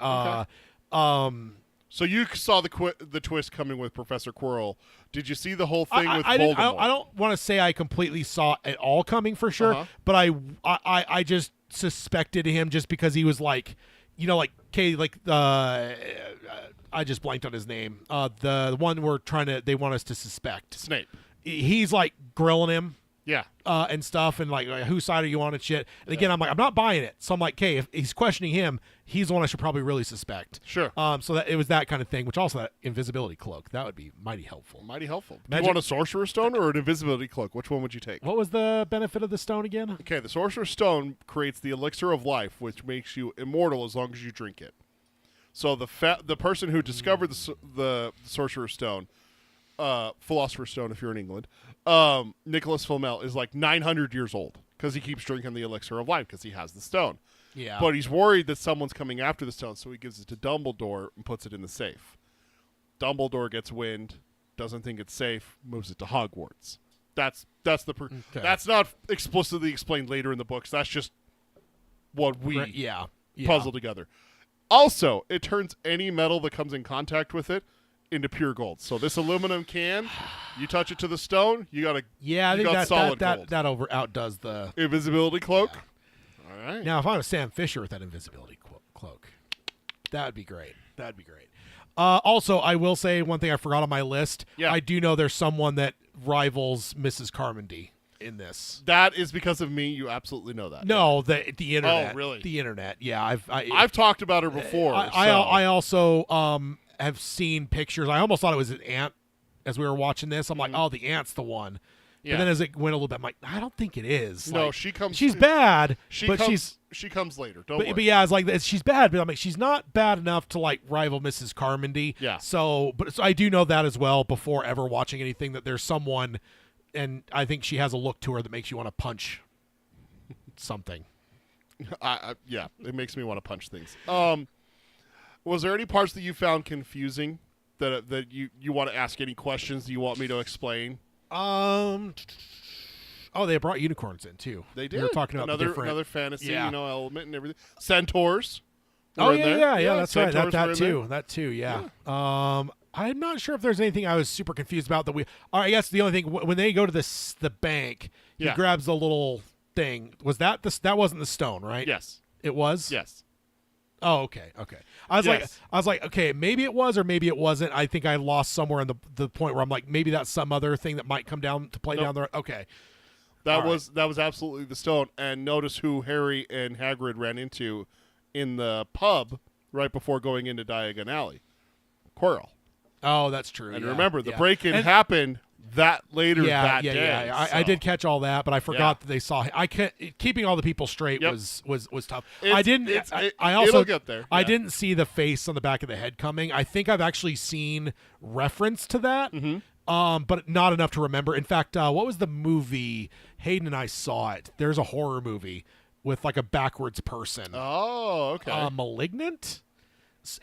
So you saw the twist coming with Professor Quirrell. Did you see the whole thing with I Voldemort? don't want to say I completely saw it all coming for sure, Uh-huh. but I just suspected him just because he was like, like I just blanked on his name. The one they want us to suspect. Snape. He's like grilling him. Yeah. And stuff, and like whose side are you on and shit. And again, I'm like, I'm not buying it. So I'm like, okay, if he's questioning him, he's the one I should probably really suspect. Sure. So that it was that kind of thing, which also that invisibility cloak that would be mighty helpful. Mighty helpful. Do Magic- you want a Sorcerer's Stone or an Invisibility Cloak? Which one would you take? What was the benefit of the stone again? Okay, the Sorcerer's Stone creates the elixir of life, which makes you immortal as long as you drink it. So the person who discovered the Sorcerer's Stone, Philosopher's Stone if you're in England, Nicholas Flamel is like 900 years old because he keeps drinking the elixir of life because he has the stone. Yeah. But he's worried that someone's coming after the stone, so he gives it to Dumbledore and puts it in the safe. Dumbledore gets wind, doesn't think it's safe, moves it to Hogwarts. That's that's not explicitly explained later in the books. That's just what we yeah. puzzle together. Also, it turns any metal that comes in contact with it into pure gold. So this aluminum can, you touch it to the stone, you got Yeah, I you think got solid that gold. outdoes the. Invisibility cloak. All right. Now, if I was Sam Fisher with that invisibility cloak, that would be great. That'd be great. Also, I will say one thing I forgot on my list. Yeah. I do know there's someone that rivals Mrs. Carmody in this. That is because of me. You absolutely know that. No, the internet. Oh, really? The internet. Yeah, I've talked about her before. I also have seen pictures. I almost thought it was an ant as we were watching this. I'm like, oh, the ant's the one. Yeah. But then as it went a little bit, I'm like, I don't think it is. No, Like, she comes. she's bad, She but comes. She comes later. Don't worry. but yeah, it's like she's bad, but I'm like, she's not bad enough to like rival Mrs. Carmody. Yeah. So I do know that as well before ever watching anything, that there's someone, and I think she has a look to her that makes you want to punch something. Yeah, it makes me want to punch things. Was there any parts that you found confusing that you want to ask any questions? Do you want me to explain? Oh, they brought unicorns in too. They did. We were talking about another fantasy, Yeah. element and everything. Centaurs. Oh were in yeah, there. that's right. Centaurs were That in too. there. That too. Yeah. I'm not sure if there's anything I was super confused about. I guess the only thing when they go to the bank, he Yeah. grabs the little thing. Was that that wasn't the stone, right? Yes. It was. Yes. Oh, okay. I was like, okay, maybe it was or maybe it wasn't. I think I lost somewhere in the point where I'm like, maybe that's some other thing that might come down to play Nope. down the road. Okay. That All was absolutely the stone. And notice who Harry and Hagrid ran into in the pub right before going into Diagon Alley. Quirrell. Oh, that's true. And yeah, remember, the yeah. break-in And- happened that later yeah, that yeah, day. Yeah. I so. did catch all that, but I forgot that they saw. Keeping all the people straight Yep. was tough. It's- I didn't. I also it'll get there. I Yeah. didn't see the face on the back of the head coming. I think I've actually seen reference to that, but not enough to remember. In fact, what was the movie? Hayden and I saw it. There's a horror movie with like a backwards person. Oh, okay. Malignant.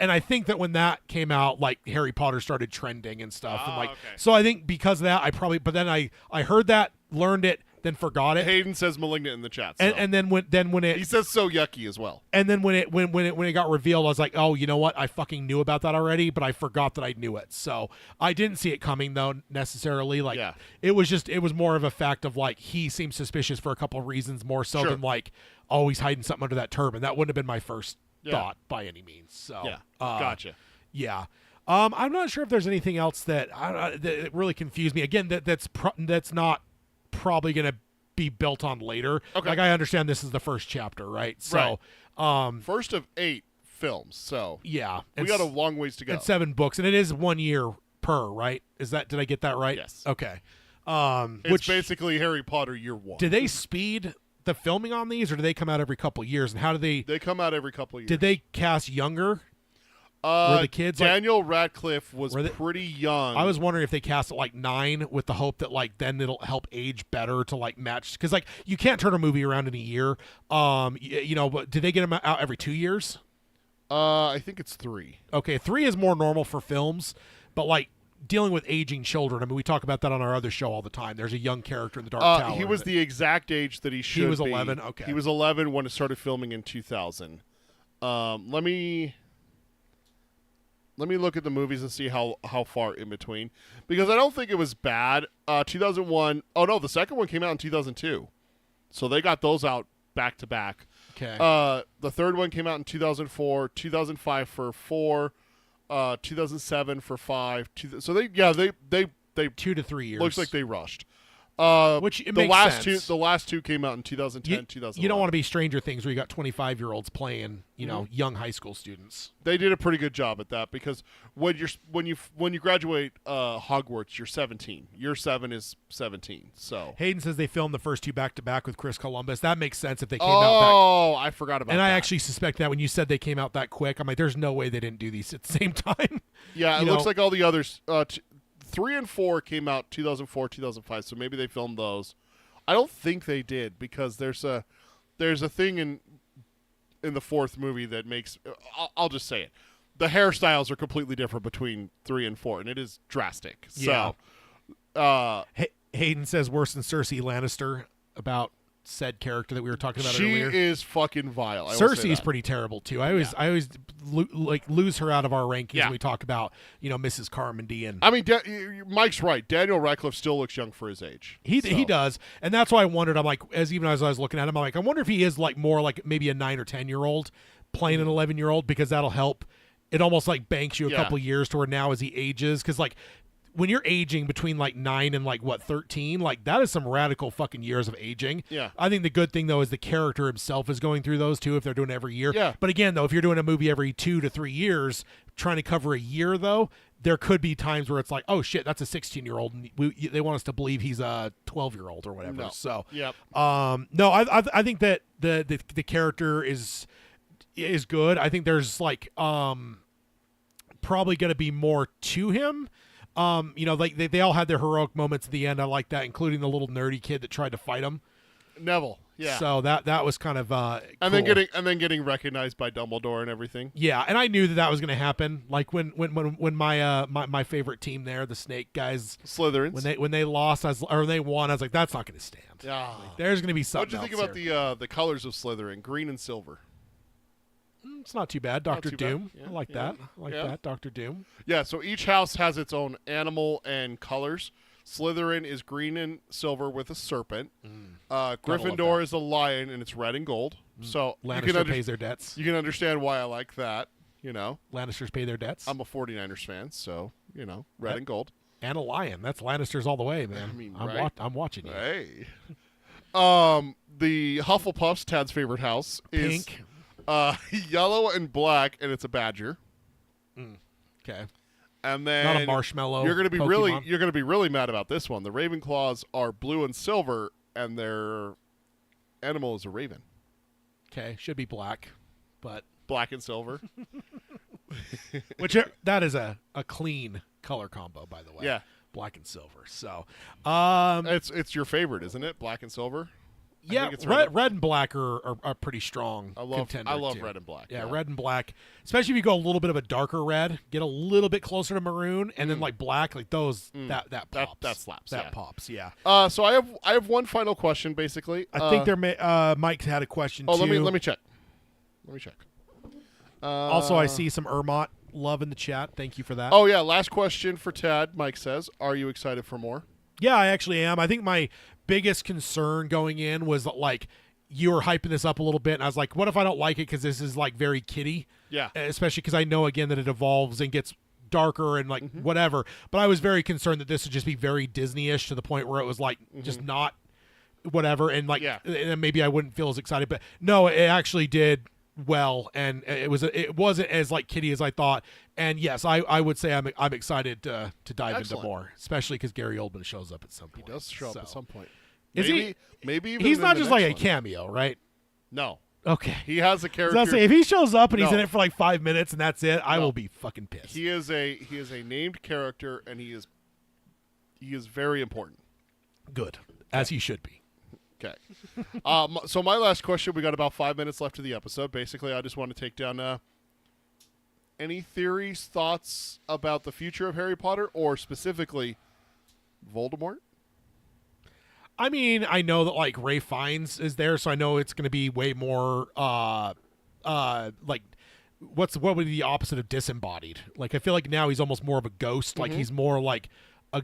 And I think that when that came out, like Harry Potter started trending and stuff, and like okay. so I think because of that, but then I heard that, learned it, then forgot it, Hayden says malignant in the chat. So. and then when it he says so yucky as well. and then when it got revealed, I was like, oh, you know what? I fucking knew about that already, but I forgot that I knew it. So I didn't see it coming though necessarily. Like Yeah. it was more of a fact of like he seems suspicious for a couple of reasons more so Sure. than like oh he's hiding something under that turban. That wouldn't have been my first Yeah. thought by any means. So Yeah, gotcha. Yeah. I'm not sure if there's anything else that really confused me. Again, that's not probably going to be built on later. Okay. Like I understand this is the first chapter, right? So, First of 8 films, so yeah, we got a long ways to go. and 7 books, and it is 1 year per, right? Did I get that right? Yes. Okay. It's Which basically Harry Potter year 1. did they speed the filming on these, or do they come out every couple of years? And how do they? They come out every couple of years. Did they cast younger? Were the kids like? Daniel Radcliffe was Were they- pretty young. I was wondering if they cast it like 9 with the hope that like then it'll help age better to like match, because like you can't turn a movie around in a year. But did they get them out every 2 years? I think it's 3. Okay, 3 is more normal for films, but like dealing with aging children. I mean, we talk about that on our other show all the time. There's a young character in the Dark Tower. He was the exact age that he should be. was 11? Okay. He was 11 when it started filming in 2000. Let me look at the movies and see how far in between, because I don't think it was bad. 2001. Oh no, the second one came out in 2002, so they got those out back to back. Okay. The third one came out in 2004, 2005 for 4, 2007 for 5. So they 2 to 3 years. looks like they rushed. Which it the makes last sense. the last two came out in 2010, 2011. You don't want to be Stranger Things where you got 25-year-olds playing, young high school students. They did a pretty good job at that, because when you graduate Hogwarts, you're 17. Year 7 is 17. So Hayden says they filmed the first 2 back to back with Chris Columbus. That makes sense if they came out back. Oh, I forgot about And that. I actually suspect that when you said they came out that quick, I'm like, there's no way they didn't do these at the same time. Yeah, it You looks know- like all the others. 3 and 4 came out 2004, 2005. So maybe they filmed those. I don't think they did, because there's a thing in the 4th movie that makes. I'll just say it. The hairstyles are completely different between 3 and 4, and it is drastic. Yeah. So, Hayden says worse than Cersei Lannister about said character that we were talking about she earlier. is fucking vile. I will say Cersei's that. pretty terrible too. I always lose her out of our rankings Yeah. when we talk about Mrs. Carmody, and I mean, Mike's right. Daniel Radcliffe still looks young for his age. he So, does, and that's why I wondered. I'm like, even as I was looking at him, I'm like, I wonder if he is like more like maybe a 9 or 10-year-old playing an 11-year-old, because that'll help. It almost like banks you a Yeah. couple years to where now as he ages, because like when you're aging between like 9 and like 13, like that is some radical fucking years of aging. Yeah. I think the good thing though is the character himself is going through those too if they're doing it every year. Yeah. But again though, if you're doing a movie every 2 to 3 years, trying to cover a year, though, there could be times where it's like, oh shit, that's a 16-year-old, and they want us to believe he's a 12-year-old or whatever. No. So, Yep. no, I think that the character is good. I think there's like probably going to be more to him. Like they all had their heroic moments at the end. I like that, including the little nerdy kid that tried to fight him. Neville. Yeah. So that was kind of and cool. then getting recognized by Dumbledore and everything. Yeah, and I knew that was going to happen. Like when my favorite team there, the Snake guys, Slytherins, when they lost, or they won, I was like, that's not going to stand. Yeah. Like, there's going to be something. What do you think about the colors of Slytherin, green and silver? It's not too bad. Doctor too bad. Doom. Yeah, I like that. I like that. Doctor Doom. Yeah. So each house has its own animal and colors. Slytherin is green and silver with a serpent. Gryffindor is a lion, and it's red and gold. So Lannister pays their debts. You can understand why I like that. Lannisters pay their debts. I'm a 49ers fan, so red and gold. And a lion. That's Lannisters all the way, man. I mean, I'm watching you. Hey. The Hufflepuffs, Tad's favorite house, is Pink. Yellow and black, and it's a badger. Okay. And then Not a marshmallow. You're gonna be Pokemon. really mad about this one. The Ravenclaws are blue and silver, and their animal is a raven. Okay, should be black, but Black and silver. that is a clean color combo, by the way. Yeah. Black and silver. So, It's your favorite, isn't it? Black and silver. yeah, it's red and black are pretty strong. I love too. red and black. Yeah, red and black, especially if you go a little bit of a darker red, get a little bit closer to maroon, and then like black, like those that pops. That slaps. That yeah. pops. Yeah. So I have one final question, basically. I think Mike had a question. Oh, too. let me check. Also, I see some Ermot love in the chat. Thank you for that. Oh yeah, last question for Tad. Mike says, "Are you excited for more?" Yeah, I actually am. I think my biggest concern going in was that, like, you were hyping this up a little bit, and I was like, what if I don't like it because this is like very kiddie? Yeah. Especially because I know again that it evolves and gets darker and like whatever. But I was very concerned that this would just be very Disney-ish to the point where it was like just not whatever, and like and maybe I wouldn't feel as excited. But no, it actually did well, and it wasn't as like kiddie as I thought. And yes, I would say I'm excited to dive into more, especially because Gary Oldman shows up at some point. He does show up at some point. Is he? Maybe even He's in not the just like a next one. cameo, right? No, Okay. he has a So character. I'll say if he shows up and he's No. in it for like 5 minutes and that's it, I No. will be fucking pissed. He is a named character, and he is very important. Good, as he should be. Okay. So my last question, we got about 5 minutes left of the episode. Basically, I just want to take down any theories, thoughts about the future of Harry Potter, or specifically Voldemort? I mean, I know that like Ray Fiennes is there, so I know it's going to be way more like what would be the opposite of disembodied? Like I feel like now he's almost more of a ghost. Like he's more like a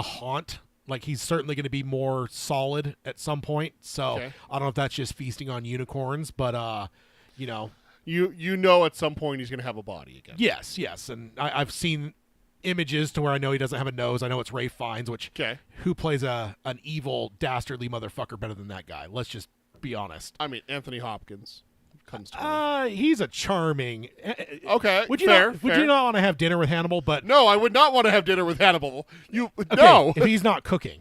haunt. Like he's certainly going to be more solid at some point. So Okay. I don't know if that's just feasting on unicorns, but you know. You know at some point he's going to have a body again. Yes, and I've seen images to where I know he doesn't have a nose. I know it's Ray Fiennes, which who plays an evil, dastardly motherfucker better than that guy? Let's just be honest. I mean, Anthony Hopkins comes to mind. He's a charming. Okay, Would you fair. Would you not want to have dinner with Hannibal? But No, I would not want to have dinner with Hannibal. okay, No. if he's not cooking,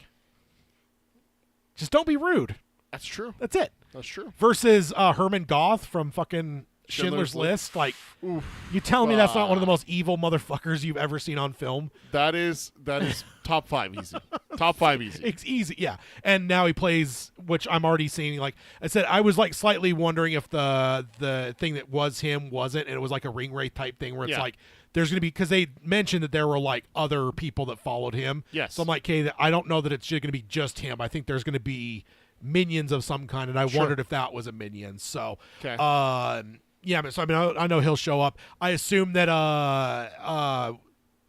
just don't be rude. That's true. That's it. That's true. Versus Herman Goth from fucking Schindler's List. Like, you telling me that's not one of the most evil motherfuckers you've ever seen on film? That is top 5 easy. Top 5 easy. It's easy, yeah. And now he plays, which I'm already seeing. Like I said, I was like slightly wondering if the thing that was him wasn't, and it was like a ring wraith type thing where it's like there's going to be, because they mentioned that there were like other people that followed him. Yes. So I'm like, okay, I don't know that it's going to be just him. I think there's going to be minions of some kind, and I wondered if that was a minion. So, yeah, but so I mean, I know he'll show up. I assume that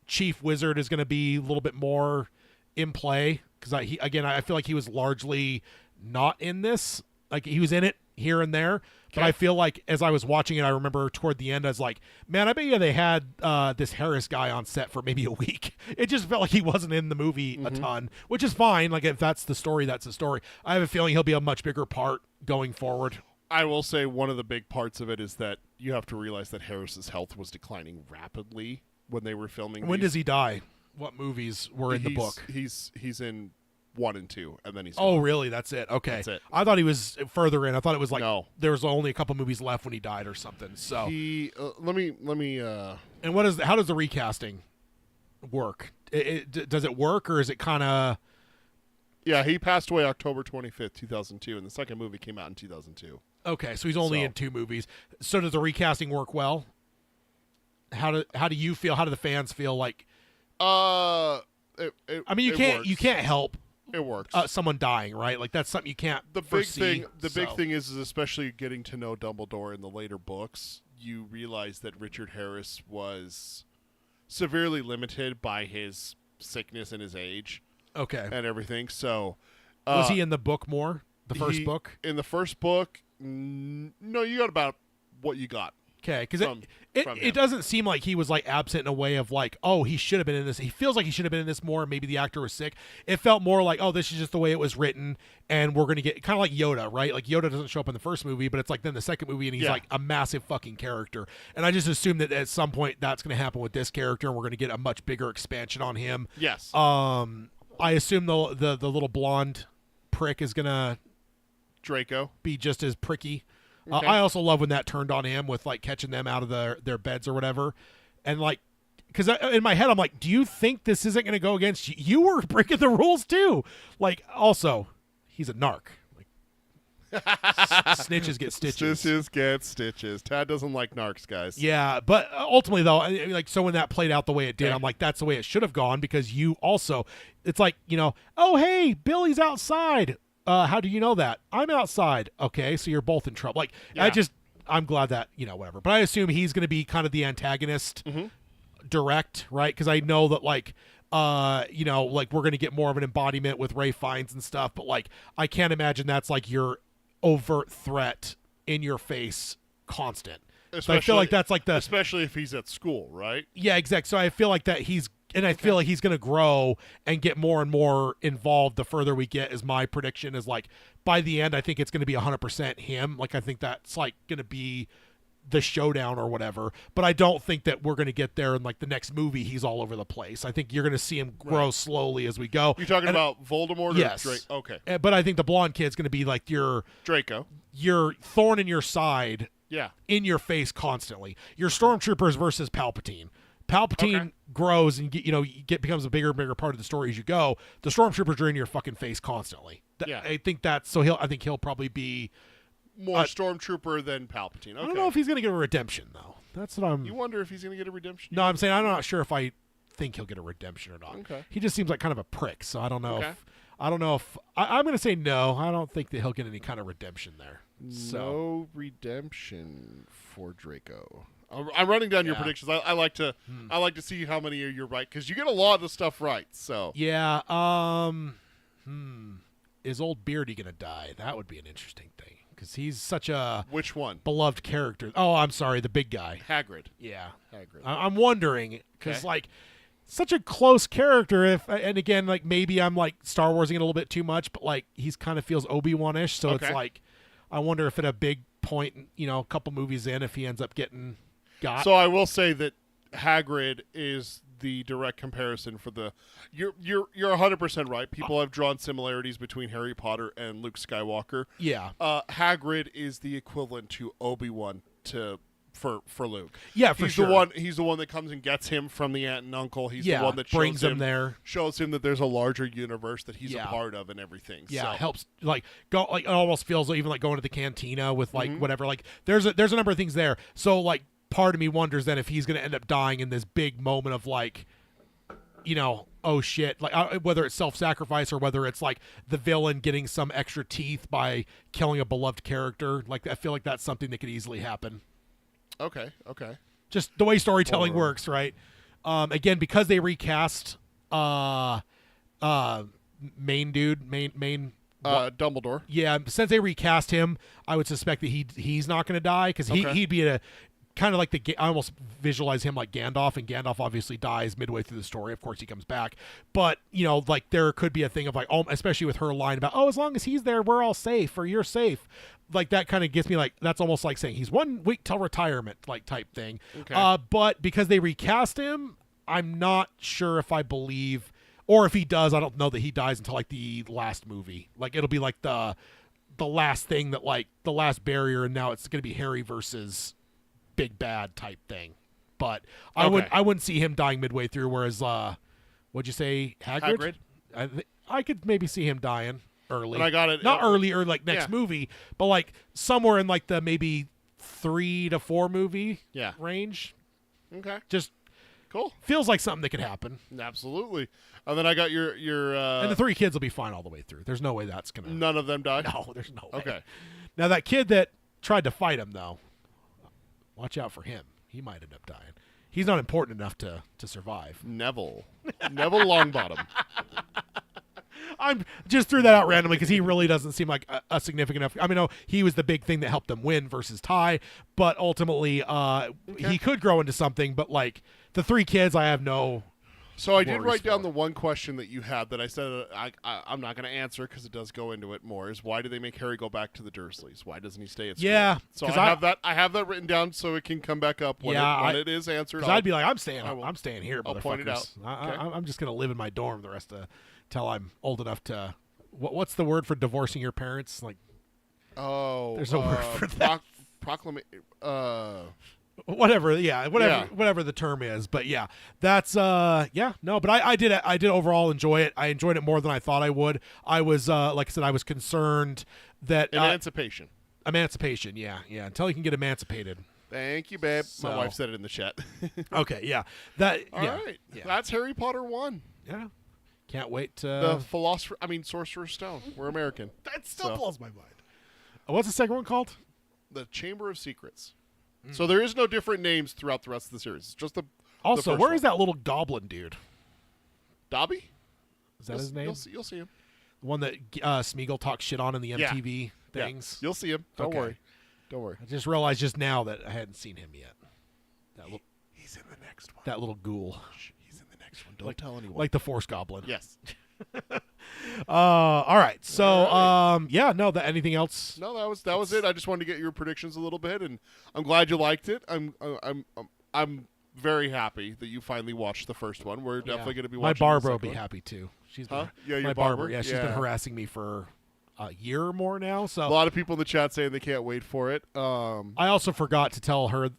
Chief Wizard is going to be a little bit more in play because I feel like he was largely not in this. Like he was in it here and there, but I feel like as I was watching it, I remember toward the end, I was like, man, I bet you they had this Harris guy on set for maybe a week. It just felt like he wasn't in the movie a ton, which is fine. Like if that's the story, that's the story. I have a feeling he'll be a much bigger part going forward. I will say one of the big parts of it is that you have to realize that Harris's health was declining rapidly when they were filming. When does he die? What movies were in the book? He's in 1 and 2, and then he's Oh, gone. really? That's it. Okay. That's it. I thought he was further in. I thought it was like No. there was only a couple movies left when he died or something. So He let me and how does the recasting work? Does it work, or is it kind of? yeah, he passed away October 25th, 2002, and the second movie came out in 2002. Okay, so he's only in 2 movies. So does the recasting work well? How do you feel? How do the fans feel? Like, I mean, you can't help it works. someone dying, right? Like that's something you can't. The foresee, big thing is especially getting to know Dumbledore in the later books. You realize that Richard Harris was severely limited by his sickness and his age. Okay. And everything. So, was he in the book more? The first book? In the first book, no, you got about what you got. Okay, because it doesn't seem like he was like absent in a way of like, oh, he should have been in this. He feels like he should have been in this more. Maybe the actor was sick. It felt more like, oh, this is just the way it was written, and we're gonna get kind of like Yoda, right? Like Yoda doesn't show up in the first movie, but it's like then the second movie, and he's like a massive fucking character. And I just assume that at some point that's gonna happen with this character, and we're gonna get a much bigger expansion on him. Yes. I assume the little blonde prick is gonna Draco be just as pricky. Okay. I also love when that turned on him with like catching them out of their beds or whatever, and like, because in my head I'm like, do you think this isn't going to go against you? You were breaking the rules too. Like, also, he's a narc. Like, snitches get stitches. Snitches get stitches. Tad doesn't like narcs, guys. Yeah, but ultimately though, like, so when that played out the way it did, I'm like, that's the way it should have gone, because you also, it's like, oh hey, Billy's outside. How do you know that? I'm outside. Okay, so you're both in trouble. Like, I'm glad that, whatever. But I assume he's going to be kind of the antagonist, direct, right? Because I know that, like, like we're going to get more of an embodiment with Ray Fiennes and stuff. But, like, I can't imagine that's, like, your overt threat in your face constant. So I feel like that's, like, especially if he's at school, right? Yeah, exactly. So I feel like that I feel like he's going to grow and get more and more involved the further we get, is my prediction. Is like, by the end, I think it's going to be 100% him. Like, I think that's like going to be the showdown or whatever. But I don't think that we're going to get there in like the next movie. He's all over the place. I think you're going to see him grow slowly as we go. You're talking about Voldemort? Yes. Or Draco? Okay. But I think the blonde kid's going to be like your Draco, your thorn in your side. Yeah. In your face constantly. Your stormtroopers versus Palpatine. Palpatine grows and becomes a bigger and bigger part of the story as you go. The stormtroopers are in your fucking face constantly. Yeah. I think that's so. I think he'll probably be more stormtrooper than Palpatine. Okay. I don't know if he's going to get a redemption though. That's what I'm. You wonder if he's going to get a redemption? No, I'm saying I'm not sure if I think he'll get a redemption or not. Okay. He just seems like kind of a prick. So I don't know. Okay. I'm going to say no. I don't think that he'll get any kind of redemption there. No redemption for Draco. I'm running down your predictions. I like to see how many you're right, because you get a lot of stuff right. So yeah. Is old Beardy gonna die? That would be an interesting thing, because he's such a which one beloved character. Oh, I'm sorry, the big guy. Hagrid. Yeah, Hagrid. I'm wondering, because like such a close character. And again, like maybe I'm like Star Warsing it a little bit too much, but like he's kind of feels Obi-Wan-ish. So it's like I wonder if at a big point, a couple movies in, if he ends up getting. So I will say that Hagrid is the direct comparison for the. You're 100% right. People have drawn similarities between Harry Potter and Luke Skywalker. Yeah. Hagrid is the equivalent to Obi-Wan for Luke. Yeah, for sure. He's the one that comes and gets him from the aunt and uncle. He's the one that brings him there, shows him that there's a larger universe that he's a part of and everything. Yeah, so. Helps like go like it almost feels even like going to the cantina with like whatever. Like there's a number of things there. So like. Part of me wonders then if he's going to end up dying in this big moment of like, oh shit, like whether it's self-sacrifice or whether it's like the villain getting some extra teeth by killing a beloved character. Like I feel like that's something that could easily happen. Okay. Just the way storytelling works, right? Again, because they recast main Dumbledore. Yeah, since they recast him, I would suspect that he's not going to die, because he'd be kind of like I almost visualize him like Gandalf, and Gandalf obviously dies midway through the story. Of course, he comes back, but like there could be a thing of like, especially with her line about, as long as he's there, we're all safe, or you're safe. Like that kind of gets me like, that's almost like saying he's 1 week till retirement, like type thing. Okay. But because they recast him, I'm not sure if I believe, or if he does, I don't know that he dies until like the last movie. Like it'll be like the last thing that like the last barrier, and now it's going to be Harry versus big bad type thing. But I wouldn't see him dying midway through. Whereas, what'd you say, Hagrid? I could maybe see him dying early. And I got it. Not early or like next movie, but like somewhere in like the maybe 3 to 4 movie range. Okay. Just cool. Feels like something that could happen. Absolutely. And then I got your and the 3 kids will be fine all the way through. There's no way that's gonna. None of them died. No, there's no way. Okay. Now that kid that tried to fight him though, watch out for him. He might end up dying. He's not important enough to survive. Neville Longbottom. I'm just threw that out randomly because he really doesn't seem like a significant enough. I mean, no, he was the big thing that helped them win versus Ty, but ultimately, he could grow into something. But like the 3 kids, I have no. So I did write down the one question that you had that I said I'm not going to answer because it does go into it more. Is why do they make Harry go back to the Dursleys? Why doesn't he stay at school? Yeah, so I have that written down so it can come back up when it is answered. Because I'd be like, I'm staying here. I'll point it out. I'm just going to live in my dorm the rest of till I'm old enough to. What's the word for divorcing your parents? Like, there's a word for that. Whatever the term is, but yeah, that's no, but I did overall enjoy it. I enjoyed it more than I thought I would. I was like I said, I was concerned that emancipation, yeah, until you can get emancipated. Thank you, babe. My wife said it in the chat. Okay, yeah, all right. Yeah. That's Harry Potter 1. Yeah, can't wait to the Sorcerer's Stone. We're American. That still blows my mind. What's the second one called? The Chamber of Secrets. So there is no different names throughout the rest of the series. It's just the also, where is that little goblin dude? Dobby? Is that his name? You'll see him. The one that Smeagol talks shit on in the MTV things. Yeah. You'll see him. Don't worry. I just realized just now that I hadn't seen him yet. He's in the next one. That little ghoul. He's in the next one. Don't tell anyone. Like the Force Goblin. Yes. All right. So, anything else? No, that was it. I just wanted to get your predictions a little bit, and I'm glad you liked it. I'm very happy that you finally watched the first one. We're definitely going to be watching. My Barbara will be happy too. She's been, your Barbara. Yeah, she's been harassing me for a year or more now. So a lot of people in the chat saying they can't wait for it. I also forgot to tell her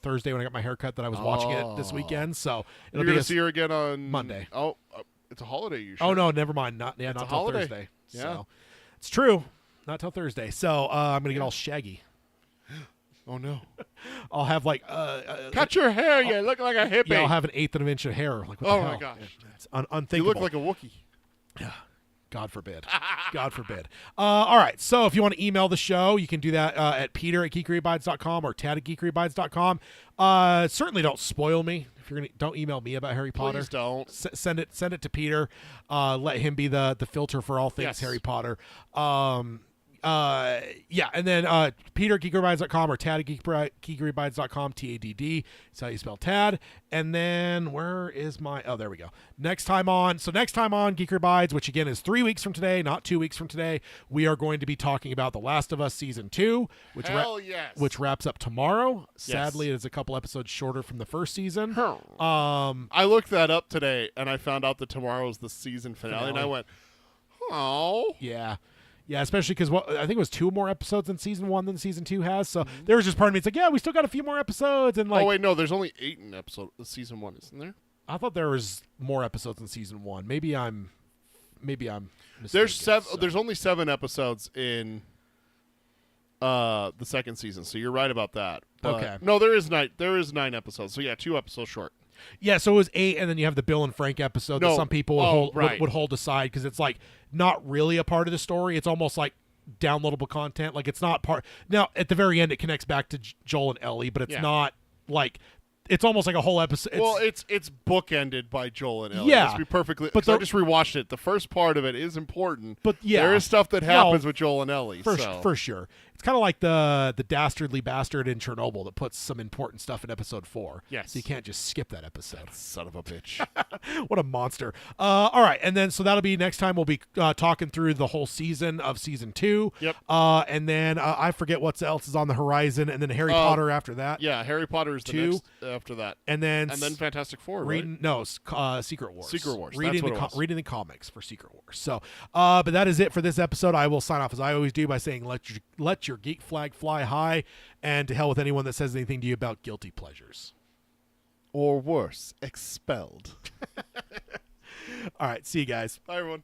Thursday when I got my haircut that I was watching it this weekend. So you're going to see her again on Monday. Oh. It's a holiday usually. Oh no, never mind. Not till Thursday. Yeah, so, it's true. Not till Thursday. So I'm gonna get all shaggy. Oh no! I'll have like cut your hair. You look like a hippie. Yeah, I'll have an 1/8 of an inch of hair. Like what the hell? My gosh, it's unthinkable. You look like a Wookiee. Yeah. God forbid. God forbid. All right. So if you want to email the show, you can do that at peter@geekeryabides.com or tad@geekeryabides.com. Certainly don't spoil me. If you're gonna, don't email me about Harry Potter. Please don't. Send it to Peter. Let him be the filter for all things Harry Potter. And then Peter at geekeryabides.com or Tad at geekeryabides.com. TADD is how you spell Tad. And then where is my there we go. Next time on Geekery Abides, which again is 3 weeks from today, not 2 weeks from today, we are going to be talking about The Last of Us season 2, which wraps up tomorrow. Yes. Sadly, it is a couple episodes shorter from the first season. I looked that up today and I found out that tomorrow is the season finale. And I went, oh yeah. Yeah, especially because I think it was 2 more episodes in season 1 than season 2 has. So there was just part of me. It's like, yeah, we still got a few more episodes. And like, oh wait, no, there's only 8 in season 1, isn't there? I thought there was more episodes in season 1. Maybe I'm mistaken. There's only 7 episodes in the second season. So you're right about that. But okay. No, there is 9 episodes. So yeah, 2 episodes short. Yeah, so it was 8, and then you have the Bill and Frank episode that some people would hold aside because it's like not really a part of the story. It's almost like downloadable content. Like it's not part. Now at the very end, it connects back to Joel and Ellie, but it's not like it's almost like a whole episode. It's bookended by Joel and Ellie. Yeah. Let's be perfectly. But I just rewatched it. The first part of it is important. But yeah, there is stuff that happens with Joel and Ellie. For sure. It's kind of like the dastardly bastard in Chernobyl that puts some important stuff in episode 4. Yes. So you can't just skip that episode. Son of a bitch. What a monster. All right. And then, so that'll be next time. We'll be talking through the whole season of season 2. Yep. And then I forget what else is on the horizon. And then Harry Potter after that. Yeah, Harry Potter is the 2. next after that. And then Fantastic Four, reading, right? No, Secret Wars. Secret Wars. Reading That's what it was. reading the comics for Secret Wars. So, but that is it for this episode. I will sign off as I always do by saying, let your geek flag fly high, and to hell with anyone that says anything to you about guilty pleasures. Or worse, expelled. All right, see you guys. Bye, everyone.